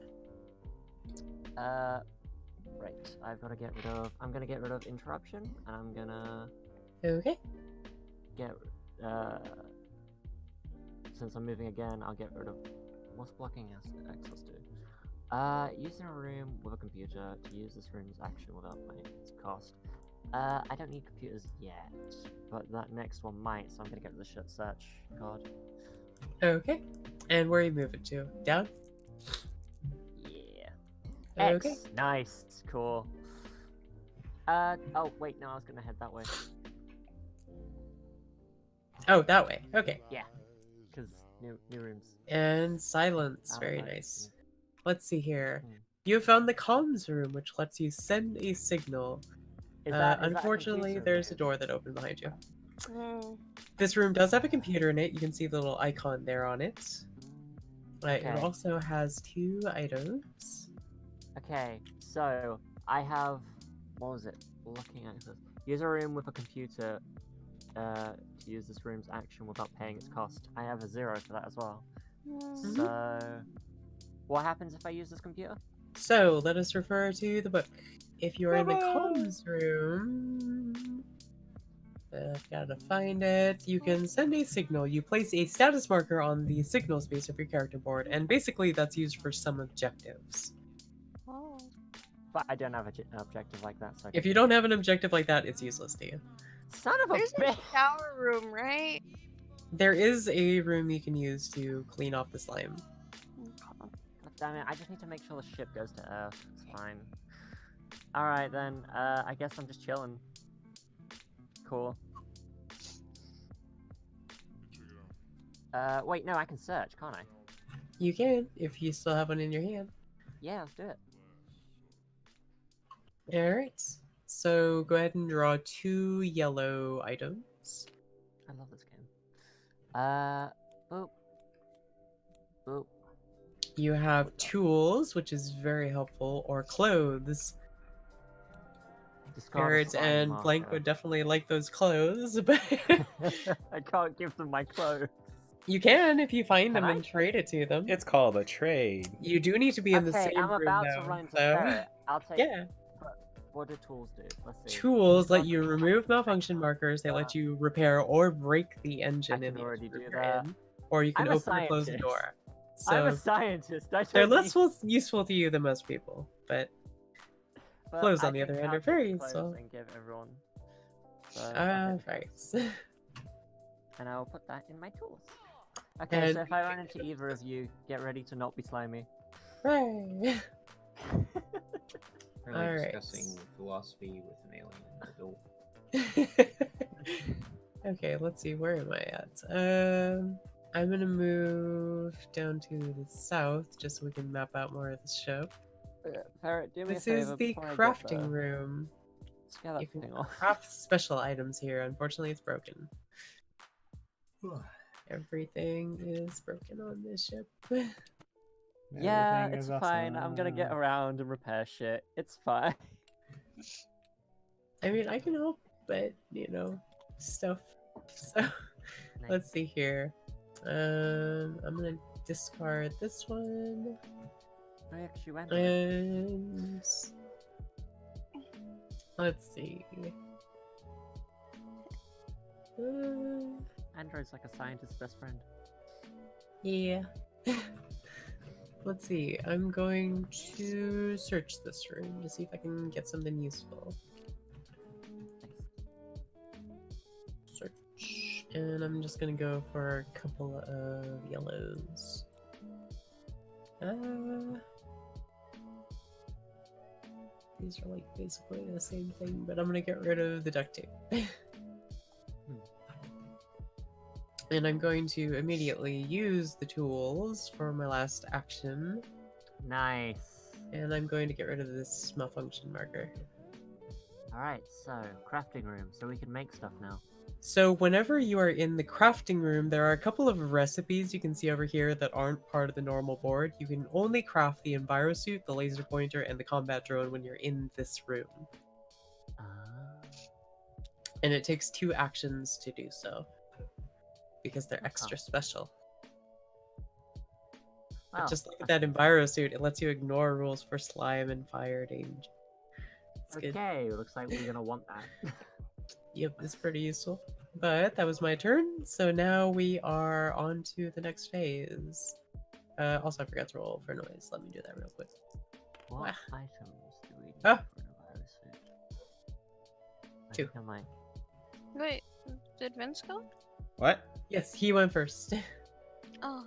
Right. I've got to get rid of. I'm gonna get rid of interruption, and I'm gonna Okay. get. Since I'm moving again, I'll get rid of. What's blocking access to? Using a room with a computer to use this room's action without paying its cost. I don't need computers yet, but that next one might, so I'm gonna get the shit search card. Okay. And where are you moving to? Down? Yeah. Okay. X. Nice. Cool. Oh wait, no, I was gonna head that way. Oh, that way. Okay. Cause new rooms. And silence. Oh, Very nice. nice. Let's see here. Hmm. You have found the comms room, which lets you send a signal. Is that Unfortunately, computer there's a room? door that opened behind you. Hmm. This room does have a computer in it. You can see the little icon there on it. It Okay. also has 2 items. Okay, so I have. What was it? Looking at this. Use a room with a computer to use this room's action without paying its cost. I have a 0 for that as well. Mhm. So, what happens if I use this computer? So let us refer to the book. If you are in the Bye-bye. comms room, I've got to find it. You can send a signal. You place a status marker on the signal space of your character board, and basically that's used for some objectives. Oh. But I don't have an objective like that, so. I If you don't have an objective like that, it's useless to you. Son of a There's a bitch! shower room, right? There is a room you can use to clean off the slime. God damn it! I just need to make sure the ship goes to Earth. It's fine. All right then. I guess I'm just chilling. Cool. Wait, no, I can search, can't I? You can, if you still have one in your hand. Yeah, let's do it. Alright. So go ahead and draw 2 yellow items. I love this game. Boop. Boop. You have tools, which is very helpful, or clothes. Discard a Carrots slime and Blank marker. would definitely like those clothes, but I can't give them my clothes. you can if you find Can them I? and trade it to them. It's called a trade. You do need to be in the Okay, same I'm room about though, to run into so Ferret. I'll take. yeah. What do tools do? Let's see. Tools let you Construct- remove malfunction markers. They let you repair or break the engine I in can the already engine room do you're that. in, or you can I'm a open or close the scientist. door. I'm a So scientist. I they're don't less need... useful to you than most people, but But clothes, I on the can other hand, are count very the clothes useful. and give everyone. So I'll hit Right. this, and I'll put that in my tools. Okay, And so if I run into either of you, get ready to not be slimy. right. We're Alright. discussing philosophy with an alien adult. Okay, let's see, where am I at? I'm gonna move down to the south just so we can map out more of the ship. Ferret, do me This a is favor the before I get crafting there. room. Let's get that You can thing off. craft special items here. Unfortunately, it's broken. Everything is broken on this ship. Yeah, Everything it's is fine. I'm gonna get awesome. around and repair shit. It's fine. I mean, I can help, but stuff. So let's see here. I'm gonna discard this one, I actually went. and let's see. Android's like a scientist's best friend. Yeah. Let's see. I'm going to search this room to see if I can get something useful. Search. And I'm just gonna go for a couple of yellows. These are like basically the same thing, but I'm gonna get rid of the duct tape. And I'm going to immediately use the tools for my last action. Nice. And I'm going to get rid of this malfunction marker. Alright, so crafting room, so we can make stuff now. So whenever you are in the crafting room, there are a couple of recipes you can see over here that aren't part of the normal board. You can only craft the envirosuit, the laser pointer, and the combat drone when you're in this room. And it takes 2 actions to do so, because they're extra special. But Wow, just look at that envirosuit, it lets you ignore rules for slime and fire danger. It's good. okay, looks like we're gonna want that. Yep, it's pretty useful. But that was my turn, so now we are on to the next phase. Also, I forgot to roll for noise. Let me do that real quick. What Ah. items do we need Ah. for an envirosuit? I 2. think I might. Wait, did Vince go? What? Yes, he went first. Oh.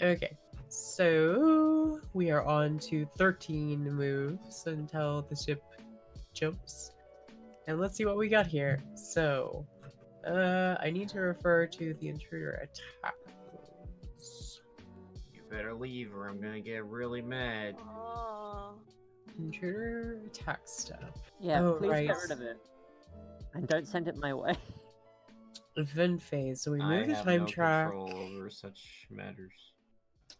Okay, so we are on to 13 moves until the ship jumps. And let's see what we got here. So, I need to refer to the intruder attack rules. You better leave or I'm gonna get really mad. Oh. Intruder attack stuff. Yeah, Oh, please right. get rid of it. And don't send it my way. Event phase. So we I move the have time no track. control over such matters.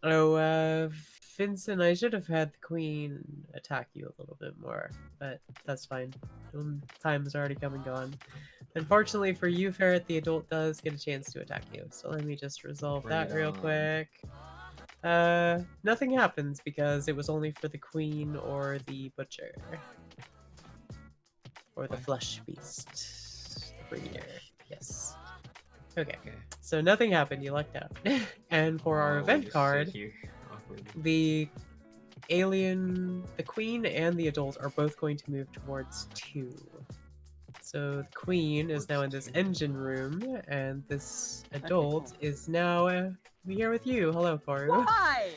Oh, Vincent, I should have had the queen attack you a little bit more, but that's fine. Time is already come and gone. Unfortunately for you, Ferret, the adult does get a chance to attack you. So let me just resolve Bring that it real on. quick. Nothing happens because it was only for the queen or the butcher. Or the What? flesh beast. The breeder. Yes. Okay. Okay. So nothing happened, you lucked out. And for our Oh, we event just sit card, here awkwardly. the alien, the queen, and the adult are both going to move towards 2. So the queen is now in this Towards 2. engine room, and this Okay, adult cool. is now here with you. Hello, Koru. Why?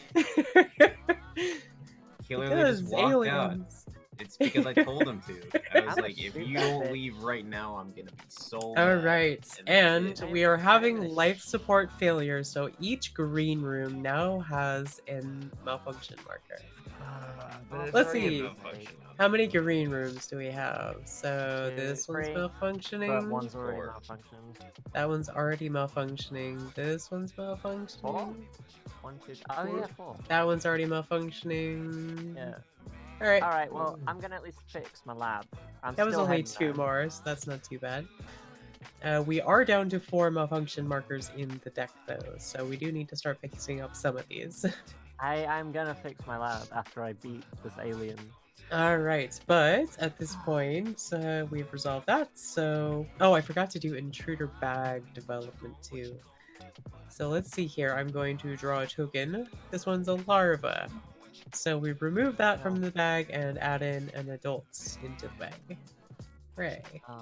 He literally just walked out. aliens. It's because I told him to. I was I'm like, if shoot you that don't bitch. leave right now, I'm gonna be so All mad. right, then he and did. we are having gonna life sh- support failures, so each green room now has a malfunction marker. But it's Let's already see. a malfunction. How many green rooms do we have? So 2, this one's 3, malfunctioning. But one's already 4. malfunctioned. That one's already malfunctioning. This one's malfunctioning. 4? 1, 2, oh yeah, 4. That one's already malfunctioning. Yeah. Alright. Alright, well, I'm gonna at least fix my lab. I'm That was still only heading 2 there. more, so that's not too bad. We are down to 4 malfunction markers in the deck, though, so we do need to start fixing up some of these. I'm gonna fix my lab after I beat this alien. All right, but at this point, we've resolved that. So, oh, I forgot to do intruder bag development too. So let's see here. I'm going to draw a token. This one's a larva. So we remove that from the bag and add in an adult into the bag. Hooray. Oh.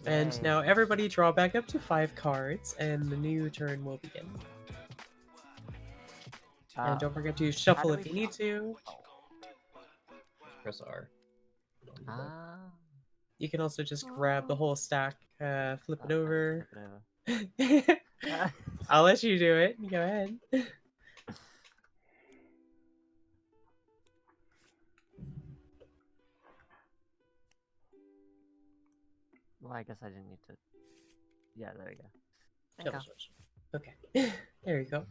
And Yay. now everybody draw back up to 5 cards, and the new turn will begin. And don't forget to shuffle do if we you need to. Press R. Ah. You can also just grab the whole stack, flip it Okay, over. flip it over. I'll let you do it. Go ahead. Well, I guess I didn't need to. Yeah, there we go. There you Double go. switch. Okay. There you go.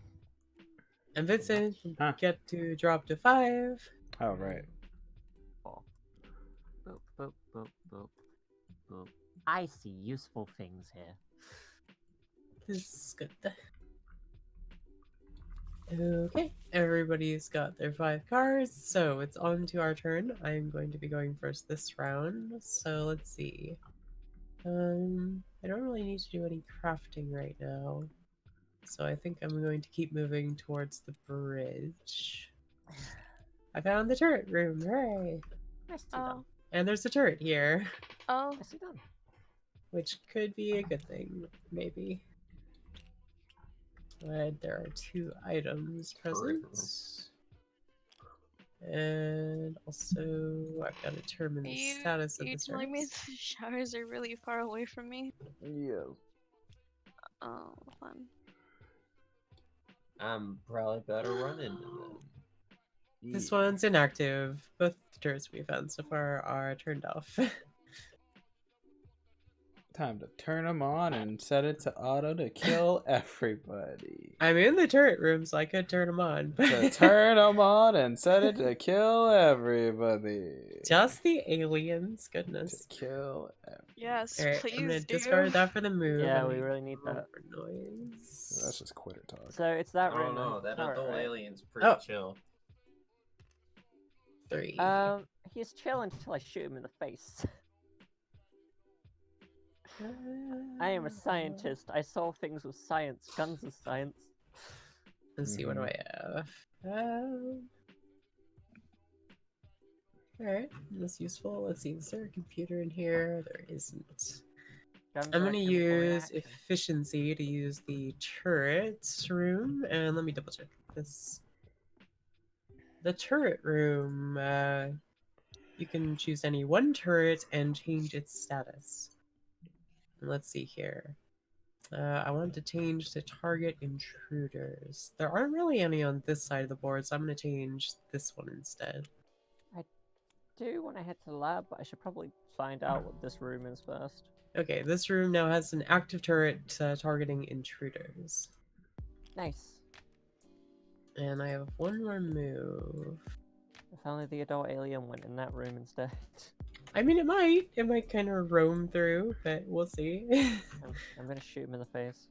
And Vincent, you Huh. get to drop to 5. Oh, right. Four. Boop, boop, boop, boop, boop. I see useful things here. This is good. Okay, everybody's got their 5 cards, so it's on to our turn. I'm going to be going first this round, so let's see. I don't really need to do any crafting right now, so I think I'm going to keep moving towards the bridge. I found the turret room, hooray! Nicely Oh. done. And there's a turret here, Oh, Nicely done. which could be a good thing, maybe. But there are 2 items Turret present. And also, I've got to determine the status of you the telling me turrets. the showers are really far away from me? Yeah. Oh, fun. I'm probably better run into them. This one's inactive. Both turrets we found so far are turned off. Time to turn them on and set it to auto to kill everybody. I'm in the turret room, so I could turn them on. To turn them on and set it to kill everybody. Just the aliens, To goodness. kill everybody. Yes, Alright, please I'm gonna do. discard that for the move. Yeah, and we I really need roll that. for noise. That's just quitter talk. So it's that I room. don't know. and That turret, adult right? alien's pretty Oh. chill. 3. He's chill until I shoot him in the face. I am a scientist. I solve things with science. Guns are science. Let's see, what do I have? Alright, that's useful. Let's see, is there a computer in here? There isn't. Guns I'm are going to chemical use reaction. efficiency to use the turret room, and let me double check this. The turret room, you can choose any one turret and change its status. And let's see here. I want to change the target intruders. There aren't really any on this side of the board, so I'm going to change this one instead. I do want to head to the lab, but I should probably find out what this room is first. Okay, this room now has an active turret targeting intruders. Nice. And I have one more move. If only the adult alien went in that room instead. I mean, it might kind of roam through, but we'll see. I'm gonna shoot him in the face.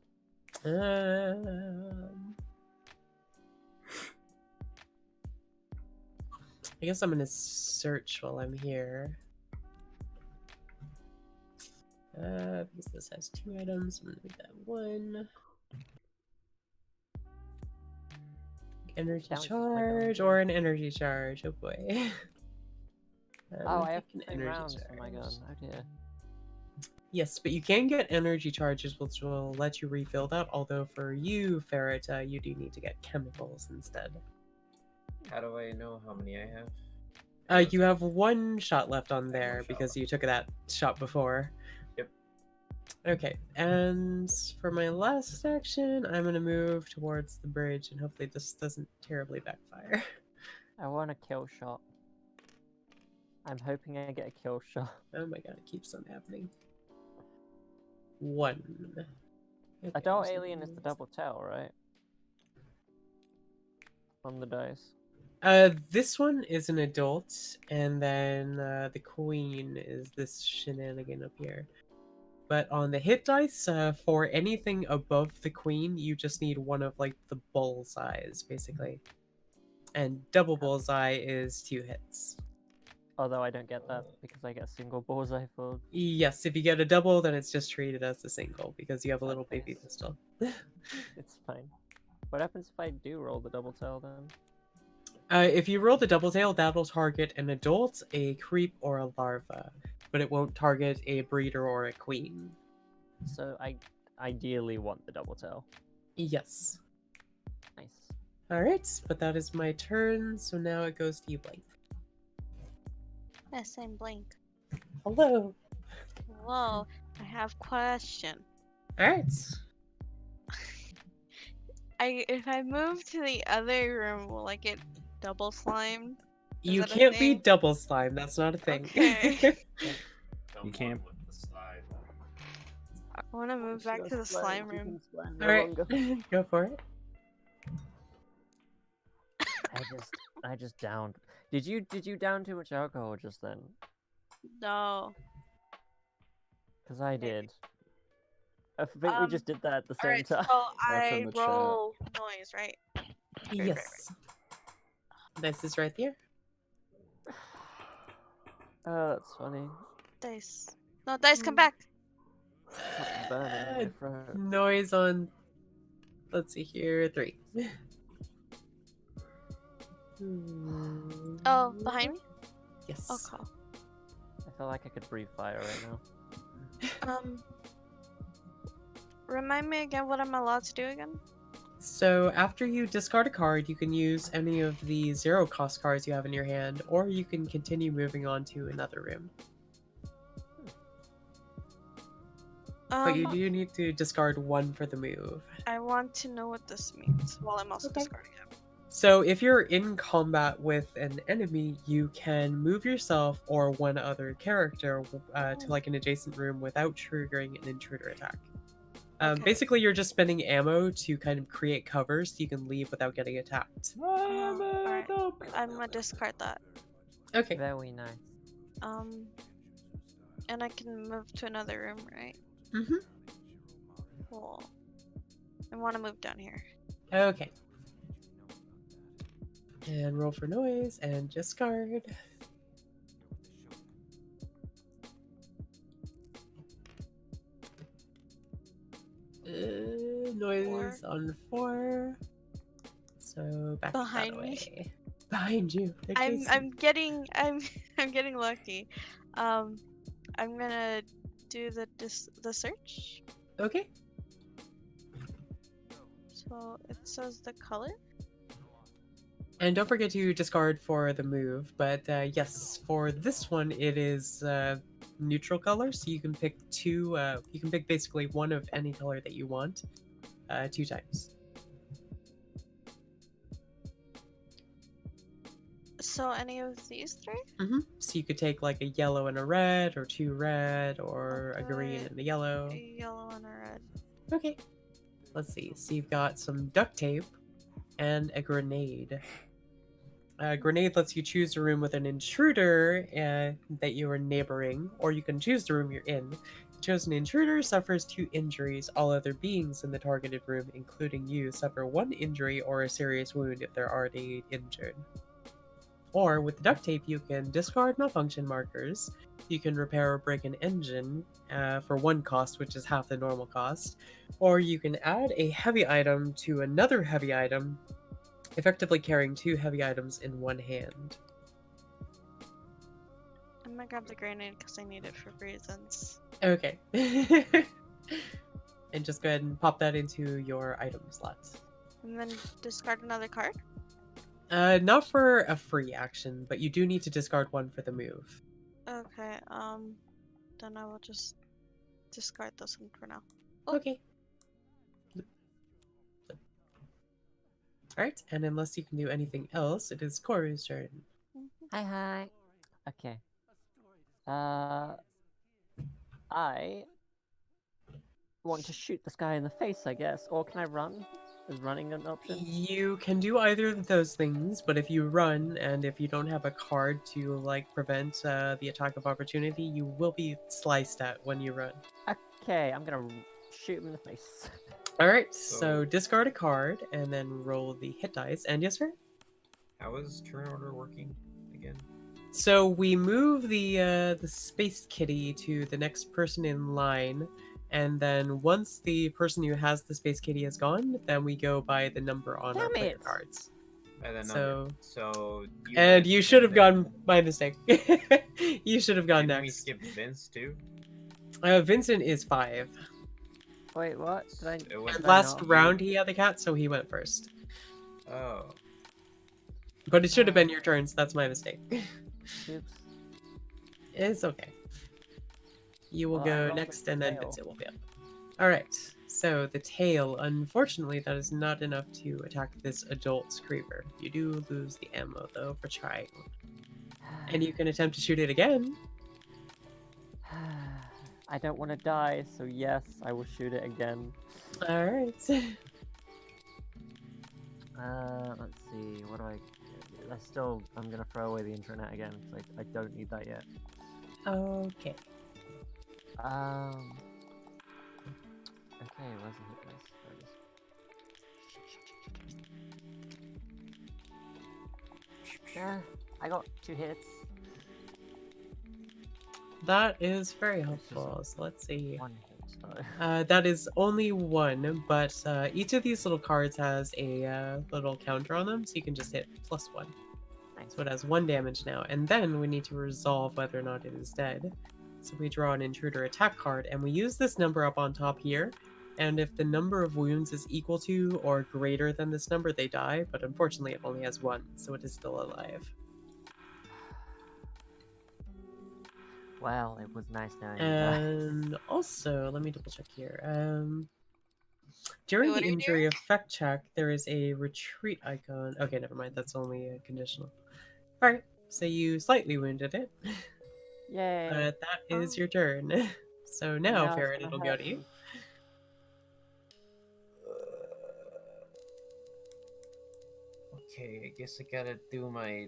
I guess I'm gonna search while I'm here. Because this has 2 items, I'm gonna make that 1. Energy Sounds just like charge or an energy charge. Oh boy. Oh, I have an 3 rounds for my gun. Oh dear. Yes, but you can get energy charges, which will let you refill that. Although for you, Ferret, you do need to get chemicals instead. How do I know how many I have? You have 1 shot left on one there shot because left. you took that shot before. Yep. Okay, and for my last action, I'm gonna move towards the bridge, and hopefully this doesn't terribly backfire. I want a kill shot. I'm hoping I get a kill shot. Oh my god, it keeps on happening. 1. Okay, Adult so alien is the double tail, right? On the dice. This one is an adult, and then the queen is this shenanigan up here. But on the hit dice, for anything above the queen, you just need one of like the bullseyes, basically. And double bullseye is 2 hits. Although I don't get that because I get single bullseye for. Yes, if you get a double, then it's just treated as a single because you have a little Okay. baby pistol. It's fine. What happens if I do roll the double tail then? If you roll the double tail, that'll target an adult, a creep, or a larva, but it won't target a breeder or a queen. So I ideally want the double tail. Yes. Nice. Alright, but that is my turn, so now it goes to you, Blank. Yes, I'm Blink. Hello. Whoa, I have question. Alright. If I move to the other room, will I get double slimed? You that a can't be thing? double slime, that's not a thing. Okay. You can't- With the slide. I want to move back to the slime room. Alright, go for it. I just downed. Did you down too much alcohol just then? No. Because I did. I think we just did that at the same Alright, time. so F in I the chat. roll noise, right? Yes. This is right there. Oh, that's funny. Dice. No, dice, come back. Something burning in my throat. Noise on. Let's see here. 3. Oh, behind me? Yes. Oh, cool. I feel like I could breathe fire right now. Remind me again what I'm allowed to do again? So after you discard a card, you can use any of the 0-cost cards you have in your hand, or you can continue moving on to another room. But you do need to discard 1 for the move. I want to know what this means while I'm also Okay. discarding it. So if you're in combat with an enemy, you can move yourself or one other character to like an adjacent room without triggering an intruder attack. Okay. Basically, you're just spending ammo to kind of create cover so you can leave without getting attacked. Alright. I'm gonna discard that. Okay. Very nice. And I can move to another room, right? Mm-hmm. Cool. I want to move down here. Okay. And roll for noise and discard. Noise on 4. So back Behind that me. way. Behind you. They're I'm chasing. getting I'm getting lucky. I'm gonna do the search. Okay. So it says the color. And don't forget to discard for the move. But yes, for this one, it is neutral color. So you can pick 2. You can pick basically one of any color that you want 2 times. So any of these 3? Mm-hmm. So you could take like a yellow and a red, or 2 red, or a green Okay. and a yellow. A yellow and a red. Okay. Let's see. So you've got some duct tape and a grenade. A grenade lets you choose a room with an intruder that you are neighboring, or you can choose the room you're in. The chosen intruder suffers 2 injuries. All other beings in the targeted room, including you, suffer 1 injury or a serious wound if they're already injured. Or with the duct tape, you can discard malfunction markers. You can repair or break an engine for 1 cost, which is half the normal cost. Or you can add a heavy item to another heavy item, effectively carrying 2 heavy items in 1 hand. I'm gonna grab the grenade because I need it for reasons. Okay. And just go ahead and pop that into your item slot. And then discard another card. Not for a free action, but you do need to discard 1 for the move. Okay. Then I will just discard this one for now. Okay. Alright, and unless you can do anything else, it is Koru's turn. Hi. Okay. I want to shoot this guy in the face, I guess. Or can I run? Is running an option? You can do either of those things, but if you run and if you don't have a card to like prevent the attack of opportunity, you will be sliced at when you run. Okay, I'm gonna shoot him in the face. Alright, so discard a card and then roll the hit dice. And yes, sir? How is turn order working again? So we move the space kitty to the next person in line, and then once the person who has the space kitty is gone, then we go by the number on our Damn player it. cards. By the So- number. So you And went you should have and gone by mistake. You should have gone Didn't we next. skip Vince too? Vincent is 5. Wait, what? Did I? It went And Why last not? round he had the cat, so he went first. Oh. But it should have been your turn, so that's my mistake. Oops. It's okay. You will Well, I go rolled next, the and then tail. Vincent will be up. Alright, so the tail, unfortunately, that is not enough to attack this adult creeper. You do lose the ammo, though, for trying. And you can attempt to shoot it again. I don't want to die, so yes, I will shoot it again. Alright. Let's see. What do I? I'm gonna throw away the intranet again because I don't need that yet. Okay. Okay, where's the hit dice? There it is. Yeah, I got 2 hits. That is very helpful. So let's see. 1 hit though. That is only 1, but each of these little cards has a little counter on them, so you can just hit +1. Nice. So it has 1 damage now, and then we need to resolve whether or not it is dead. So we draw an intruder attack card, and we use this number up on top here, and if the number of wounds is equal to or greater than this number, they die, but unfortunately it only has 1, so it is still alive. Well, it was nice knowing you guys. And also, let me double check here. During What the are you injury doing? effect check, there is a retreat icon. Okay, never mind. That's only a conditional. All right, so you slightly wounded it, Yay! but that is your turn. So now, it's Ferret, gonna it'll go hurt to you. me. Okay, I guess I gotta do my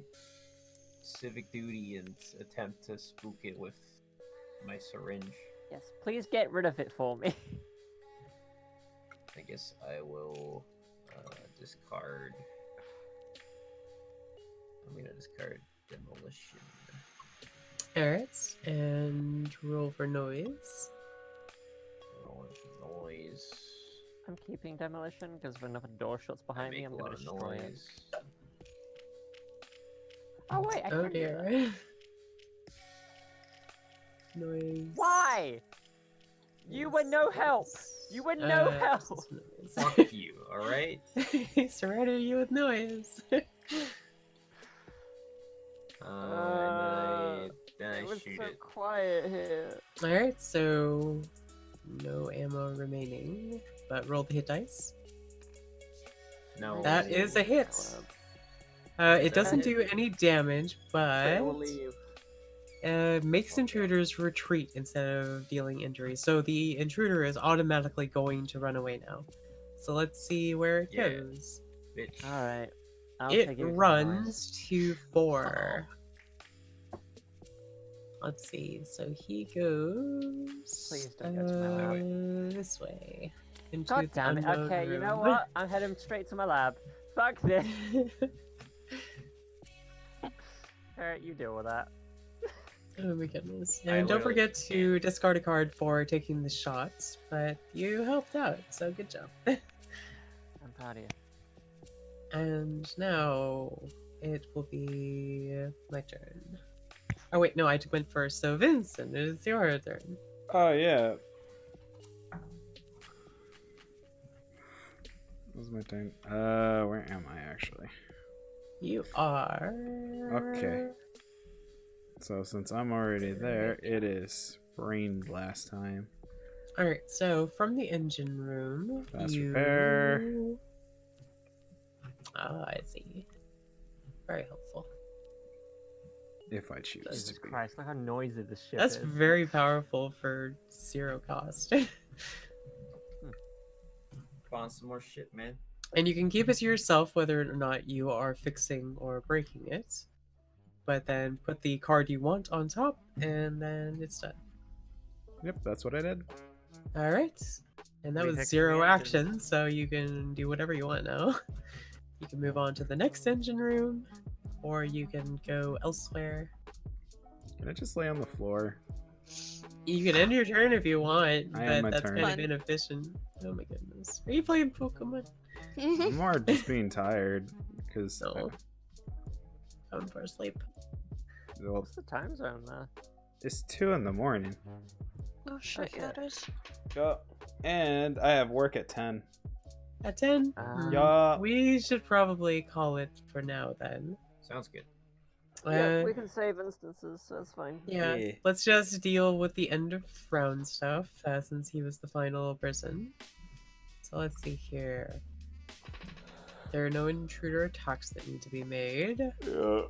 civic duty and attempt to spook it with my syringe. Yes, please get rid of it for me. I guess I will discard. I'm gonna discard demolition. All right, and roll for noise. Rolling for noise. I'm keeping demolition because if another door shuts I behind me, make I'm a gonna lot of destroy it. noise. Oh wait, I Oh can do that. dear. Noise. Why? You were no help. You were no help. just noise. Fuck you, alright? He surrounded you with noise. And then I It was shoot so it. quiet here. Alright, so no ammo remaining, but roll the hit dice. No. That is a hit. It doesn't do any damage, I will but leave. makes intruders retreat instead of dealing injury. So the intruder is automatically going to run away now. So let's see where it Yeah. goes. Bitch. Alright. It runs to 4. Let's see. So he goes Please don't go to my lab. this way. Into God the damn it. unknown Okay, you know room. what? I'm heading straight to my lab. Fuck this. Alright, you deal with that. Oh my goodness. I And don't literally forget to discard a card for taking the shots, but you helped out, so good job. I'm proud of you. And now it will be my turn. Oh wait, no, I went first. So Vincent, it is your turn. Oh yeah. This is my turn. Where am I actually? You are. Okay. So since I'm already there, it is Brain Blast time. All right. So from the engine room, Fast you. repair. Ah, I see. Very helpful. If I choose Jesus to be. Christ, look how noisy this ship That's is. very powerful for 0 cost. Spawn some more shit, man. And you can keep it to yourself whether or not you are fixing or breaking it. But then put the card you want on top, and then it's done. Yep, that's what I did. All right. And that We was fixed 0 the action, so you can do whatever you want now. You can move on to the next engine room, or you can go elsewhere. Can I just lay on the floor? You can end your turn if you want, I end my but that's turn. kind of Fun. inefficient. Oh my goodness. Are you playing Pokemon? I'm more just being tired because No. Time for sleep. well, What's the time zone there? it's 2 in the morning. Oh shit, yeah, shit. it is. Yup. And I have work at 10. At 10? Yeah. We should probably call it for now then. Sounds good. Yeah, Uh, we can save instances, so that's fine. yeah, Yeah. let's just deal with the end of round stuff, since he was the final person. So let's see here. There are no intruder attacks that need to be made. Yeah.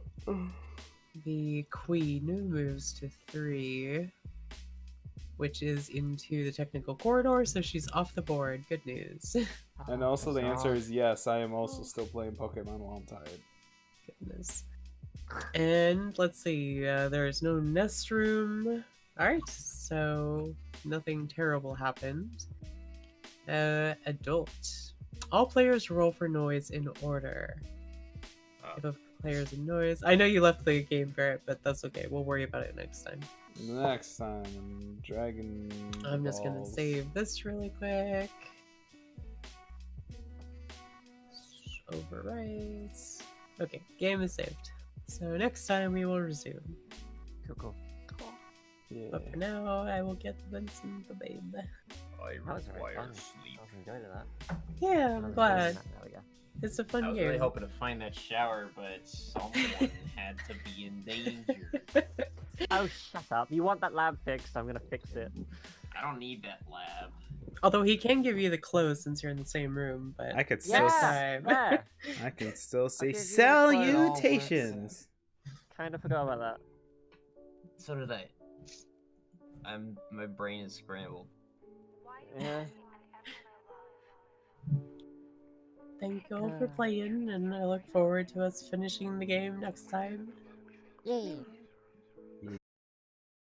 The queen moves to 3, which is into the technical corridor, so she's off the board. Good news. And Oh, also the piss answer off. is yes, I am also still playing Pokemon while I'm tired. Goodness. And let's see, there is no nest room. Alright, so nothing terrible happened. Adult. All players roll for noise in order. If a player's in noise. I know you left the game, Barrett, but that's okay. We'll worry about it next time. Next time, Dragon. I'm just gonna Balls. save this really quick. Overwrites. Okay, game is saved. So next time we will resume. Cool, cool. Cool. Yeah. But for now, I will get Vincent the babe. I That was very require fun. sleep. I was enjoying that. Yeah, I'm glad. There we go. It's a I fun was game. really hoping to find that shower, but someone had to be in danger. Oh, shut up. You want that lab fixed? I'm gonna fix it. I don't need that lab. Although he can give you the clothes since you're in the same room, but I could Yeah! still, time. There! I can still say give you the clothes. salutations. Kind of forgot about that. So did I. My brain is scrambled. Yeah. Thank you all for playing, and I look forward to us finishing the game next time. Yay!